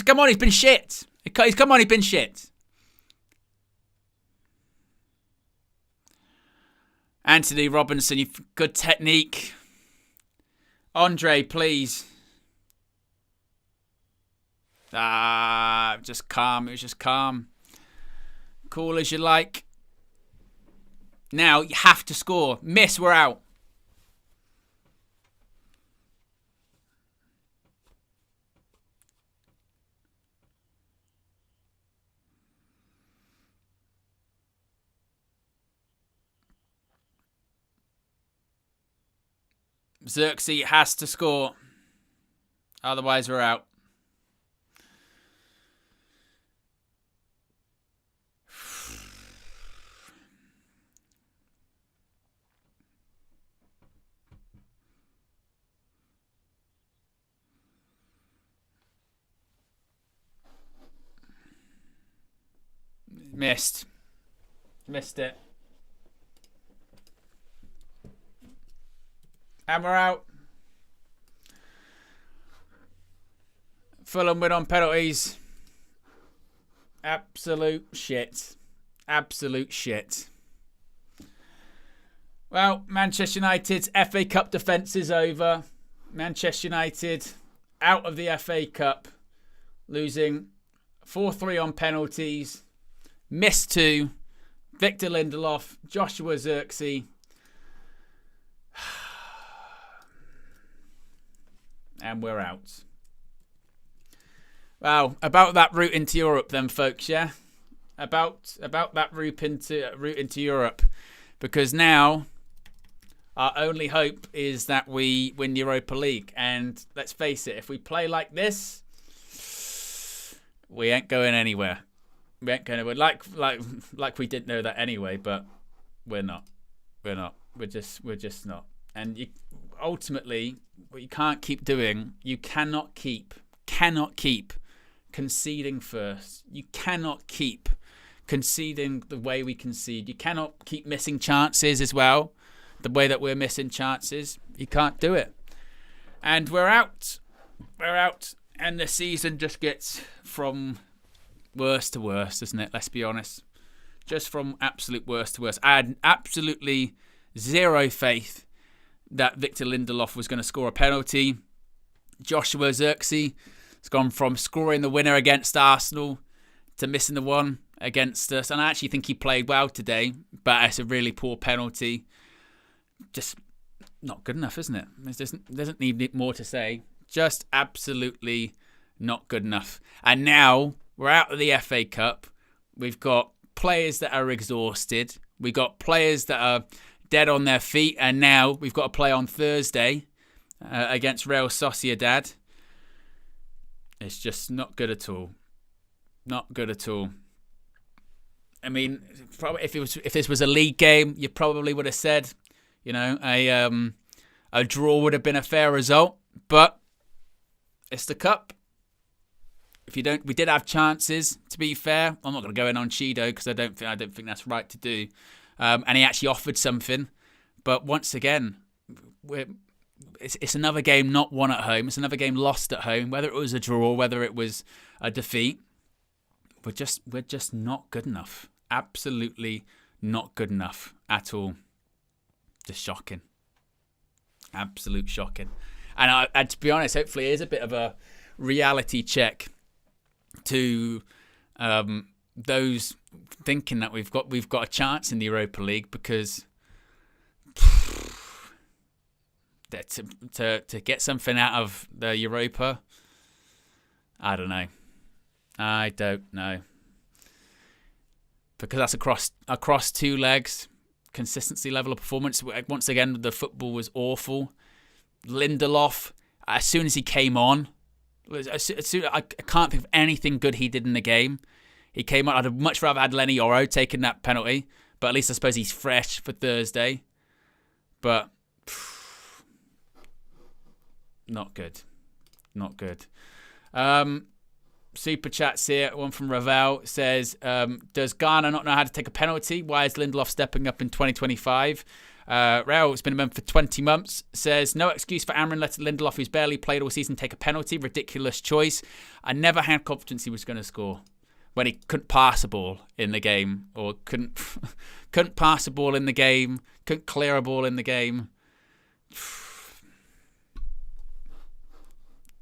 Come on, he's been shit. He's come on, he's been shit. Anthony Robinson, you've good technique. Andre, please. Just calm. It was just calm. Cool as you like. Now, you have to score. Miss, we're out. Xerxes has to score. Otherwise, we're out. Missed it. And we're out. Fulham win on penalties. Absolute shit. Absolute shit. Well, Manchester United's FA Cup defence is over. Manchester United out of the FA Cup. Losing 4-3 on penalties. Missed 2. Victor Lindelof. Joshua Xerxes. And we're out. Well, about that route into Europe then, folks, yeah? About that route into Europe. Because now our only hope is that we win Europa League. And let's face it, if we play like this, we ain't going anywhere. We ain't going anywhere. Like we didn't know that anyway, but we're not. We're just not. And ultimately, what you can't keep doing, you cannot keep conceding first. You cannot keep conceding the way we concede. You cannot keep missing chances as well. The way that we're missing chances, you can't do it. And we're out. We're out. And the season just gets from worse to worse, doesn't it? Let's be honest. Just from absolute worst to worst. I had absolutely zero faith that Victor Lindelof was going to score a penalty. Joshua Zirkzee has gone from scoring the winner against Arsenal to missing the one against us. And I actually think he played well today, but it's a really poor penalty. Just not good enough, isn't it? It doesn't need more to say. Just absolutely not good enough. And now we're out of the FA Cup. We've got players that are exhausted. We've got players that are dead on their feet. And now we've got to play on Thursday against Real Sociedad. It's just not good at all. Not good at all. I mean, if this was a league game, you probably would have said, a draw would have been a fair result. But it's the cup. We did have chances. To be fair, I'm not going to go in on Chido because I don't think that's right to do. And he actually offered something, but once again, it's another game not won at home. It's another game lost at home. Whether it was a draw, whether it was a defeat, we're just not good enough. Absolutely not good enough at all. Just shocking. Absolute shocking. And to be honest, hopefully it is a bit of a reality check to those thinking that we've got a chance in the Europa League, because to get something out of the Europa, I don't know, because that's across two legs. Consistency level of performance. Once again, the football was awful. Lindelof, as soon as he came on, I can't think of anything good he did in the game. He came on. I'd much rather had Lenny Oro taking that penalty, but at least I suppose he's fresh for Thursday. But not good. Not good. Super chats here. One from Ravel says, does Ghana not know how to take a penalty? Why is Lindelof stepping up in 2025? Raul, has been a member for 20 months, says, no excuse for Amrin letting Lindelof, who's barely played all season, take a penalty. Ridiculous choice. I never had confidence he was going to score when he couldn't pass a ball in the game, or couldn't pass a ball in the game, couldn't clear a ball in the game.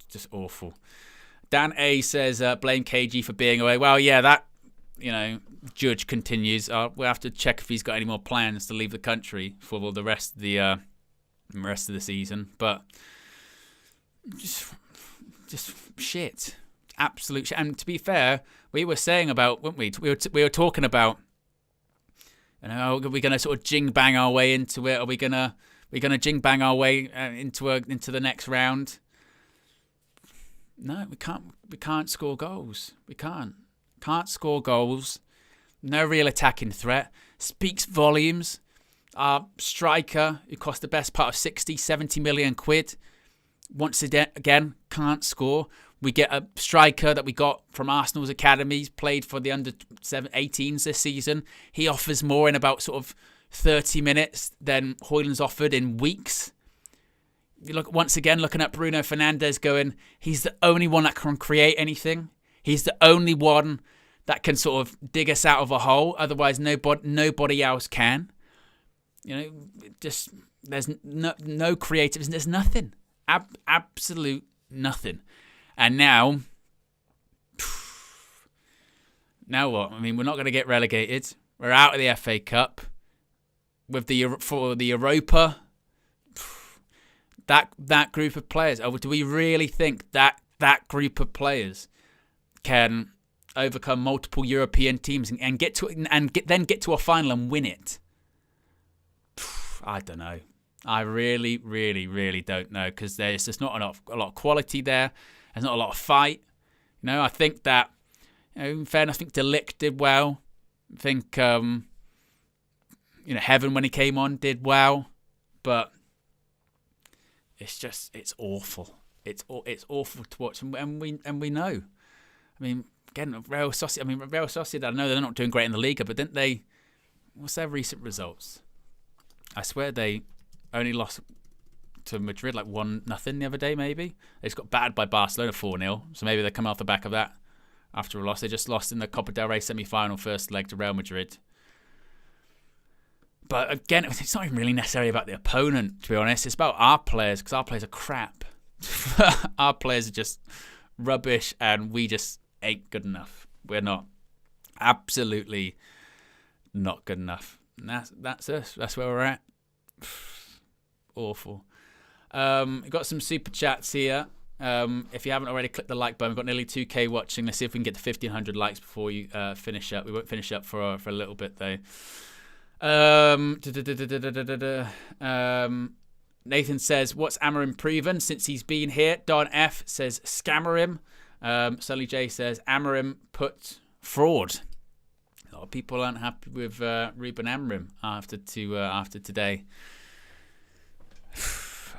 Just awful. Dan A says, blame KG for being away. Well, yeah, that, Judge continues. We'll have to check if he's got any more plans to leave the country for the rest of the season. But just shit, absolute shit. And to be fair, we were saying about, weren't we? We were talking about, are we going to sort of jing bang our way into it? Are we going to jing bang our way into the next round? No, we can't. We can't score goals. We can't score goals. No real attacking threat. Speaks volumes. Our striker, who cost the best part of 60, 70 million quid, once again can't score. We get a striker that we got from Arsenal's academies, played for the under 18s this season. He offers more in about sort of 30 minutes than Højlund's offered in weeks. You look once again looking at Bruno Fernandes, going, he's the only one that can create anything. He's the only one that can sort of dig us out of a hole. Otherwise, nobody else can. Just there's no creative. There's nothing. Absolute nothing. And now what? I mean, we're not going to get relegated. We're out of the FA Cup for the Europa. That group of players. Do we really think that group of players can overcome multiple European teams and get to a final and win it? I don't know. I really, really, really don't know, because there's just not a lot of quality there. There's not a lot of fight. I think that, in fairness, I think De Ligt did well. I think Heaven, when he came on, did well, but it's awful. It's awful to watch, and we know. I mean, again, Real Sociedad, I know they're not doing great in the Liga, but didn't they, what's their recent results? I swear they only lost to Madrid like 1-0 the other day, maybe. They just got battered by Barcelona 4-0, so maybe they're coming off the back of that after a loss. They just lost in the Copa del Rey semi-final first leg to Real Madrid. But again, it's not even really necessarily about the opponent, to be honest. It's about our players, because our players are crap. Our players are just rubbish, and we just ain't good enough. We're not. Absolutely not good enough. And that's us. That's where we're at. Awful. We've got some super chats here. If you haven't already, click the like button. We've got nearly 2K watching. Let's see if we can get to 1,500 likes before you finish up. We won't finish up for a little bit, though. Nathan says, what's Amarim proven since he's been here? Don F says, scammer him. Sully J says, Amarim put fraud. A lot of people aren't happy with Ruben Amarim after today.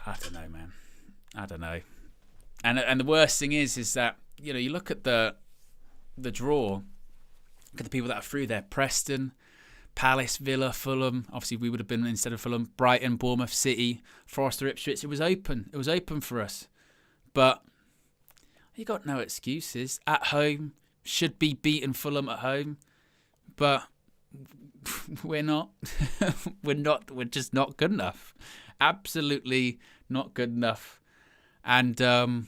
I don't know, man. I don't know. And the worst thing is that, you know, you look at the draw, look at the people that are through there. Preston, Palace, Villa, Fulham. Obviously, we would have been instead of Fulham. Brighton, Bournemouth, City, Forster, Ipswich. It was open. It was open for us. But you got no excuses. At home, should be beating Fulham at home. But we're not. We're just not good enough. Absolutely not good enough. And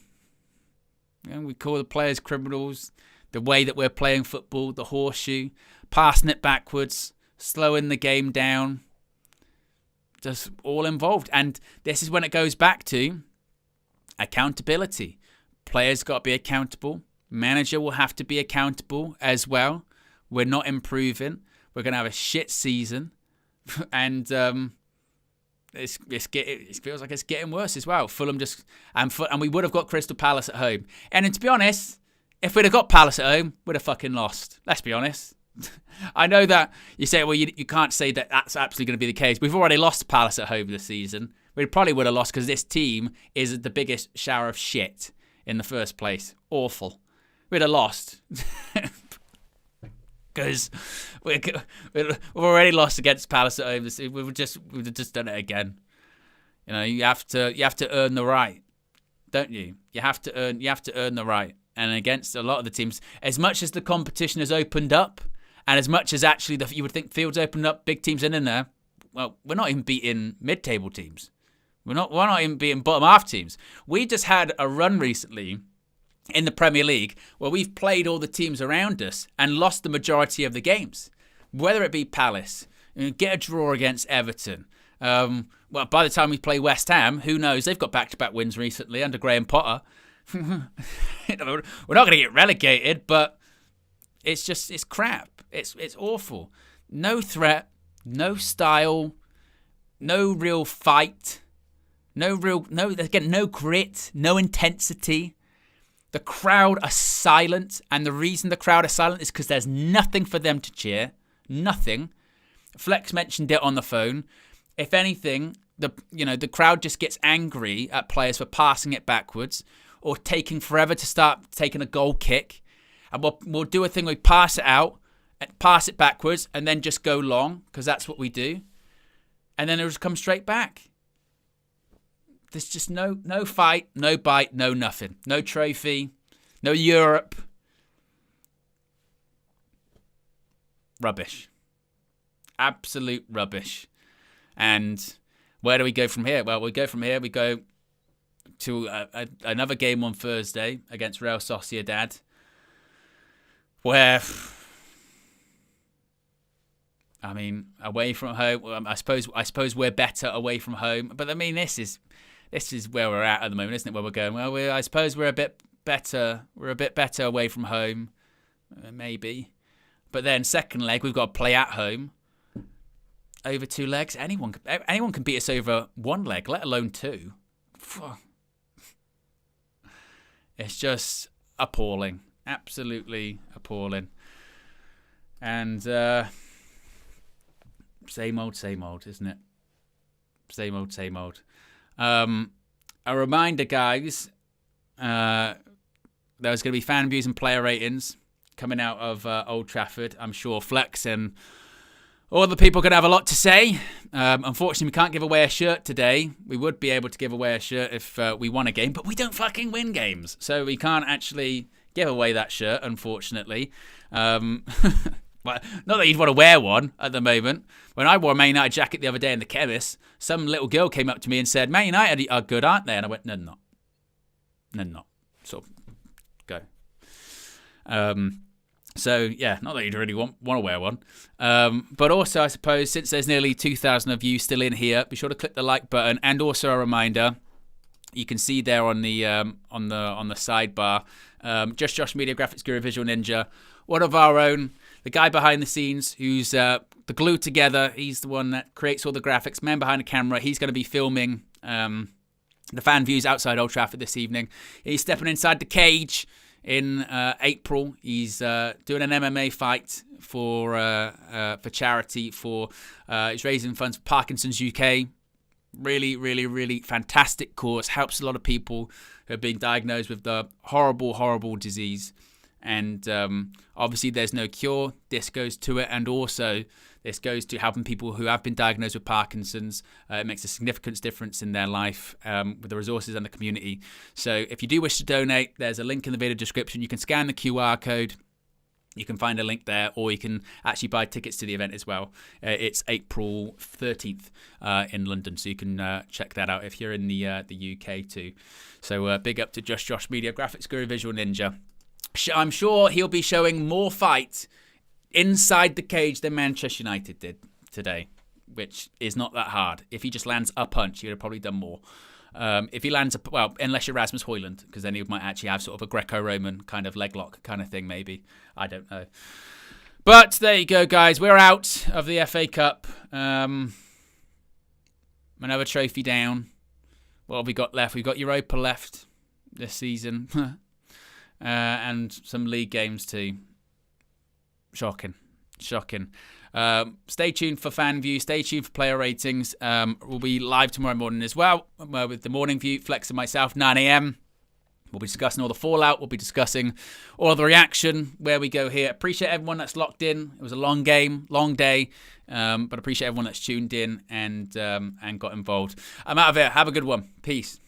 we call the players criminals. The way that we're playing football, the horseshoe, passing it backwards, slowing the game down, just all involved. And this is when it goes back to accountability. Players got to be accountable. Manager will have to be accountable as well. We're not improving. We're going to have a shit season. And it feels like it's getting worse as well. Fulham and we would have got Crystal Palace at home. And to be honest, if we'd have got Palace at home, we'd have fucking lost. Let's be honest. I know that you say, well, you can't say that that's absolutely going to be the case. We've already lost to Palace at home this season. We probably would have lost because this team is the biggest shower of shit in the first place. Awful. We'd have lost. Because we've already lost against Palace at home. We've just done it again. You know, you have to earn the right, don't you? You have to earn the right. And against a lot of the teams, as much as the competition has opened up, and as much as actually you would think field's opened up, big teams in there. Well, we're not even beating mid-table teams. We're not even beating bottom half teams. We just had a run recently in the Premier League where we've played all the teams around us and lost the majority of the games. Whether it be Palace, get a draw against Everton. Well, by the time we play West Ham, who knows? They've got back-to-back wins recently under Graham Potter. We're not going to get relegated, but it's crap. It's awful. No threat, no style, no real fight, no grit, no intensity. The crowd are silent, and the reason the crowd are silent is because there's nothing for them to cheer. Nothing. Flex mentioned it on the phone. If anything, the crowd just gets angry at players for passing it backwards or taking forever to start taking a goal kick. And we'll do a thing, we pass it out, and pass it backwards, and then just go long, because that's what we do. And then it'll just come straight back. There's just no fight, no bite, no nothing. No trophy, no Europe. Rubbish. Absolute rubbish. And where do we go from here? Well, we go to another game on Thursday against Real Sociedad, where, I mean, away from home, I suppose we're better away from home. But I mean, this is where we're at the moment, isn't it? Where we're going. Well, I suppose we're a bit better. We're a bit better away from home, maybe. But then second leg, we've got to play at home. Over 2 legs, anyone can beat us over 1 leg, let alone 2. It's just appalling, absolutely appalling. And same old, isn't it? Same old. A reminder, guys. There's going to be fan views and player ratings coming out of Old Trafford. I'm sure Flex and all the people are going to have a lot to say. Unfortunately, we can't give away a shirt today. We would be able to give away a shirt if we won a game, but we don't fucking win games. So we can't actually give away that shirt, unfortunately. Well, not that you'd want to wear one at the moment. When I wore a Man United jacket the other day in the chemist, some little girl came up to me and said, Man United are good, aren't they? And I went, no, they're not. No, they're not. So, go. So, yeah, not that you'd really want to wear one. But also, I suppose, since there's nearly 2,000 of you still in here, be sure to click the like button. And also a reminder, you can see there on the sidebar, Just Josh Media Graphics Guru Visual Ninja, one of our own, the guy behind the scenes who's the glue together. He's the one that creates all the graphics, man behind the camera. He's going to be filming the fan views outside Old Trafford this evening. He's stepping inside the cage in April. He's doing an MMA fight for charity. He's raising funds for Parkinson's UK. Really, really, really fantastic cause. Helps a lot of people who have been diagnosed with the horrible, horrible disease. And obviously there's no cure. This goes to it. And also this goes to helping people who have been diagnosed with Parkinson's. It makes a significant difference in their life with the resources and the community. So if you do wish to donate, there's a link in the video description. You can scan the QR code. You can find a link there, or you can actually buy tickets to the event as well. It's April 13th in London, so you can check that out if you're in the UK too. So big up to Just Josh Media Graphics Guru Visual Ninja. I'm sure he'll be showing more fight inside the cage than Manchester United did today, which is not that hard. If he just lands a punch, he would have probably done more. If he lands, unless you're Rasmus Højlund, because then he might actually have sort of a Greco-Roman kind of leg lock kind of thing, maybe. I don't know. But there you go, guys. We're out of the FA Cup. Another trophy down. What have we got left? We've got Europa left this season. And some league games too. Shocking. Stay tuned for fan view. Stay tuned for player ratings. We'll be live tomorrow morning as well with the morning view. Flex and myself, 9 a.m. We'll be discussing all the fallout. We'll be discussing all the reaction, where we go here. Appreciate everyone that's locked in. It was a long game, long day. But appreciate everyone that's tuned in and got involved. I'm out of here. Have a good one. Peace.